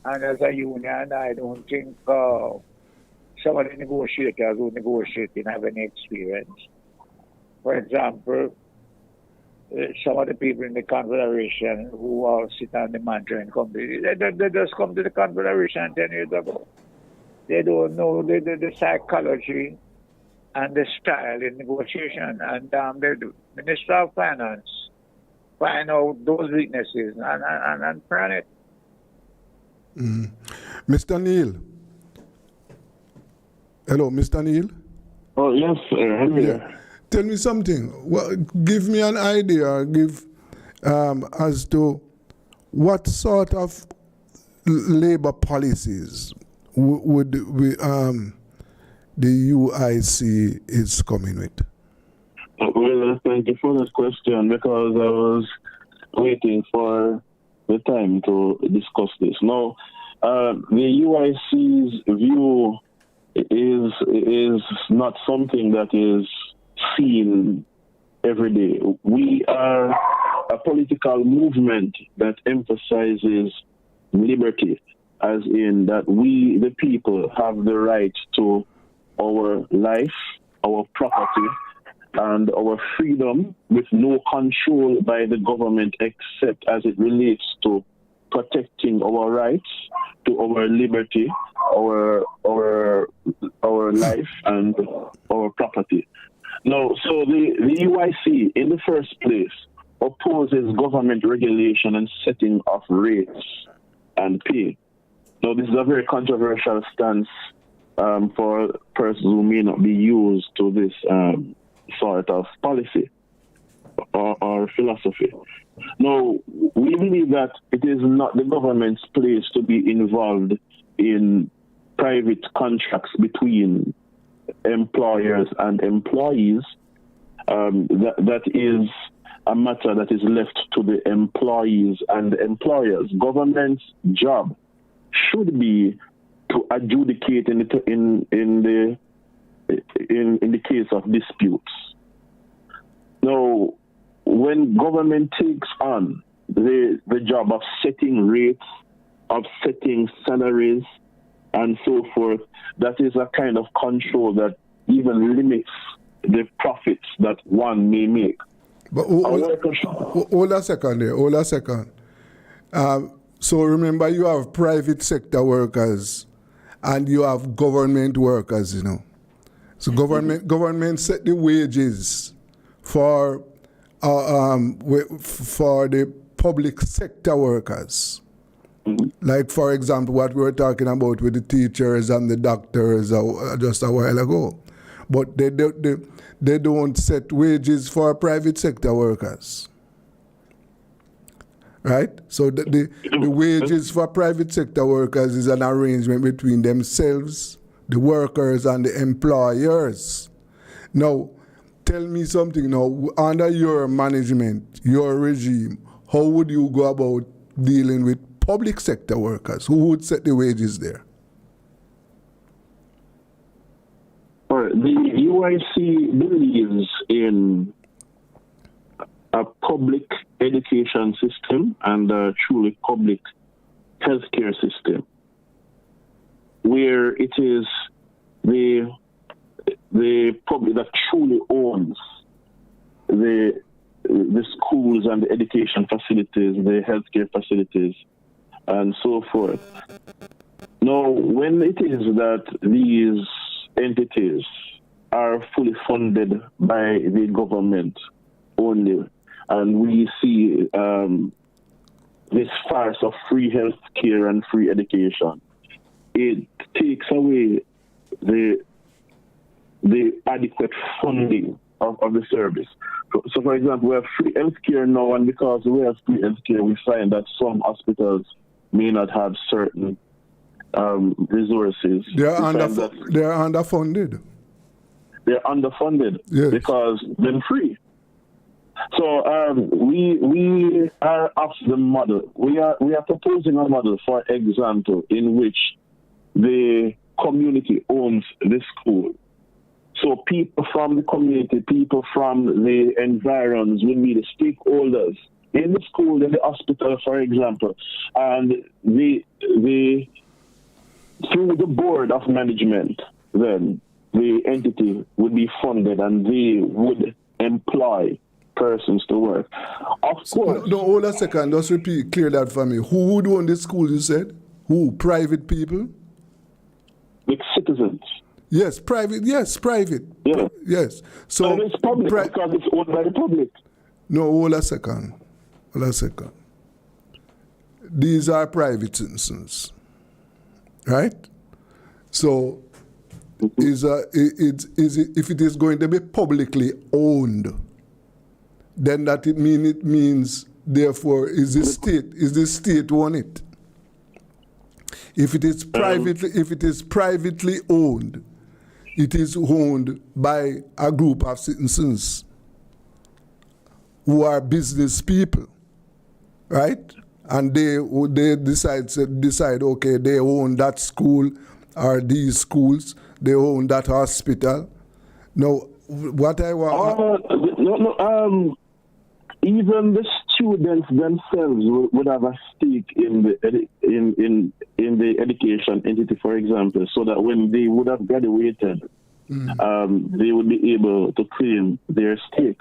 And as a union, I don't think some of the negotiators who negotiate have any experience. For example, some of the people in the Confederation who sit on the Mandarin Company, they just come to the Confederation 10 years ago. They don't know the psychology and the style in negotiation. And the Minister of Finance find out those weaknesses and plan it. Mr. Neil. Hello, Mr. Neil. Oh, yes, sir. I'm here. Tell me something. Well, give me an idea. Give as to what sort of labor policies would the UIC is coming with. Well, thank you for that question, because I was waiting for the time to discuss this. Now, the UIC's view is not something that is seen every day. We are a political movement that emphasizes liberty, as in that we, the people, have the right to our life, our property, and our freedom, with no control by the government except as it relates to protecting our rights, to our liberty, our life, and our property. Now, so the UIC, in the first place, opposes government regulation and setting of rates and pay. Now, this is a very controversial stance for persons who may not be used to this sort of policy or philosophy. Now, we believe that it is not the government's place to be involved in private contracts between employers and employees, that is a matter that is left to the employees and the employers. Government's job should be to adjudicate in the case of disputes. Now, when government takes on the job of setting rates, of setting salaries, and so forth, that is a kind of control that even limits the profits that one may make. But hold a second there, hold a second. So remember, you have private sector workers and you have government workers, you know. So government set the wages for the public sector workers. Like, for example, what we were talking about with the teachers and the doctors just a while ago. But they don't set wages for private sector workers. Right? So the wages for private sector workers is an arrangement between themselves, the workers, and the employers. Now, tell me something now. Under your management, your regime, how would you go about dealing with public sector workers? Who would set the wages there? The UIC believes in a public education system and a truly public healthcare system, where it is the public that truly owns the schools and the education facilities, the healthcare facilities, and so forth. Now, when it is that these entities are fully funded by the government only, and we see this farce of free health care and free education, it takes away the adequate funding of the service. So, for example, we have free health care now, and because we have free health care, we find that some hospitals may not have certain resources. They're underfunded. They're underfunded, yes, because they're free. So we are off the model. We are proposing a model, for example, in which the community owns the school. So people from the community, people from the environs will be the stakeholders in the school, in the hospital, for example, and through the board of management, then the entity would be funded and they would employ persons to work. Of course. No, hold a second. Just clear that for me. Who would own the school, you said? Who? Private people? Like citizens. Yes, private. Yes, private. Yeah. Yes. So and it's public because it's owned by the public. No, hold a second. Hold a second. These are private citizens, right? So, if it is going to be publicly owned, then it means therefore is the state own it? If it is privately owned, it is owned by a group of citizens who are business people, right? And they decide, okay, they own that school or these schools, they own that hospital. Now, what I want... even the students themselves would have a stake in the education entity, for example, so that when they would have graduated, they would be able to claim their stake.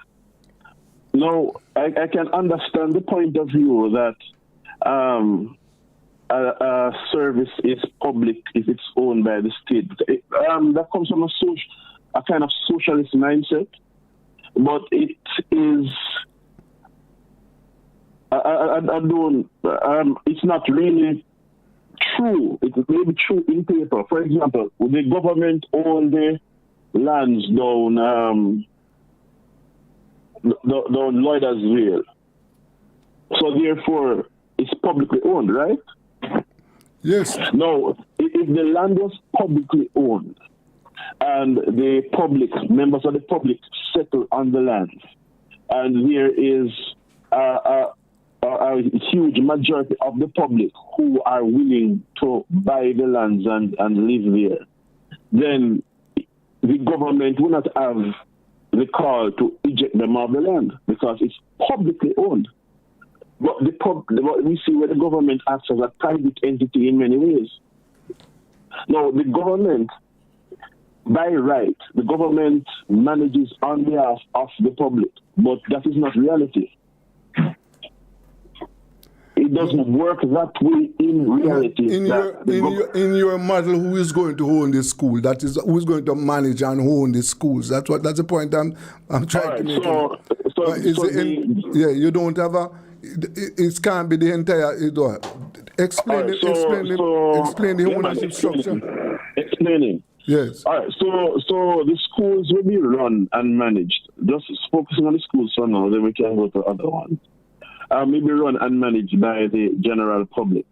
Now, I can understand the point of view that a service is public if it's owned by the state. That comes from a kind of socialist mindset, but it is... it's not really true. It may be true in paper. For example, the government own the lands down Lloydersville. So therefore, it's publicly owned, right? Yes. No, if the land was publicly owned and the public, members of the public settle on the land, and there is a huge majority of the public who are willing to buy the lands and live there, then the government will not have the call to eject them off the land because it's publicly owned. But we see where the government acts as a private entity in many ways. Now, the government, by right, the government manages on behalf of the public, but that is not reality. It doesn't work that way in reality. In your model, who is going to own the school? That is, who is going to manage and own the schools? That's the point I'm trying to make. You don't have a. It can't be the entire. Explain the ownership structure. Explaining. Yes. All right. So the schools will be run and managed. Just focusing on the schools for now, then we can go to other ones. Maybe run and managed by the general public.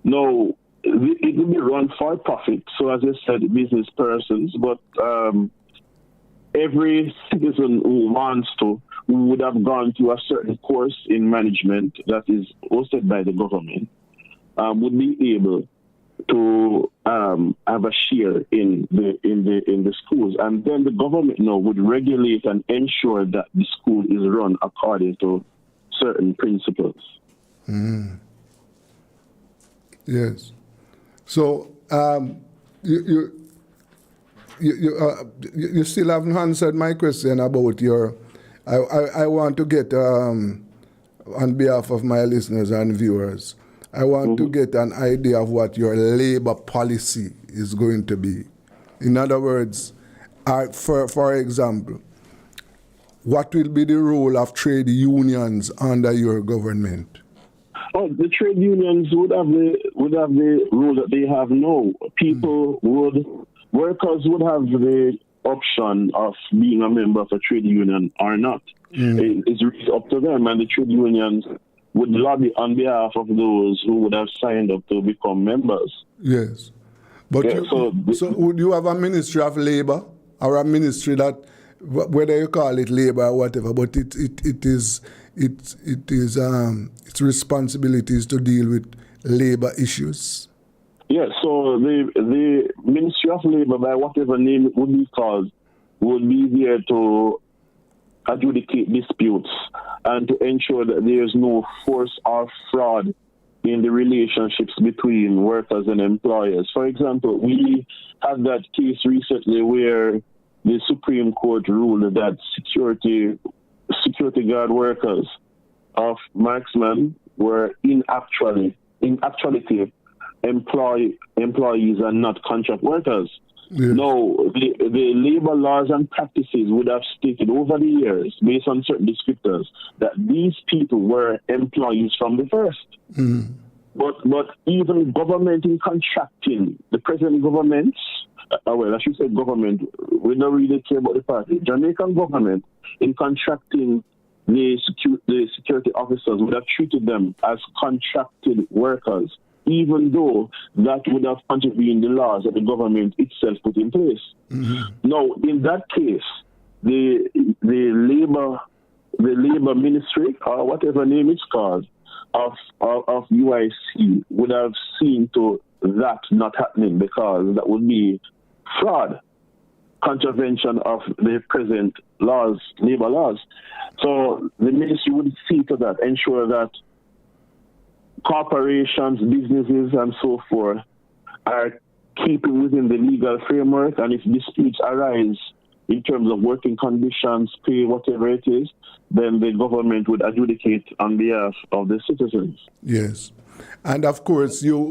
No, it will be run for profit. So as I said, business persons, but every citizen who wants to, who would have gone through a certain course in management that is hosted by the government, would be able to have a share in the schools, and then the government would regulate and ensure that the school is run according to certain principles. Yes. So you still haven't answered my question about your. I want to get on behalf of my listeners and viewers. I want to get an idea of what your labor policy is going to be. In other words, for example, what will be the role of trade unions under your government? Oh, the trade unions would have the role that they have now. Workers would have the option of being a member of a trade union or not. It's really up to them, and the trade unions would lobby on behalf of those who would have signed up to become members. Yes. But so would you have a ministry of labor or a ministry that, whether you call it labor or whatever, but its responsibilities to deal with labor issues? Yes, so the Ministry of Labor, by whatever name it would be called, would be there to adjudicate disputes and to ensure that there is no force or fraud in the relationships between workers and employers. For example, we had that case recently where the Supreme Court ruled that security guard workers of Marksman were in actuality employees and not contract workers. Yes. No, the labor laws and practices would have stated over the years, based on certain descriptors, that these people were employees from the first. But even government in contracting, the present governments, I should say government, we don't really care about the party. Jamaican government, in contracting the security officers, would have treated them as contracted workers, even though that would have contravened the laws that the government itself put in place. Now, in that case, the labor ministry, or whatever name it's called, of UIC would have seen to that not happening, because that would be fraud, contravention of the present laws, labor laws. So the ministry would see to that, ensure that corporations, businesses, and so forth are keeping within the legal framework, and if disputes arise in terms of working conditions, pay, whatever it is, then the government would adjudicate on behalf of the citizens. Yes. And of course, your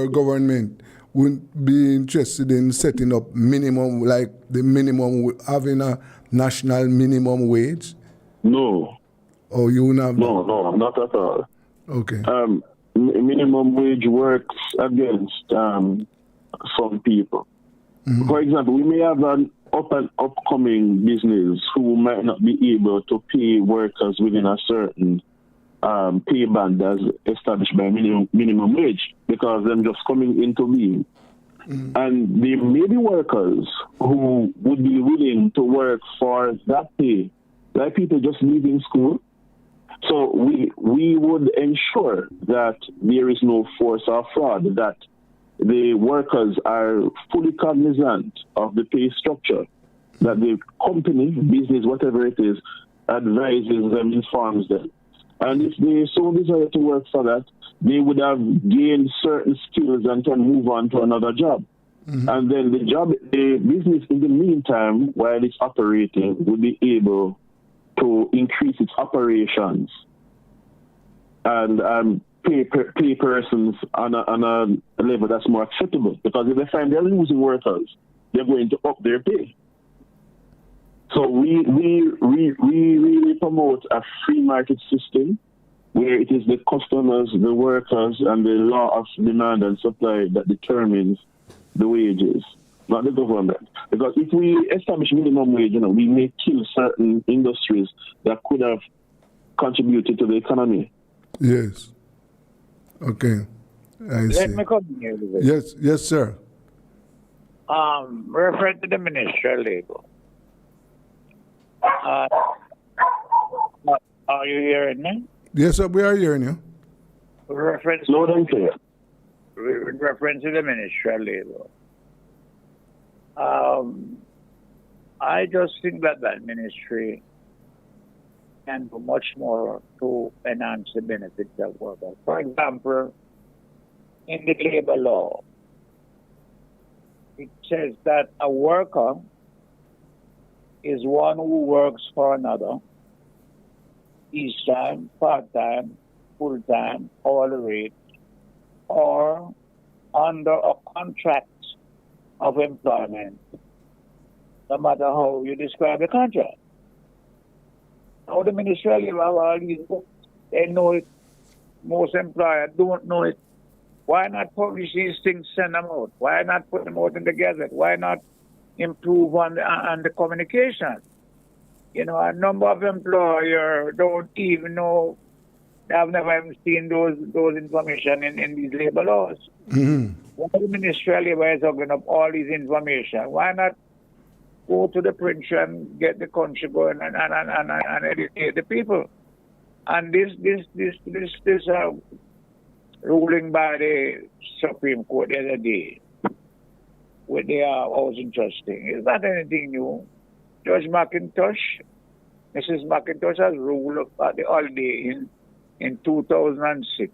government wouldn't be interested in setting up minimum, like the minimum, having a national minimum wage? No. Oh, you wouldn't have? No, not at all. Okay. Minimum wage works against some people. For example, we may have an upcoming business who might not be able to pay workers within a certain pay band as established by minimum wage because them just coming into being. And there may be workers who would be willing to work for that pay, like people just leaving school. So we would ensure that there is no force or fraud, that the workers are fully cognizant of the pay structure, that the company, business, whatever it is, advises them, informs them. And if they so desire to work for that, they would have gained certain skills and can move on to another job. And then the business in the meantime, while it's operating, will be able to increase its operations and pay persons on a level that's more acceptable. Because if they find they're losing workers, they're going to up their pay. So we really promote a free market system where it is the customers, the workers, and the law of demand and supply that determines the wages, not the government. Because if we establish minimum wage, we may kill certain industries that could have contributed to the economy. Yes. Okay. Let me continue with this. Yes, sir. Referring to the Ministry of Labor. Are you hearing me? Yes, sir, we are hearing you. Reference to the Ministry of Labor. I just think that ministry can do much more to enhance the benefits of workers. For example, in the labor law, it says that a worker is one who works for another, each time, part-time, full-time, hourly rate, or under a contract of employment, no matter how you describe the contract. Now the Ministry of Labor have all these books. They know it. Most employers don't know it. Why not publish these things, send them out? Why not put them out in the Gazette? Why not improve on the communication? A number of employers don't even know. I've never even seen those information in these labor laws. Why the Ministry of Labor is opening up all these information? Why not go to the print and get the country going and educate the people? And this ruling by the Supreme Court the other day with the housing trust thing, it's not anything new. Judge McIntosh, Mrs. McIntosh has ruled about the holiday in 2006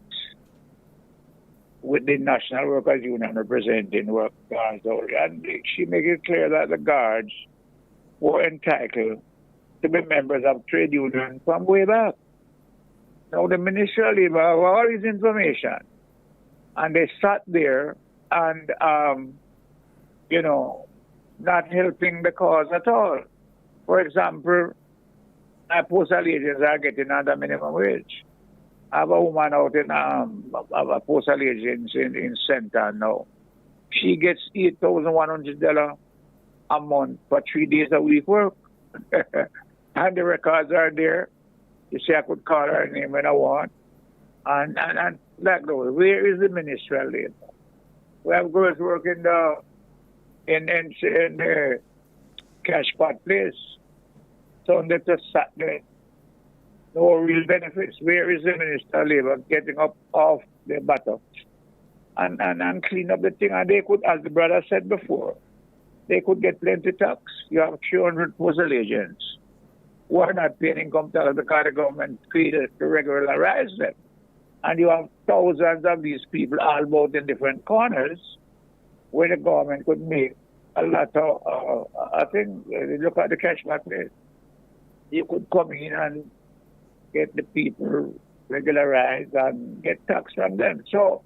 with the National Workers Union representing work guards. And she made it clear that the guards were entitled to be members of trade union from way back. Now the Ministry of Labor have all this information, and they sat there and, not helping the cause at all. For example, postal agents are getting under minimum wage. I have a woman out in a postal agent in Center now. She gets $8,100 a month for 3 days a week work. And the records are there. You see, I could call her name when I want. And like those, where is the Ministry of Labor? We have girls working in the cash pot place. So they just sat there. No real benefits. Where is the Minister of Labor getting up off their buttocks and clean up the thing? And they could, as the brother said before, they could get plenty tax. You have 300 postal agents who are not paying income tax because the government created to regularize them. And you have thousands of these people all about in different corners where the government could make a lot of, I think, look at the cash market. You could come in and get the people regularized and get tax from them. So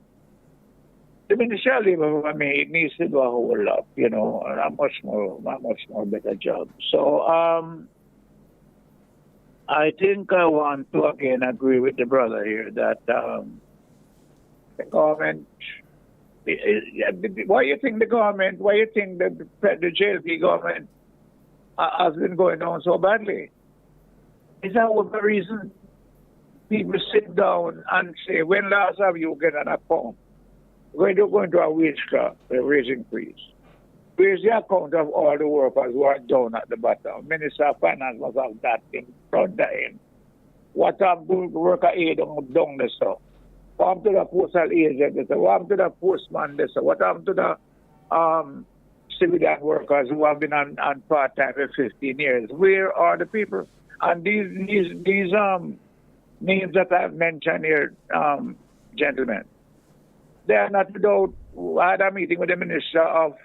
the Ministry of Labor, it needs to do a whole lot, a much more better job. So I think I want to again agree with the brother here that the government. Why you think the JLP government has been going on so badly? Is that what the reason? people sit down and say, when last have you get an account? When you go into a wage club, a wage increase. Where's the account of all the workers who are down at the bottom? Minister of Finance must have that in front of him. What happened to worker aid down there, sir? What happened to the postal agent? What happened to the postman? What happened to the civilian workers who have been on part-time for 15 years? Where are the people? And these names that I've mentioned here, gentlemen, they are not without. I had a meeting with the Minister of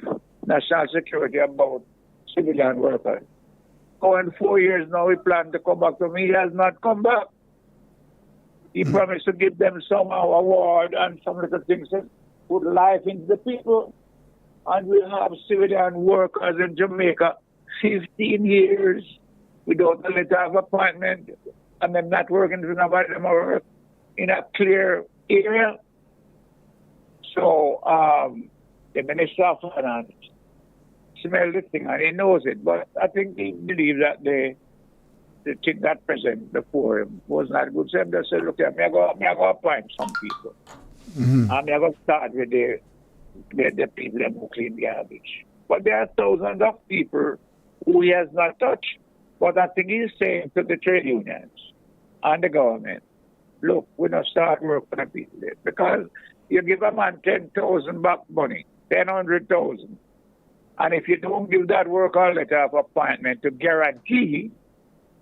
National Security about civilian workers. In 4 years now, he planned to come back to me. He has not come back. He promised to give them some award and some little things that put life into the people. And we have civilian workers in Jamaica 15 years without a letter of appointment, and them not working to nobody them work in a clear area. So the Minister of Finance smelled the thing and he knows it, but I think he believes that the thing that present before him was not good. So they said, look, I'm going to appoint some people. I'm going to start with the people who clean garbage. But there are thousands of people who he has not touched. But I think he's saying to the trade unions and the government, look, we're going to start work for the people there. Because you give a man 10,000 back money, 10,000. And if you don't give that worker a letter of appointment to guarantee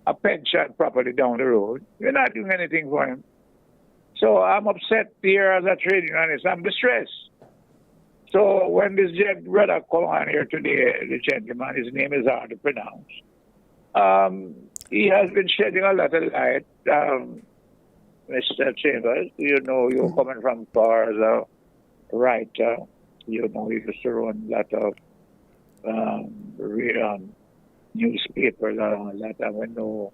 a pension properly down the road, you're not doing anything for him. So I'm upset here as a trade unionist. I'm distressed. So when this brother come on here today, the gentleman, his name is hard to pronounce, he has been shedding a lot of light. Mr. Chambers, you know, you're coming from far as a writer. You know, you used to run a lot of newspapers and all that. I would know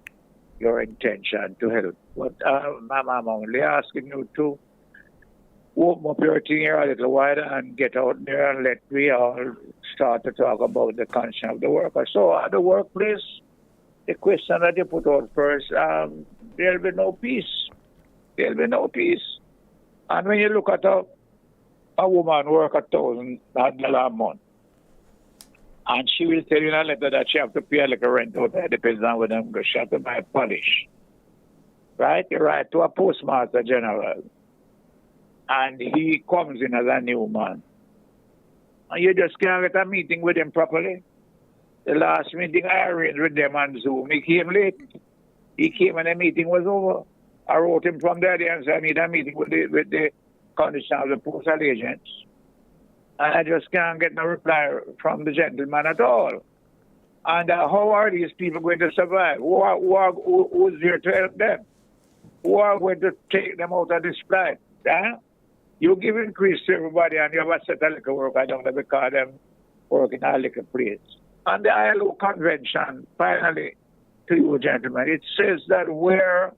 your intention to help. But I'm only asking you to open up your thing here a little wider and get out there and let we all start to talk about the condition of the worker. So at the workplace, the question that you put out first, there'll be no peace. There'll be no peace. And when you look at a woman work $1,000 a month, and she will tell you in a letter that she have to pay like a rent out there, depends on whether she have to buy polish. Right? You write to a postmaster general, and he comes in as a new man. And you just can't get a meeting with him properly. The last meeting I arranged with them on Zoom, he came late. He came and the meeting was over. I wrote him from there and said I need a meeting with the condition of the postal agents. And I just can't get no reply from the gentleman at all. And how are these people going to survive? Who's there to help them? Who are going to take them out of this plight? Huh? You give increase to everybody and you have a set of liquor work. I don't know because them work in a liquor place. And the ILO convention, finally, to you gentlemen, it says that where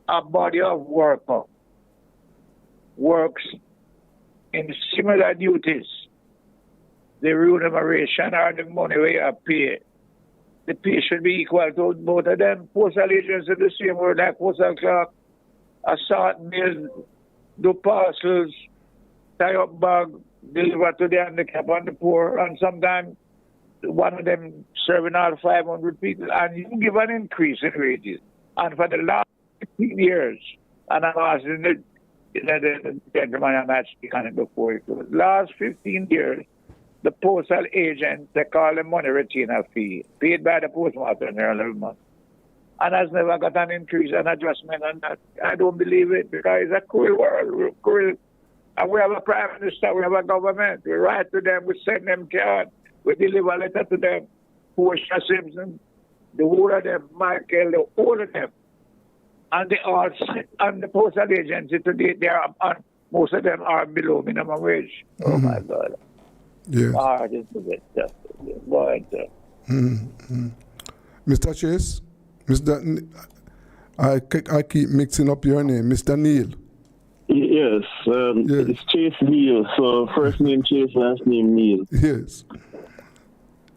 a body of worker works in similar duties, the remuneration or the money we are paid, the pay should be equal to both of them. Postal agents are the same word like postal clerk, assort meals, do parcels, tie up bag, deliver to the handicapped and the poor, and sometimes one of them serving all 500 people, and you give an increase in wages. And for the last 15 years, and I'm asking the gentleman I'm actually on it before, the last 15 years, the postal agent, they call them money retainer fee, paid by the postmaster in every month, and has never got an increase, an adjustment on that. I don't believe it because it's a cruel world, cruel. And we have a prime minister, we have a government. We write to them, we send them cards, we deliver a letter to them, Portia Simpson, the whole of them, Michael, the whole of them. And they all sit on the postal agency today. They are, most of them are below minimum wage. Oh my God. Yes. This is it. Go ahead, Mr. Chase, I keep mixing up your name, Mr. Neil. Yes, it's Chase Neil. So first name Chase, last name Neil. Yes.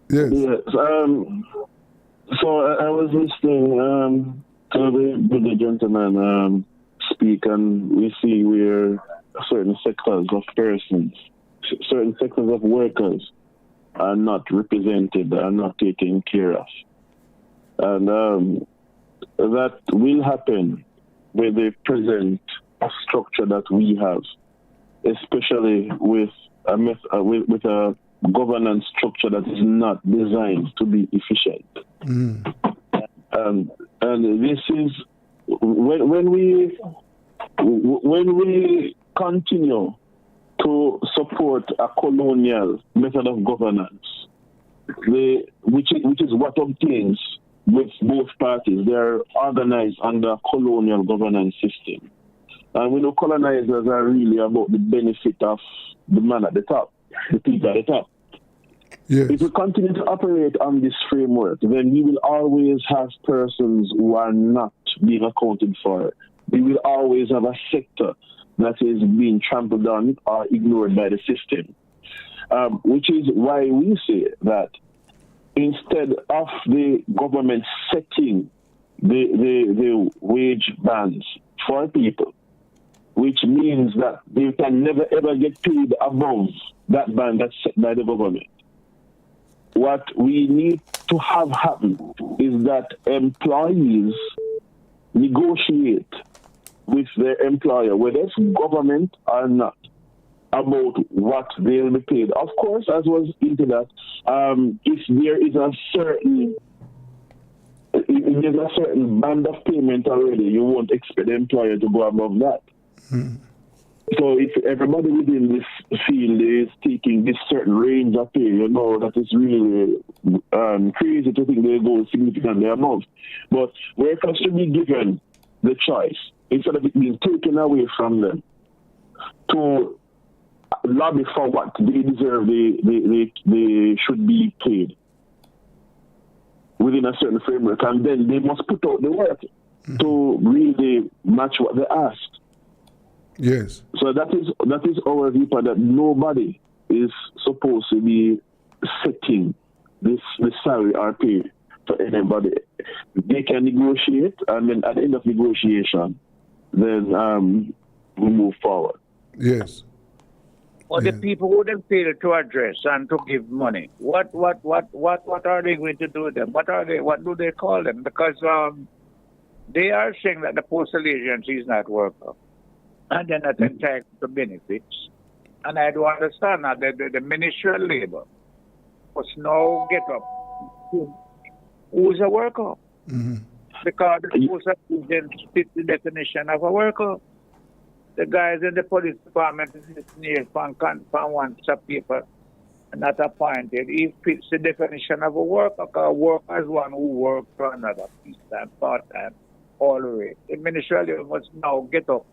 Yes. Yes. So I was listening to the gentleman speak, and we see where certain sectors of persons, certain sectors of workers are not represented, are not taken care of. And that will happen with the present structure that we have, especially with a governance structure that is not designed to be efficient. And this is when we continue to support a colonial method of governance, which is what obtains with both parties. They are organized under a colonial governance system. And we know colonizers are really about the benefit of the man at the top, the people at the top. Yes. If we continue to operate on this framework, then we will always have persons who are not being accounted for. We will always have a sector that is being trampled on or ignored by the system. Which is why we say that instead of the government setting the wage bands for people, which means that they can never ever get paid above that band that's set by the government. What we need to have happen is that employees negotiate with their employer, whether it's government or not, about what they'll be paid. Of course, as was into that, if there is a certain band of payment already, you won't expect the employer to go above that. So if everybody within this field is taking this certain range of pay, you know, that is really crazy to think they go significantly above. But workers should be given the choice, instead of it being taken away from them, to lobby for what they deserve, they should be paid within a certain framework, and then they must put out the work to really match what they asked. Yes. So that is our viewpoint, that nobody is supposed to be setting the salary or pay for anybody. They can negotiate, and then at the end of negotiation, then we move forward. Yes. Well, the people who then fail to address and to give money, what are they going to do with them? What do they call them? Because they are saying that the postal agency is not working, and they're not entitled to benefits. And I do understand that the Ministry of Labour must now get up who's a worker. Because the postal agent fits the definition of a worker. The guys in the police department is near from one step paper and not appointed. He fits the definition of a worker, because worker is one who works for another, piece time, part-time, all the way. The Ministry of Labour must now get up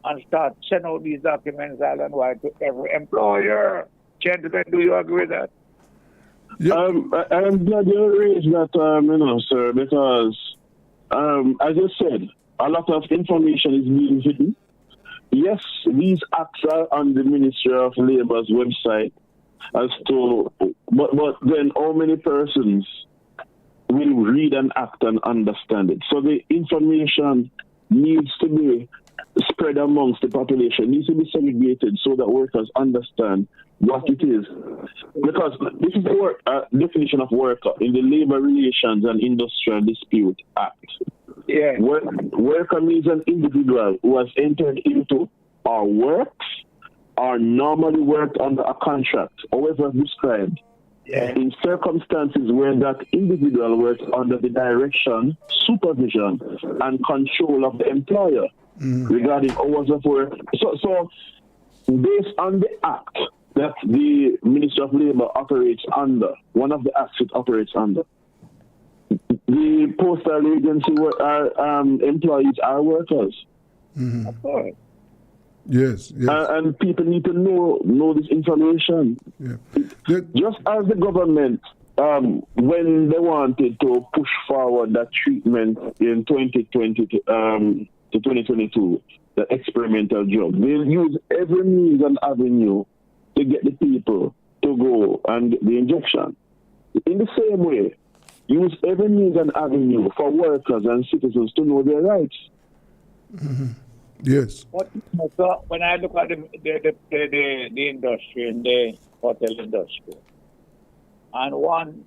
and start sending out these documents island wide to every employer. Gentlemen, do you agree with that? I'm glad you raised that, sir, because, as you said, a lot of information is being hidden. Yes, these acts are on the Ministry of Labour's website as to, but then how many persons will read an act and understand it? So the information needs to be spread amongst the population, needs to be segregated so that workers understand what it is. Because this is the definition of worker in the Labour Relations and Industrial Dispute Act. Yeah. Worker means an individual who has entered into or works or normally worked under a contract, however described, in circumstances where that individual works under the direction, supervision, and control of the employer regarding hours of work. So based on the act that the Ministry of Labour operates under, one of the acts it operates under, the postal agency employees are workers. Of course. Yes. And people need to know this information. Yeah. Just as the government, when they wanted to push forward that treatment in 2020 to 2022, the experimental drug, they'll use every means and avenue to get the people to go and get the injection. In the same way, use every means and avenue for workers and citizens to know their rights. Yes. So when I look at the industry and the hotel industry, and one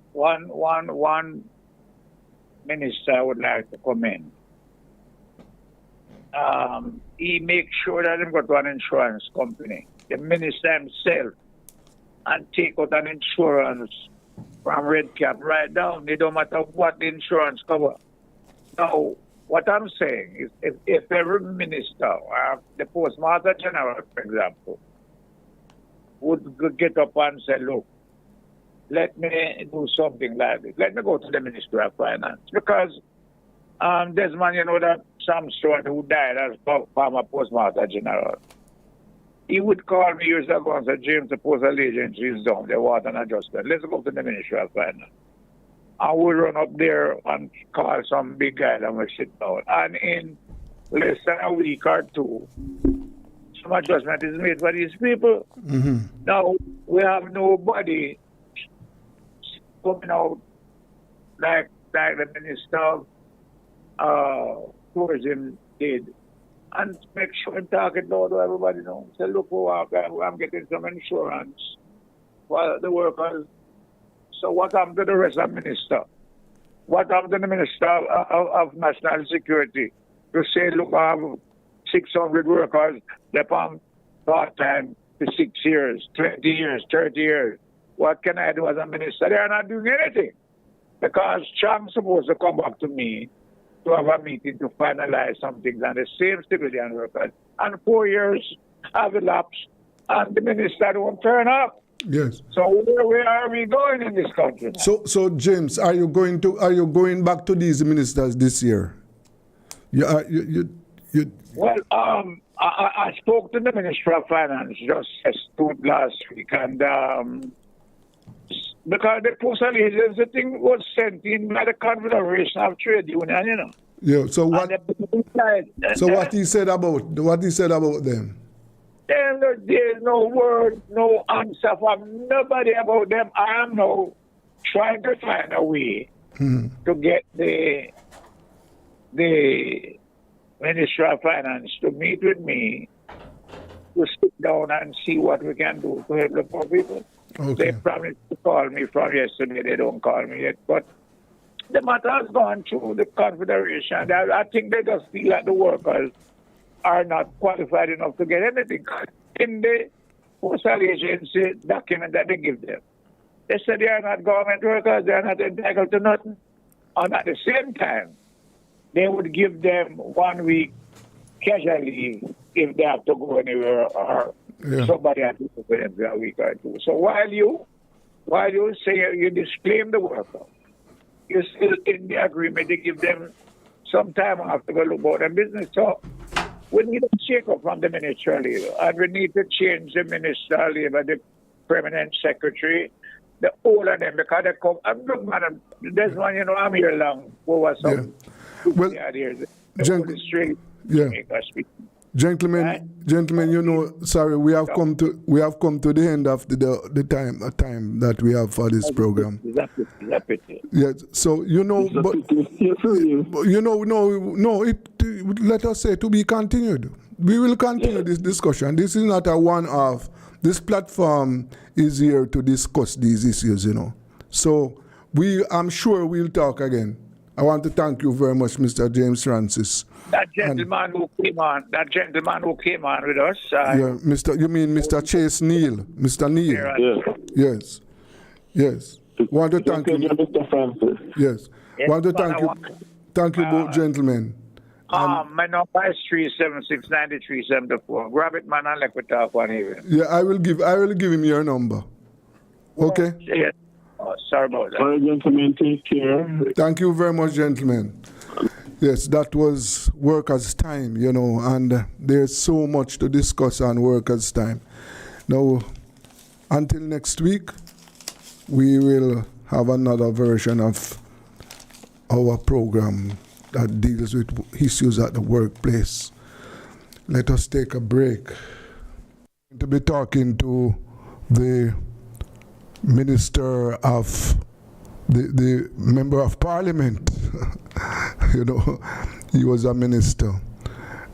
minister I would like to commend. He makes sure that he go to an insurance company, the minister himself, and take out an insurance from Red Cap right down. It don't matter what the insurance cover. Now, what I'm saying is if every minister, the Postmaster General, for example, would get up and say, look, let me do something like this. Let me go to the Ministry of Finance. Because there's man, that Sam Stewart who died as former Postmaster General. He would call me years ago and say, James, the postal agency is down. They want an adjustment. Let's go to the Ministry of Finance. I would run up there and call some big guy and we sit down. And in less than a week or two, some adjustment is made for these people. Mm-hmm. Now, we have nobody coming out like the Minister of Tourism did. And make sure and talk it loud to everybody know. Say, look, I'm getting some insurance for the workers. So what happened to the rest of the minister? What happened to the Minister of National Security? To say, look, I have 600 workers, they're on part-time for 6 years, 20 years, 30 years. What can I do as a minister? They are not doing anything. Because Chang's supposed to come back to me to have a meeting to finalize some things and the same civilian workers. And 4 years have elapsed and the minister won't turn up. Yes. So where are we going in this country now? So James, are you going back to these ministers this year? Well, I spoke to the Minister of Finance just last week, and because the postal agency thing was sent in by the Confederation of Trade Union, Yeah. So what? What he said about them? There's no word, no answer from nobody about them. I am now trying to find a way to get the Minister of Finance to meet with me to sit down and see what we can do to help the poor people. Okay. They promised to call me from yesterday. They don't call me yet. But the matter has gone through the Confederation. I think they just feel like the workers are not qualified enough to get anything. In the postal agency document that they give them, they said they are not government workers, they are not entitled to nothing. And at the same time, they would give them 1 week casual leave if they have to go anywhere or somebody has to go for them for a week or two. So while you say you disclaim the worker, you're still in the agreement to give them some time off to go look about their business. So we need a shake-up from the Minister of Labor, and we need to change the Minister of Labor, the Permanent Secretary, the all of them, because they come. I'm look, madam, there's one, I'm here long over some years. Gentlemen, sorry, we have come to the end of the time that we have for this program. Yes, so let us say to be continued. We will continue this discussion. This is not a one-off. This platform is here to discuss these issues, So I'm sure we'll talk again. I want to thank you very much, Mr. James Francis. That gentleman who came on with us. You mean Mr. Chase Neal, Mr. Neal. Yes. Want to thank you, Mr. Francis. Yes. Want to thank you. Thank you both gentlemen. My number is 376-9374. Grab it, man, and let me talk one even. Yeah, I will give him your number. Okay? Yes. Oh, sorry about that. All right, gentlemen, take care. Thank you very much, gentlemen. Yes, that was workers' time, and there's so much to discuss on workers' time. Now, until next week, we will have another version of our program that deals with issues at the workplace. Let us take a break. To be talking to the Minister of the Member of Parliament. He was a minister.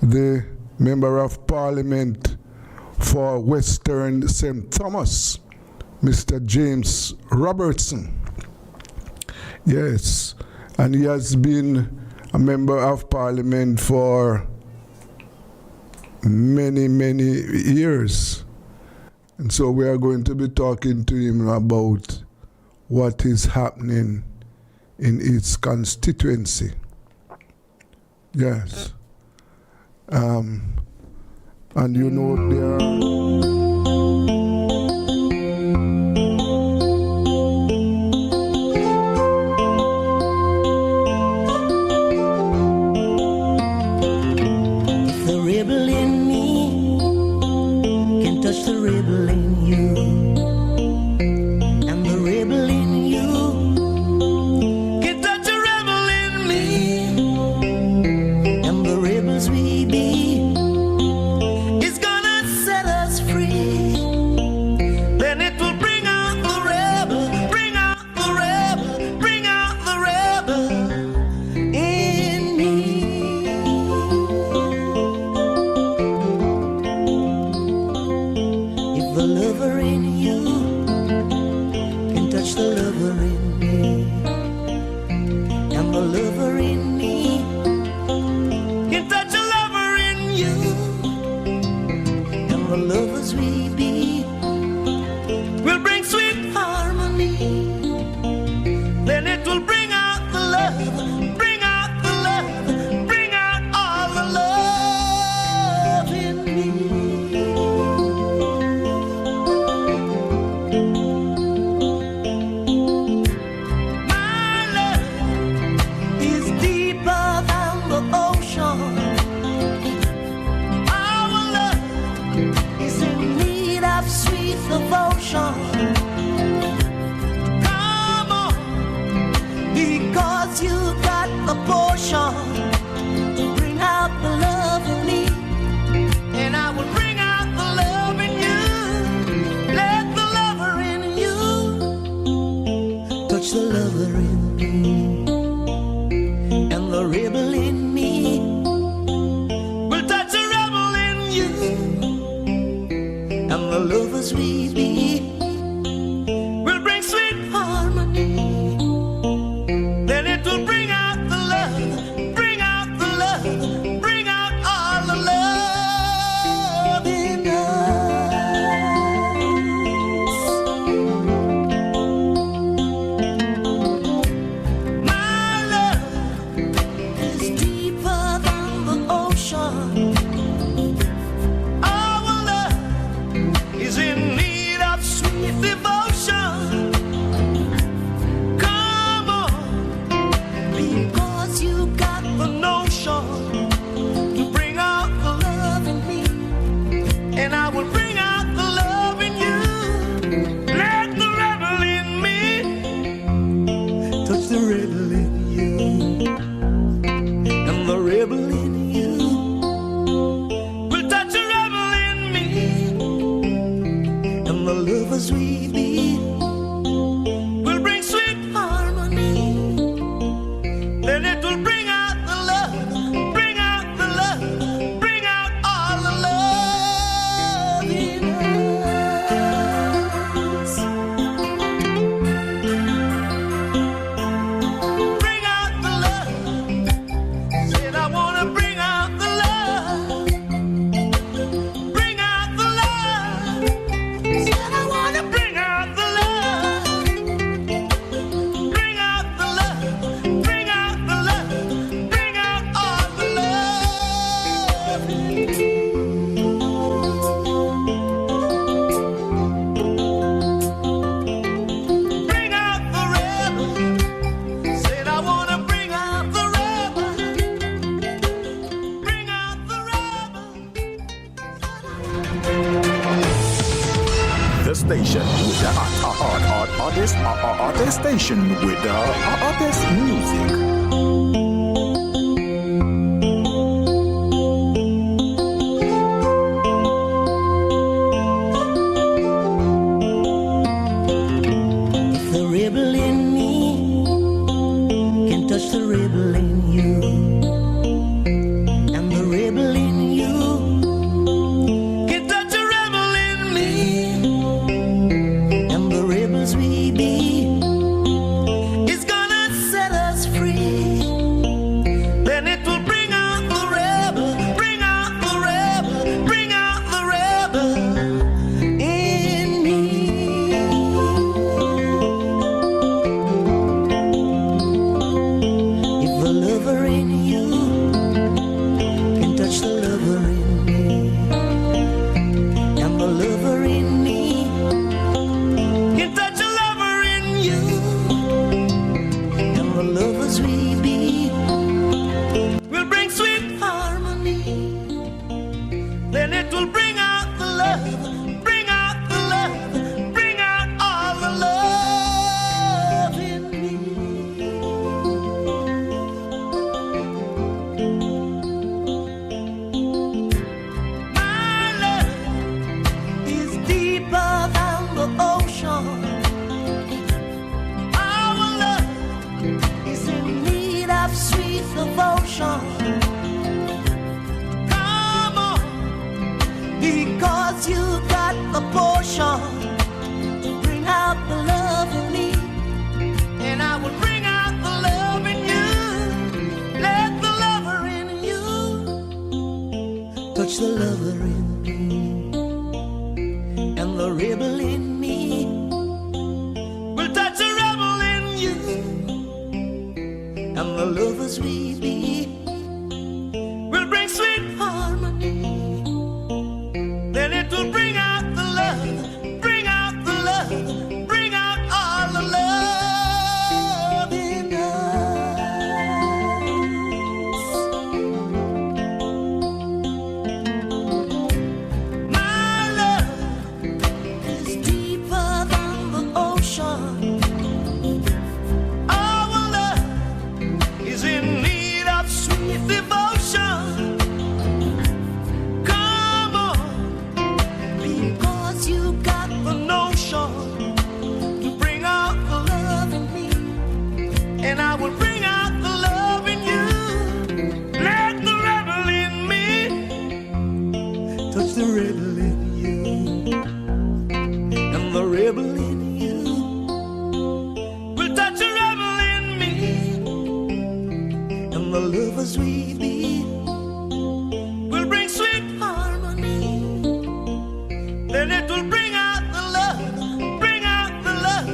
The Member of Parliament for Western St. Thomas, Mr. James Robertson. Yes, and he has been a member of Parliament for many, many years. And so we are going to be talking to him about what is happening in its constituency. Yes. And you know there are the rebel in me can touch the rebel in you, and the rebel in you can touch the rebel in me, and the rebels we be is gonna set us free. Then it will bring out the rebel, bring out the rebel, bring out the rebel in me. If the lover in you can touch the lover in me, and the lover in me can touch the lover in you, and the lovers we be will bring sweet harmony. Then it will bring out the love, bring out the love, bring out all the love in me. My love is deeper than the ocean. Our love is in need of sweet devotion. Come on, because you got the potion to bring out the love in me, and I will bring out the love in you. Let the lover in you touch the lover in me, and the rebel in me will touch the rebel in you, and the lovers we be will bring sweet harmony. Then it will bring out the love, bring out the love, bring out all the love in us. My love is deeper than the ocean. Our love is in need of sweet devotion. Come on, because you got the notion to bring out the love in me, and I will bring out the love in you. Let the rebel in me touch the rebel in you, and the rebel in you will touch the rebel in me, and the lovers we be will bring sweet harmony. Then it will bring out the love, bring out the love, bring out all the love in us. Bring out the love. Said I wanna bring out the love. Bring out the love. Said I wanna bring out the love. Bring out the love. Bring out the love. Bring out all the love. Bring out the rebel. Said I wanna bring out the rebel. Bring out the rebel. The station with the artist station with the artist music. If the rebel in me can touch the rebel in you, and the rebel in you depths of ocean. Come on, because you got the potion to bring out the love in me, and I will bring out the love in you. Let the lover in you touch the lover in me, and the rebel in me will touch the rebel in you, and the lovers we be will bring sweet harmony. Then it will bring out the love, bring out the love, bring out all the love in us. My love is deeper than the ocean. Our love is in need of sweet devotion. Come on, because you got the notion to bring out the love in me, and I will bring out the love in you. Let the rebel in me touch the rebel in you, and the rebel in you will touch the rebel in me, and the lovers we be will bring sweet harmony. Then it will bring out the love, bring out the love,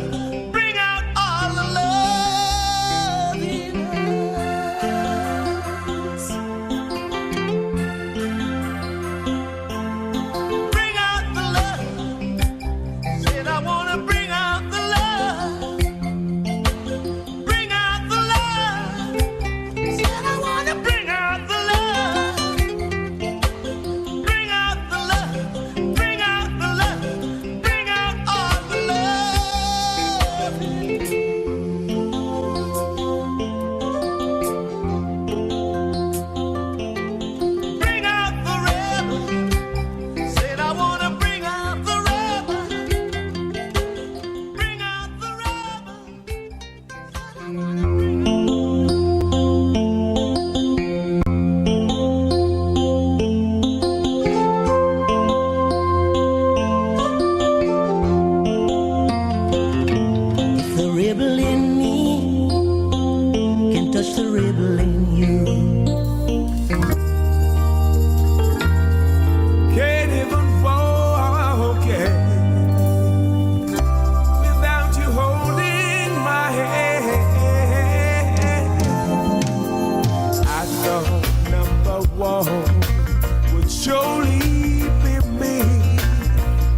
bring out all the love in us. Bring out the love. Said I want to bring out the love. Bring out the love. Said I want to bring out the love. Bring out the love. Bring out the love. Bring out all the love. Bring out the rebel. Said I want to bring out the rebel. Bring out the rebel. If the rebel in me can touch the rebel in you, Can't even walk without you holding my hand. I thought number one would surely be me.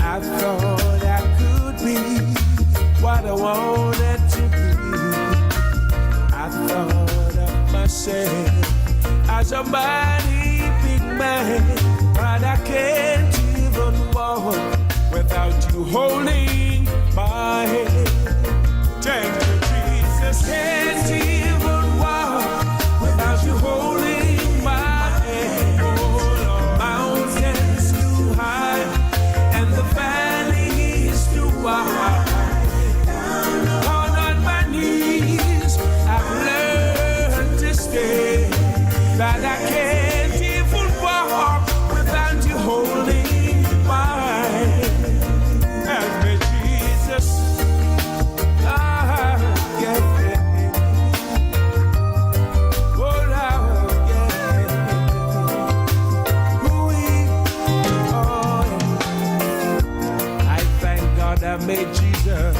I thought I could be what I wanted to be. I thought of myself as a mighty big man, but I can't even walk without you holding my hand. Thank you, Jesus. Can't even walk without you holding my hand. Oh, Lord. Mountains too high and the valley is too wide. Down on my knees, I've learned to stay. That I can't even walk without you holding my hand. Help me, Jesus. Yeah. Oh, Lord, yeah. Ooh-wee. Oh, yeah. I thank God I made Jesus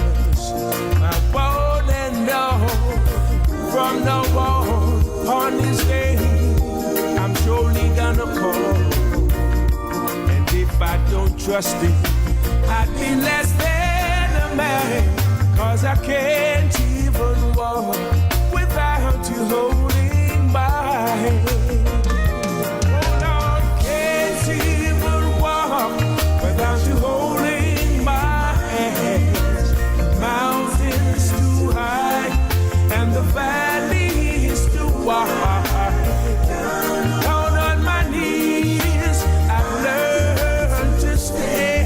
my one and all. From now on this day, I'm surely gonna call. And if I don't trust it, I'd be less than a man. 'Cause I can't even walk without you holding my hand. Oh Lord, can't even walk without you holding my hand. The mountain's too high and the valley is too wide. Down on my knees, I've learned to stay.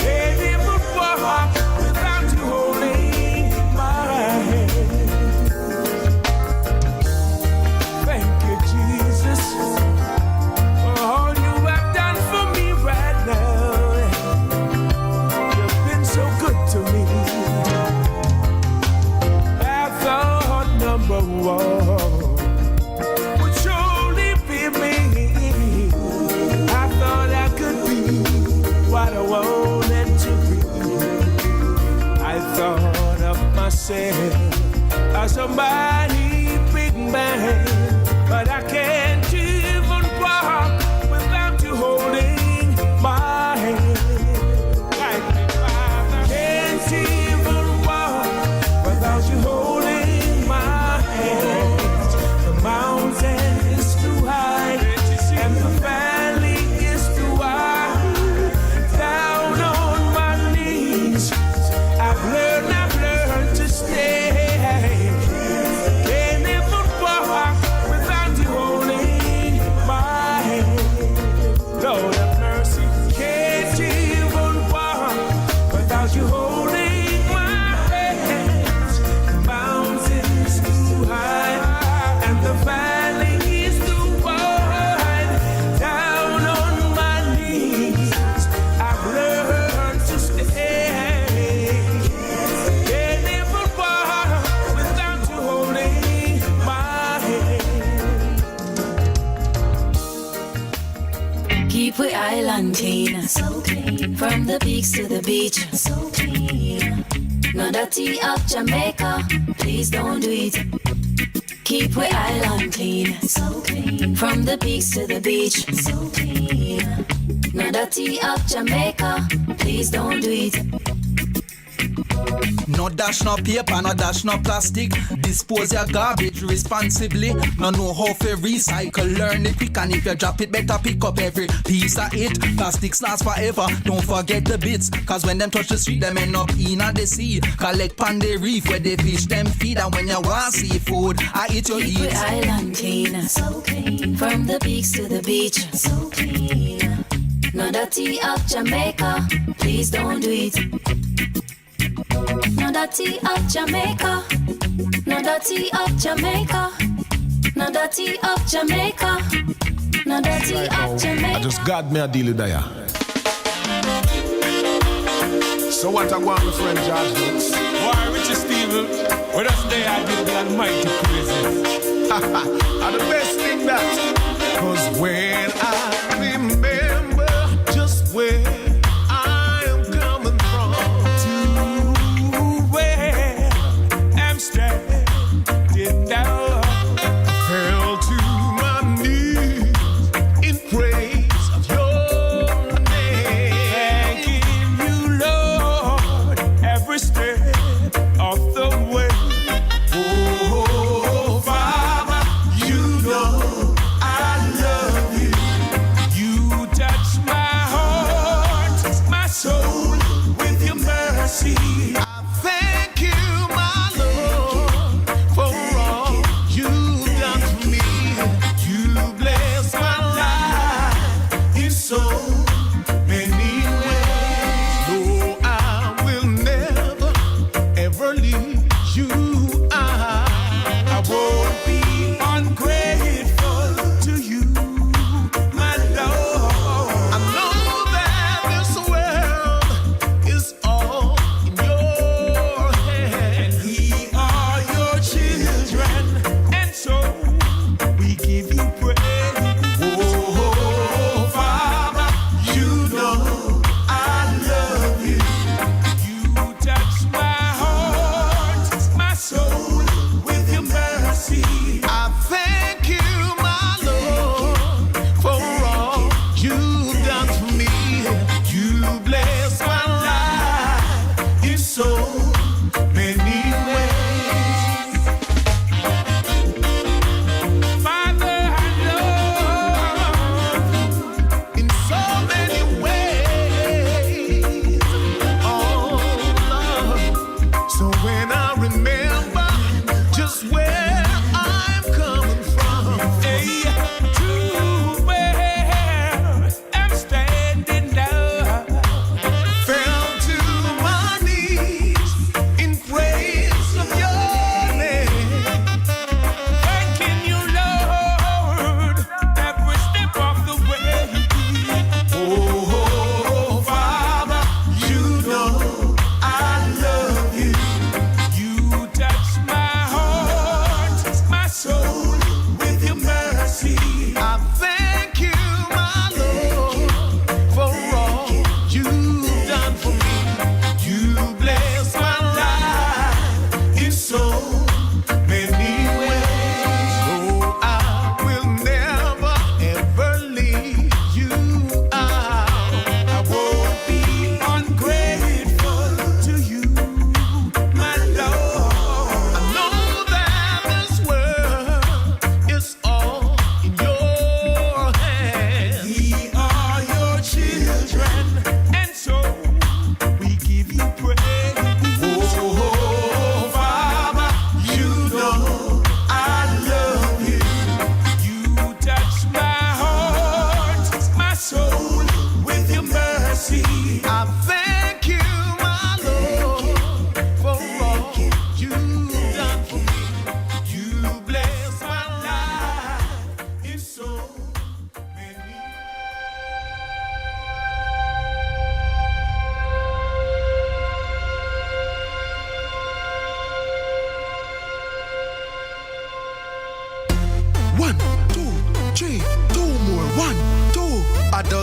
Can't even walk without you holding my hand. myself as a mighty big man, but I can't even walk without you holding my hand. Can't even walk without you holding my hand. The mountain is too high and the valley is too wide. Down on my knees, I've learned to stay. Can't even walk without you holding my hand. Lord have mercy. Can't even walk without you holding my hands. The mountain is too high and the valley is too wide. Down on my knees, I've learned to stay. Can't even walk without you holding my hand. Keep we island clean, so clean. From the peaks to the beach, so clean. No dirty of Jamaica, please don't do it. Keep we island clean, so clean. From the peaks to the beach, so clean. No dirty of Jamaica, please don't do it. No dash, no paper, no dash, no plastic. Dispose your garbage responsibly. No know how to recycle, learn it quick. And if you drop it, better pick up every piece of it. Plastics last forever, don't forget the bits. Cause when them touch the street, them end up in the sea. Collect pan the reef where they fish them feed. And when you want seafood, I eat your Keep we eat. island clean, so clean. From the peaks to the beach, so clean. No dirty of Jamaica, please don't do it. No dirty of Jamaica, no dirty of Jamaica, no dirty of Jamaica, no dirty of Jamaica. I just got me a deal there. So what I want, my friend George Dukes? Why, Richard Steven, with us there I give the almighty praises. And the best thing that, cause when I remember just where I am coming from, to where I'm standing now, I fell to my knees in praise of your name. Thanking you, Lord, every step of the way. Oh, Father, you know I love you. You touch my heart, my soul, with your mercy. I thank you, my Lord, for all you've done for me. You bless my life in so many ways. No, I will never, ever leave you. I Won't be ungrateful to you, my Lord. I know that this world is all in your hands. And we are your children, and so we give you praise. Oh, Father, you know I love you. You touch my heart, my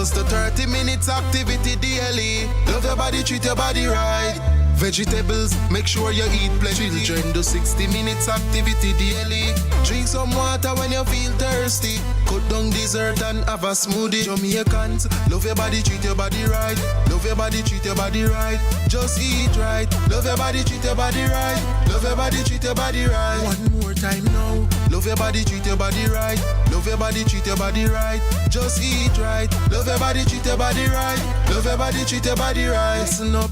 Adults to 30 minutes activity daily. Love your body, treat your body right. Vegetables, make sure you eat plenty. Children do 60 minutes activity daily. Drink some water when you feel thirsty. Cut down dessert and have a smoothie. Jamaicans, love your body, treat your body right. Love your body, treat your body right. Just eat right. Love your body, treat your body right. Love your body, treat your body right. One more time now. Love your body, treat your body right. Love your body, treat your body right. Just eat right. Love your body, treat your body right. Love your body, treat your body right. Listen up.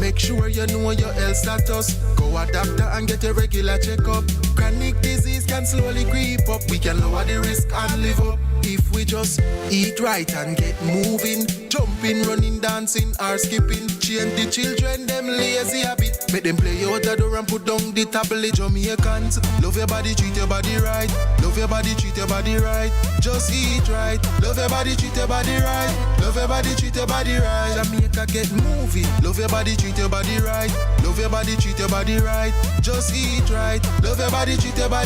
Make sure you know your health status. Go a doctor and get a regular checkup. Chronic disease can slowly creep up. We can lower the risk and live up if we just eat right and get moving. Jumping, running, dancing or skipping. Change the children, them lazy habit. Make them play out the door and put down the tablet. Jamaicans, love your body, treat your body right. Love your body, treat your body right. Just eat right. Love your body, treat your body right. Love your body, treat your body right. Jamaica, get moving. Love your body, treat your body right. Love your body, treat your body right. Just eat right. Love your body, treat your body